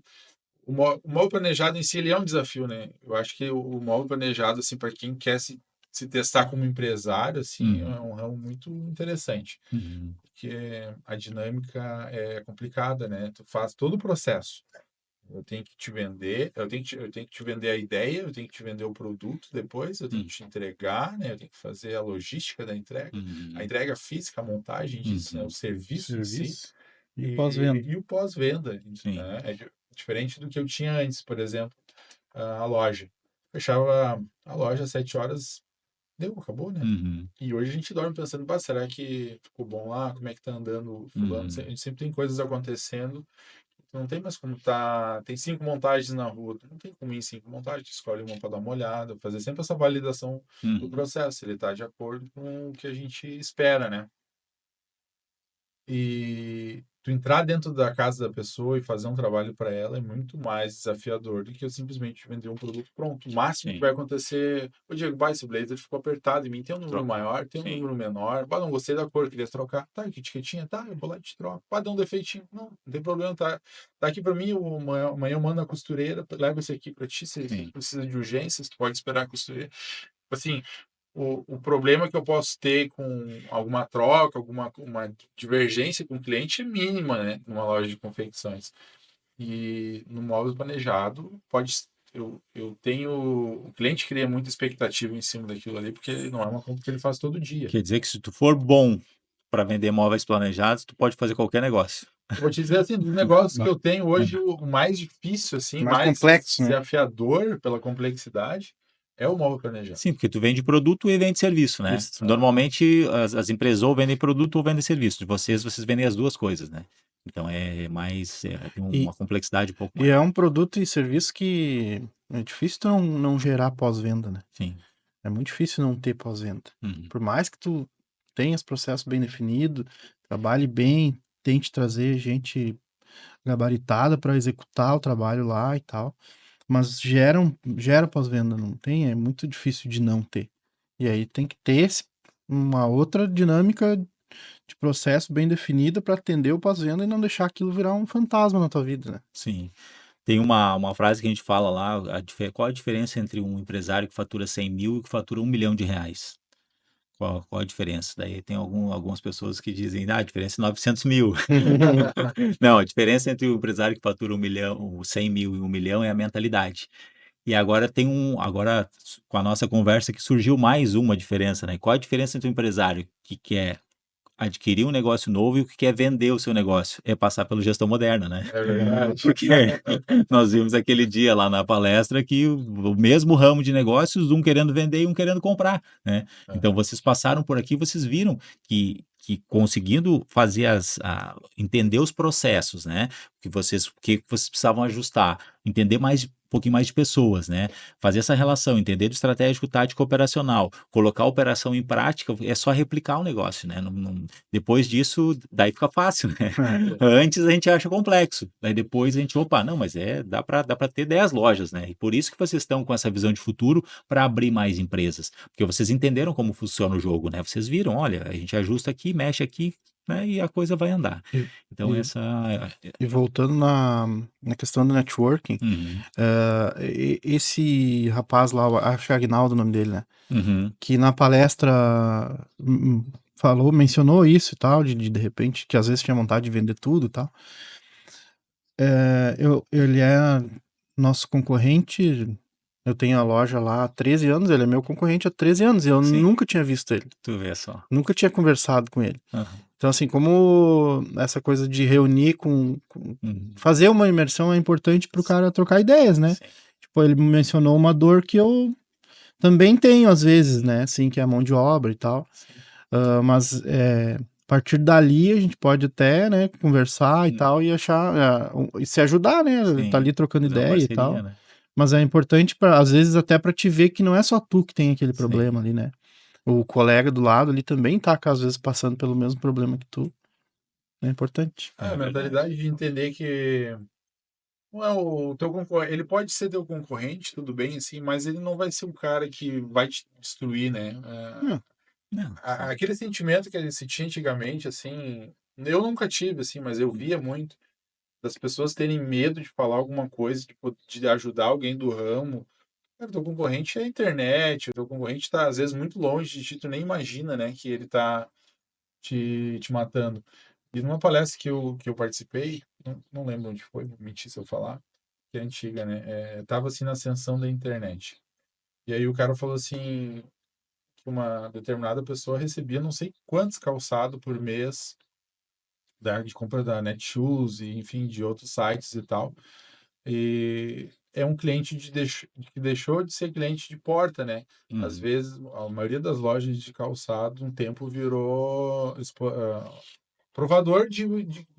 O mal planejado em si, ele é um desafio, né? Eu acho que o mal planejado, assim, para quem quer se testar como empresário, assim, é Uhum. um ramo muito interessante, Uhum. porque a dinâmica é complicada, né? Tu faz todo o processo. Eu tenho que te vender, eu tenho que te vender a ideia, eu tenho que te vender o produto depois, eu tenho que Uhum. te entregar, né? Eu tenho que fazer a logística da entrega, a Uhum. entrega física, a montagem disso, né? O Uhum. serviço em si Serviço e pós-venda. e o pós-venda, Sim. né? Diferente do que eu tinha antes, por exemplo, a loja. Fechava a loja às 7 horas, deu, acabou, né? Uhum. E hoje a gente dorme pensando, bah, será que ficou bom lá? Como é que tá andando fulano? A Uhum. gente sempre tem coisas acontecendo, não tem mais como tá. Tem 5 montagens na rua, não tem como ir em 5 montagens, tu escolhe uma para dar uma olhada, fazer sempre essa validação do Uhum. processo, ele está de acordo com o que a gente espera, né? E tu entrar dentro da casa da pessoa e fazer um trabalho para ela é muito mais desafiador do que eu simplesmente vender um produto pronto. O máximo que Sim. vai acontecer, ô Diego, bah, esse blazer ficou apertado em mim, tem um número Troca. maior, tem um Sim. número menor, bah, não gostei da cor, queria trocar, tá, que etiquetinha, tá, eu vou lá e te troco, bah, deu um defeitinho, não tem problema, tá aqui para mim, amanhã eu mando a costureira, leva esse aqui para ti, se Sim. precisa de urgências, tu pode esperar a costureira. Assim, o problema que eu posso ter com alguma troca, uma divergência com o cliente é mínima, né? Numa loja de confecções. E no móvel planejado, eu tenho. O cliente cria muita expectativa em cima daquilo ali, porque não é uma compra que ele faz todo dia. Quer dizer que se tu for bom para vender móveis planejados, tu pode fazer qualquer negócio. Eu vou te dizer assim, dos negócios que Não. eu tenho hoje, o mais difícil, assim, Mais mais complexo, né? desafiador pela complexidade, é o móvel planejado. Sim, porque tu vende produto e vende serviço, né? Isso. Normalmente as empresas ou vendem produto ou vendem serviço. De vocês vendem as duas coisas, né? Então tem E, uma complexidade um pouco e é maior. um produto e serviço que é difícil tu não gerar pós-venda, né? Sim. É muito difícil não ter pós-venda. Uhum. Por mais que tu tenha esse processo bem definido, trabalhe bem, tente trazer gente gabaritada para executar o trabalho lá e tal, mas gera pós-venda, não tem? É muito difícil de não ter. E aí tem que ter uma outra dinâmica de processo bem definida para atender o pós-venda e não deixar aquilo virar um fantasma na tua vida, né? Sim. Tem uma frase que a gente fala lá, qual a diferença entre um empresário que fatura 100 mil e que fatura R$ 1 milhão? Qual a diferença? Daí tem algumas pessoas que dizem, a diferença é 900 mil. Não, a diferença entre o empresário que fatura 1 milhão, 100 mil e 1 milhão é a mentalidade. E agora com a nossa conversa que surgiu mais uma diferença, né? Qual a diferença entre o empresário que quer adquirir um negócio novo e o que quer vender o seu negócio? É passar pela gestão moderna, né? É verdade. Porque nós vimos aquele dia lá na palestra que o mesmo ramo de negócios, um querendo vender e um querendo comprar, né? Então vocês passaram por aqui, vocês viram que conseguindo fazer entender os processos, né? Que vocês precisavam ajustar, entender mais um pouquinho mais de pessoas, né? Fazer essa relação, entender do estratégico, tático, operacional, colocar a operação em prática, é só replicar o negócio, né? Depois disso, daí fica fácil, né? Antes a gente acha complexo, daí depois a gente, opa, não, mas dá para ter 10 lojas, né? E por isso que vocês estão com essa visão de futuro para abrir mais empresas, porque vocês entenderam como funciona o jogo, né? Vocês viram, olha, a gente ajusta aqui, mexe aqui, né? E a coisa vai andar. E, Então e- essa. e voltando na questão do networking, Uhum, esse rapaz lá, acho que é Agnaldo o nome dele, né? uhum, Que na palestra mencionou isso e tal, de repente, que às vezes tinha vontade de vender tudo e tal. Ele é nosso concorrente, eu tenho a loja lá há 13 anos, ele é meu concorrente há 13 anos, e eu sim, nunca tinha visto ele, tu vê só. nunca tinha conversado com ele. Uhum, Então, assim, como essa coisa de reunir uhum, fazer uma imersão é importante pro cara trocar ideias, né? sim, Tipo, ele mencionou uma dor que eu também tenho às vezes, né? Assim, que é a mão de obra e tal. sim. Mas a partir dali a gente pode até, né, conversar e Uhum, tal e achar, e se ajudar, né? Tá sim, ali trocando fazer uma ideia e parceria, tal. né? Mas é importante, às vezes, até para te ver que não é só tu que tem aquele Sim, problema ali, né? O colega do lado ali também tá, às vezes, passando pelo mesmo problema que tu. É importante. A é verdade. mentalidade de entender que não é o teu concorrente. Ele pode ser teu concorrente, tudo bem, assim, mas ele não vai ser um cara que vai te destruir, né? Não, Não, sim, Aquele sentimento que se tinha antigamente, assim, eu nunca tive, assim, mas eu via muito das pessoas terem medo de falar alguma coisa, de ajudar alguém do ramo. Cara, o teu concorrente é a internet, o teu concorrente está, às vezes, muito longe de ti, tu nem imagina, né, que ele tá te matando. E numa palestra que eu participei, não lembro onde foi, vou mentir se eu falar, que é antiga, né? Tava assim na ascensão da internet. E aí o cara falou assim que uma determinada pessoa recebia não sei quantos calçados por mês de compra da Netshoes e enfim de outros sites e tal. E é um cliente que deixou de ser cliente de porta, né? Às uhum, vezes, a maioria das lojas de calçado, um tempo virou provador de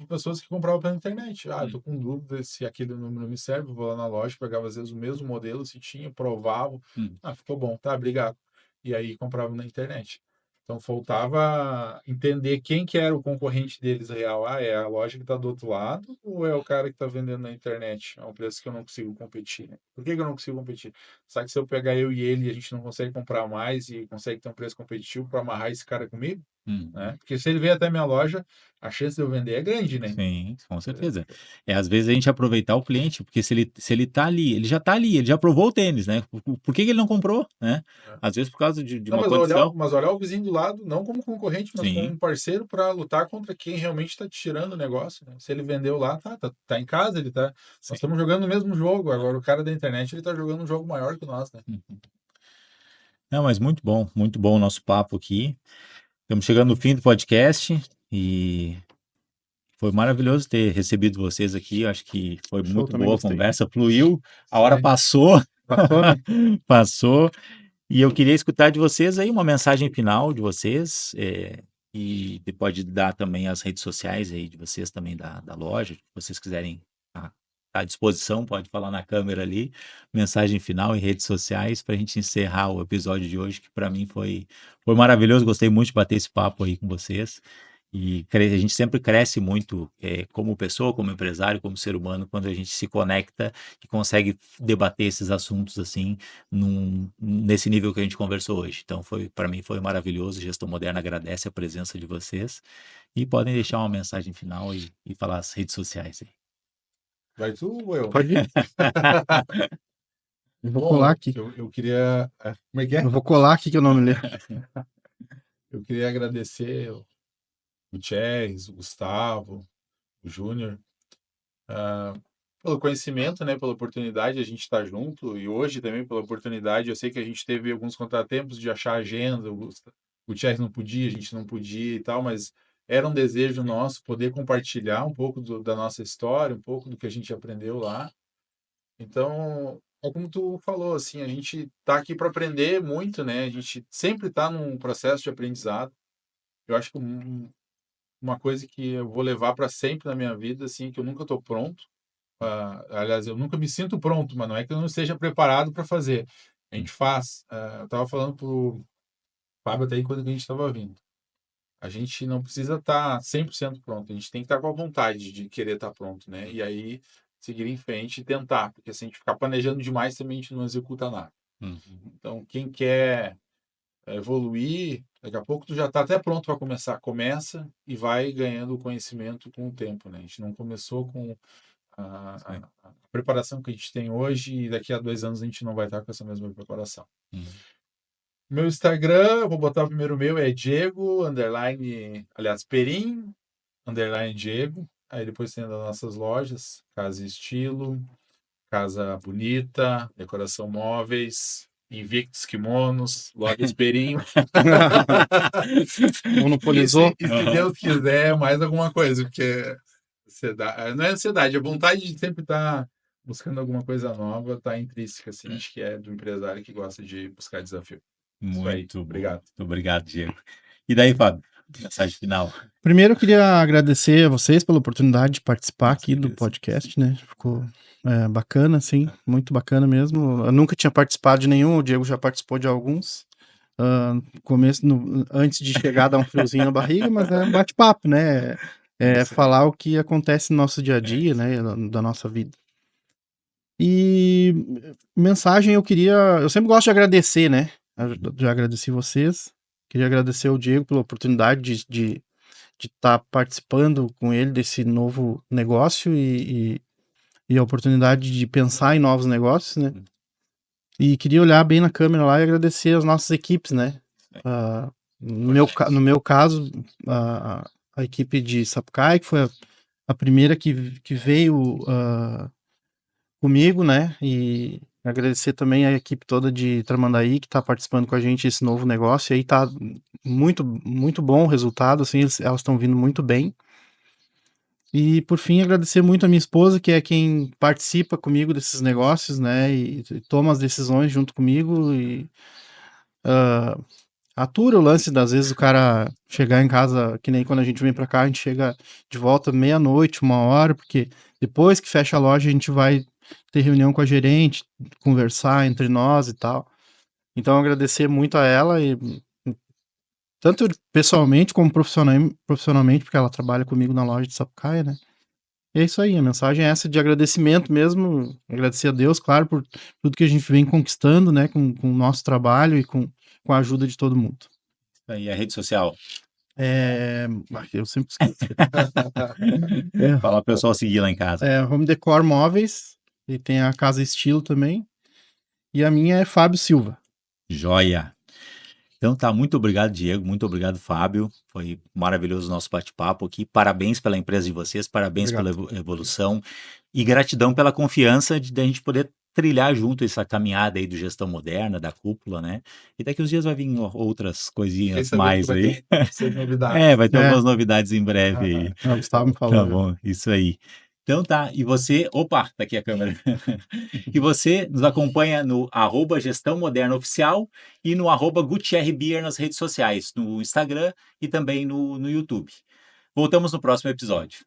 pessoas que compravam pela internet. Ah, eu uhum, tô com dúvida se aquele número me serve, vou lá na loja, pegava às vezes o mesmo modelo, se tinha, provava. uhum, Ah, ficou bom, tá, obrigado. E aí comprava na internet. Então faltava entender quem que era o concorrente deles real. Ah, é a loja que está do outro lado ou é o cara que está vendendo na internet a um preço que eu não consigo competir, né? Por que que eu não consigo competir? Sabe que se eu pegar eu e ele, a gente não consegue comprar mais e consegue ter um preço competitivo para amarrar esse cara comigo? né? Porque se ele veio até minha loja, a chance de eu vender é grande, né? Sim, com certeza. Às vezes a gente aproveitar o cliente, porque se ele tá ali, ele já tá ali, ele já provou o tênis, né? Por que que ele não comprou, né? É. Às vezes por causa de Não, uma condição. mas olhar o vizinho do lado, não como concorrente, mas como Sim, um parceiro para lutar contra quem realmente está tirando o negócio, né? Se ele vendeu lá, tá em casa, ele tá. sim. Nós estamos jogando o mesmo jogo. Agora o cara da internet ele tá jogando um jogo maior que nós, né? Não, mas muito bom o nosso papo aqui. Estamos chegando no fim do podcast e foi maravilhoso ter recebido vocês aqui. Eu acho que foi Show, muito também boa a gostei. conversa, fluiu, a Isso hora aí. passou, Passou, né? passou. E eu queria escutar de vocês aí uma mensagem final de vocês, e pode dar também as redes sociais aí de vocês também da loja, se vocês quiserem à disposição, pode falar na câmera ali, mensagem final e redes sociais para a gente encerrar o episódio de hoje, que para mim foi maravilhoso, gostei muito de bater esse papo aí com vocês. E a gente sempre cresce muito como pessoa, como empresário, como ser humano, quando a gente se conecta e consegue debater esses assuntos assim, nesse nível que a gente conversou hoje. Então, para mim foi maravilhoso. Gestão Moderna agradece a presença de vocês e podem deixar uma mensagem final e falar as redes sociais aí. Vai tu ou eu? Pode ir. Eu vou Bom, colar aqui. eu queria. Como é que é? Eu vou colar aqui que eu não me lembro. Eu queria agradecer o Chess, o Gustavo, o Júnior, pelo conhecimento, né, pela oportunidade de a gente estar junto e hoje também pela oportunidade. Eu sei que a gente teve alguns contratempos de achar agenda, o Chess não podia, a gente não podia e tal, mas era um desejo nosso poder compartilhar um pouco da nossa história, um pouco do que a gente aprendeu lá. Então, é como tu falou, assim, a gente tá aqui para aprender muito, né? A gente sempre está num processo de aprendizado. Eu acho que uma coisa que eu vou levar para sempre na minha vida, assim, que eu nunca estou pronto. Aliás, eu nunca me sinto pronto, mas não é que eu não esteja preparado para fazer. A gente faz. Eu estava falando pro Fábio até aí quando a gente estava vindo. A gente não precisa estar 100% pronto. A gente tem que estar com a vontade de querer estar pronto, né? E aí seguir em frente e tentar, porque se a gente ficar planejando demais, também a gente não executa nada. Então, quem quer evoluir, daqui a pouco tu já está até pronto para começar. Começa e vai ganhando conhecimento com o tempo, né? A gente não começou com a preparação que a gente tem hoje e daqui a 2 anos a gente não vai estar com essa mesma preparação. Meu Instagram, eu vou botar o primeiro meu, é Diego, Perim, Diego. Aí depois tem das nossas lojas, Casa e Estilo, Casa Bonita, Decoração Móveis, Invictus Kimonos, Lojas Perinho. Monopolizou. E se Deus quiser, mais alguma coisa, porque não é ansiedade, é vontade de sempre estar buscando alguma coisa nova, tá intrínseca, assim, acho que é do empresário que gosta de buscar desafio. Isso aí, Muito bom. obrigado. Muito obrigado, Diego. E daí, Fábio? Mensagem final. Primeiro, eu queria agradecer a vocês pela oportunidade de participar aqui do podcast, né? Ficou bacana, assim, muito bacana mesmo. Eu nunca tinha participado de nenhum, o Diego já participou de alguns. Antes de chegar, dá um friozinho na barriga, mas é um bate-papo, né? Falar o que acontece no nosso dia a dia, né? Da nossa vida. E mensagem eu sempre gosto de agradecer, né? Já agradeci vocês. Queria agradecer ao Diego pela oportunidade de estar participando com ele desse novo negócio e a oportunidade de pensar em novos negócios, né? E queria olhar bem na câmera lá e agradecer as nossas equipes, né? No meu caso, a equipe de Sapucaí, que foi a primeira que veio comigo, né? E agradecer também a equipe toda de Tramandaí que está participando com a gente desse novo negócio. E aí tá muito, muito bom o resultado, assim, elas estão vindo muito bem. E por fim, agradecer muito a minha esposa, que é quem participa comigo desses negócios, né? E toma as decisões junto comigo e atura o lance das vezes o cara chegar em casa, que nem quando a gente vem para cá, a gente chega de volta meia-noite, 1 hora, porque depois que fecha a loja a gente vai ter reunião com a gerente, conversar entre nós e tal. Então agradecer muito a ela e tanto pessoalmente como profissionalmente, porque ela trabalha comigo na loja de Sapucaia, né? E é isso aí, a mensagem é essa de agradecimento mesmo, agradecer a Deus, claro, por tudo que a gente vem conquistando, né, com o nosso trabalho e com a ajuda de todo mundo. E a rede social? Eu sempre esqueço. Fala pro pessoal seguir lá em casa. Home Decor Móveis, e tem a Casa Estilo também. E a minha é Fábio Silva. Joia! Então tá, muito obrigado, Diego, muito obrigado, Fábio. Foi maravilhoso o nosso bate-papo aqui. Parabéns pela empresa de vocês, parabéns pela evolução e gratidão pela confiança de a gente poder trilhar junto essa caminhada aí do Gestão Moderna, da Cúpula, né? E daqui uns dias vai vir outras coisinhas mais aí. Vai ter algumas novidades em breve aí. O Gustavo me Tá falou. bom, isso aí. Então tá, e você, opa, tá aqui a câmera. E você nos acompanha no @Gestão Moderna Oficial e no @GutierreBier nas redes sociais, no Instagram e também no YouTube. Voltamos no próximo episódio.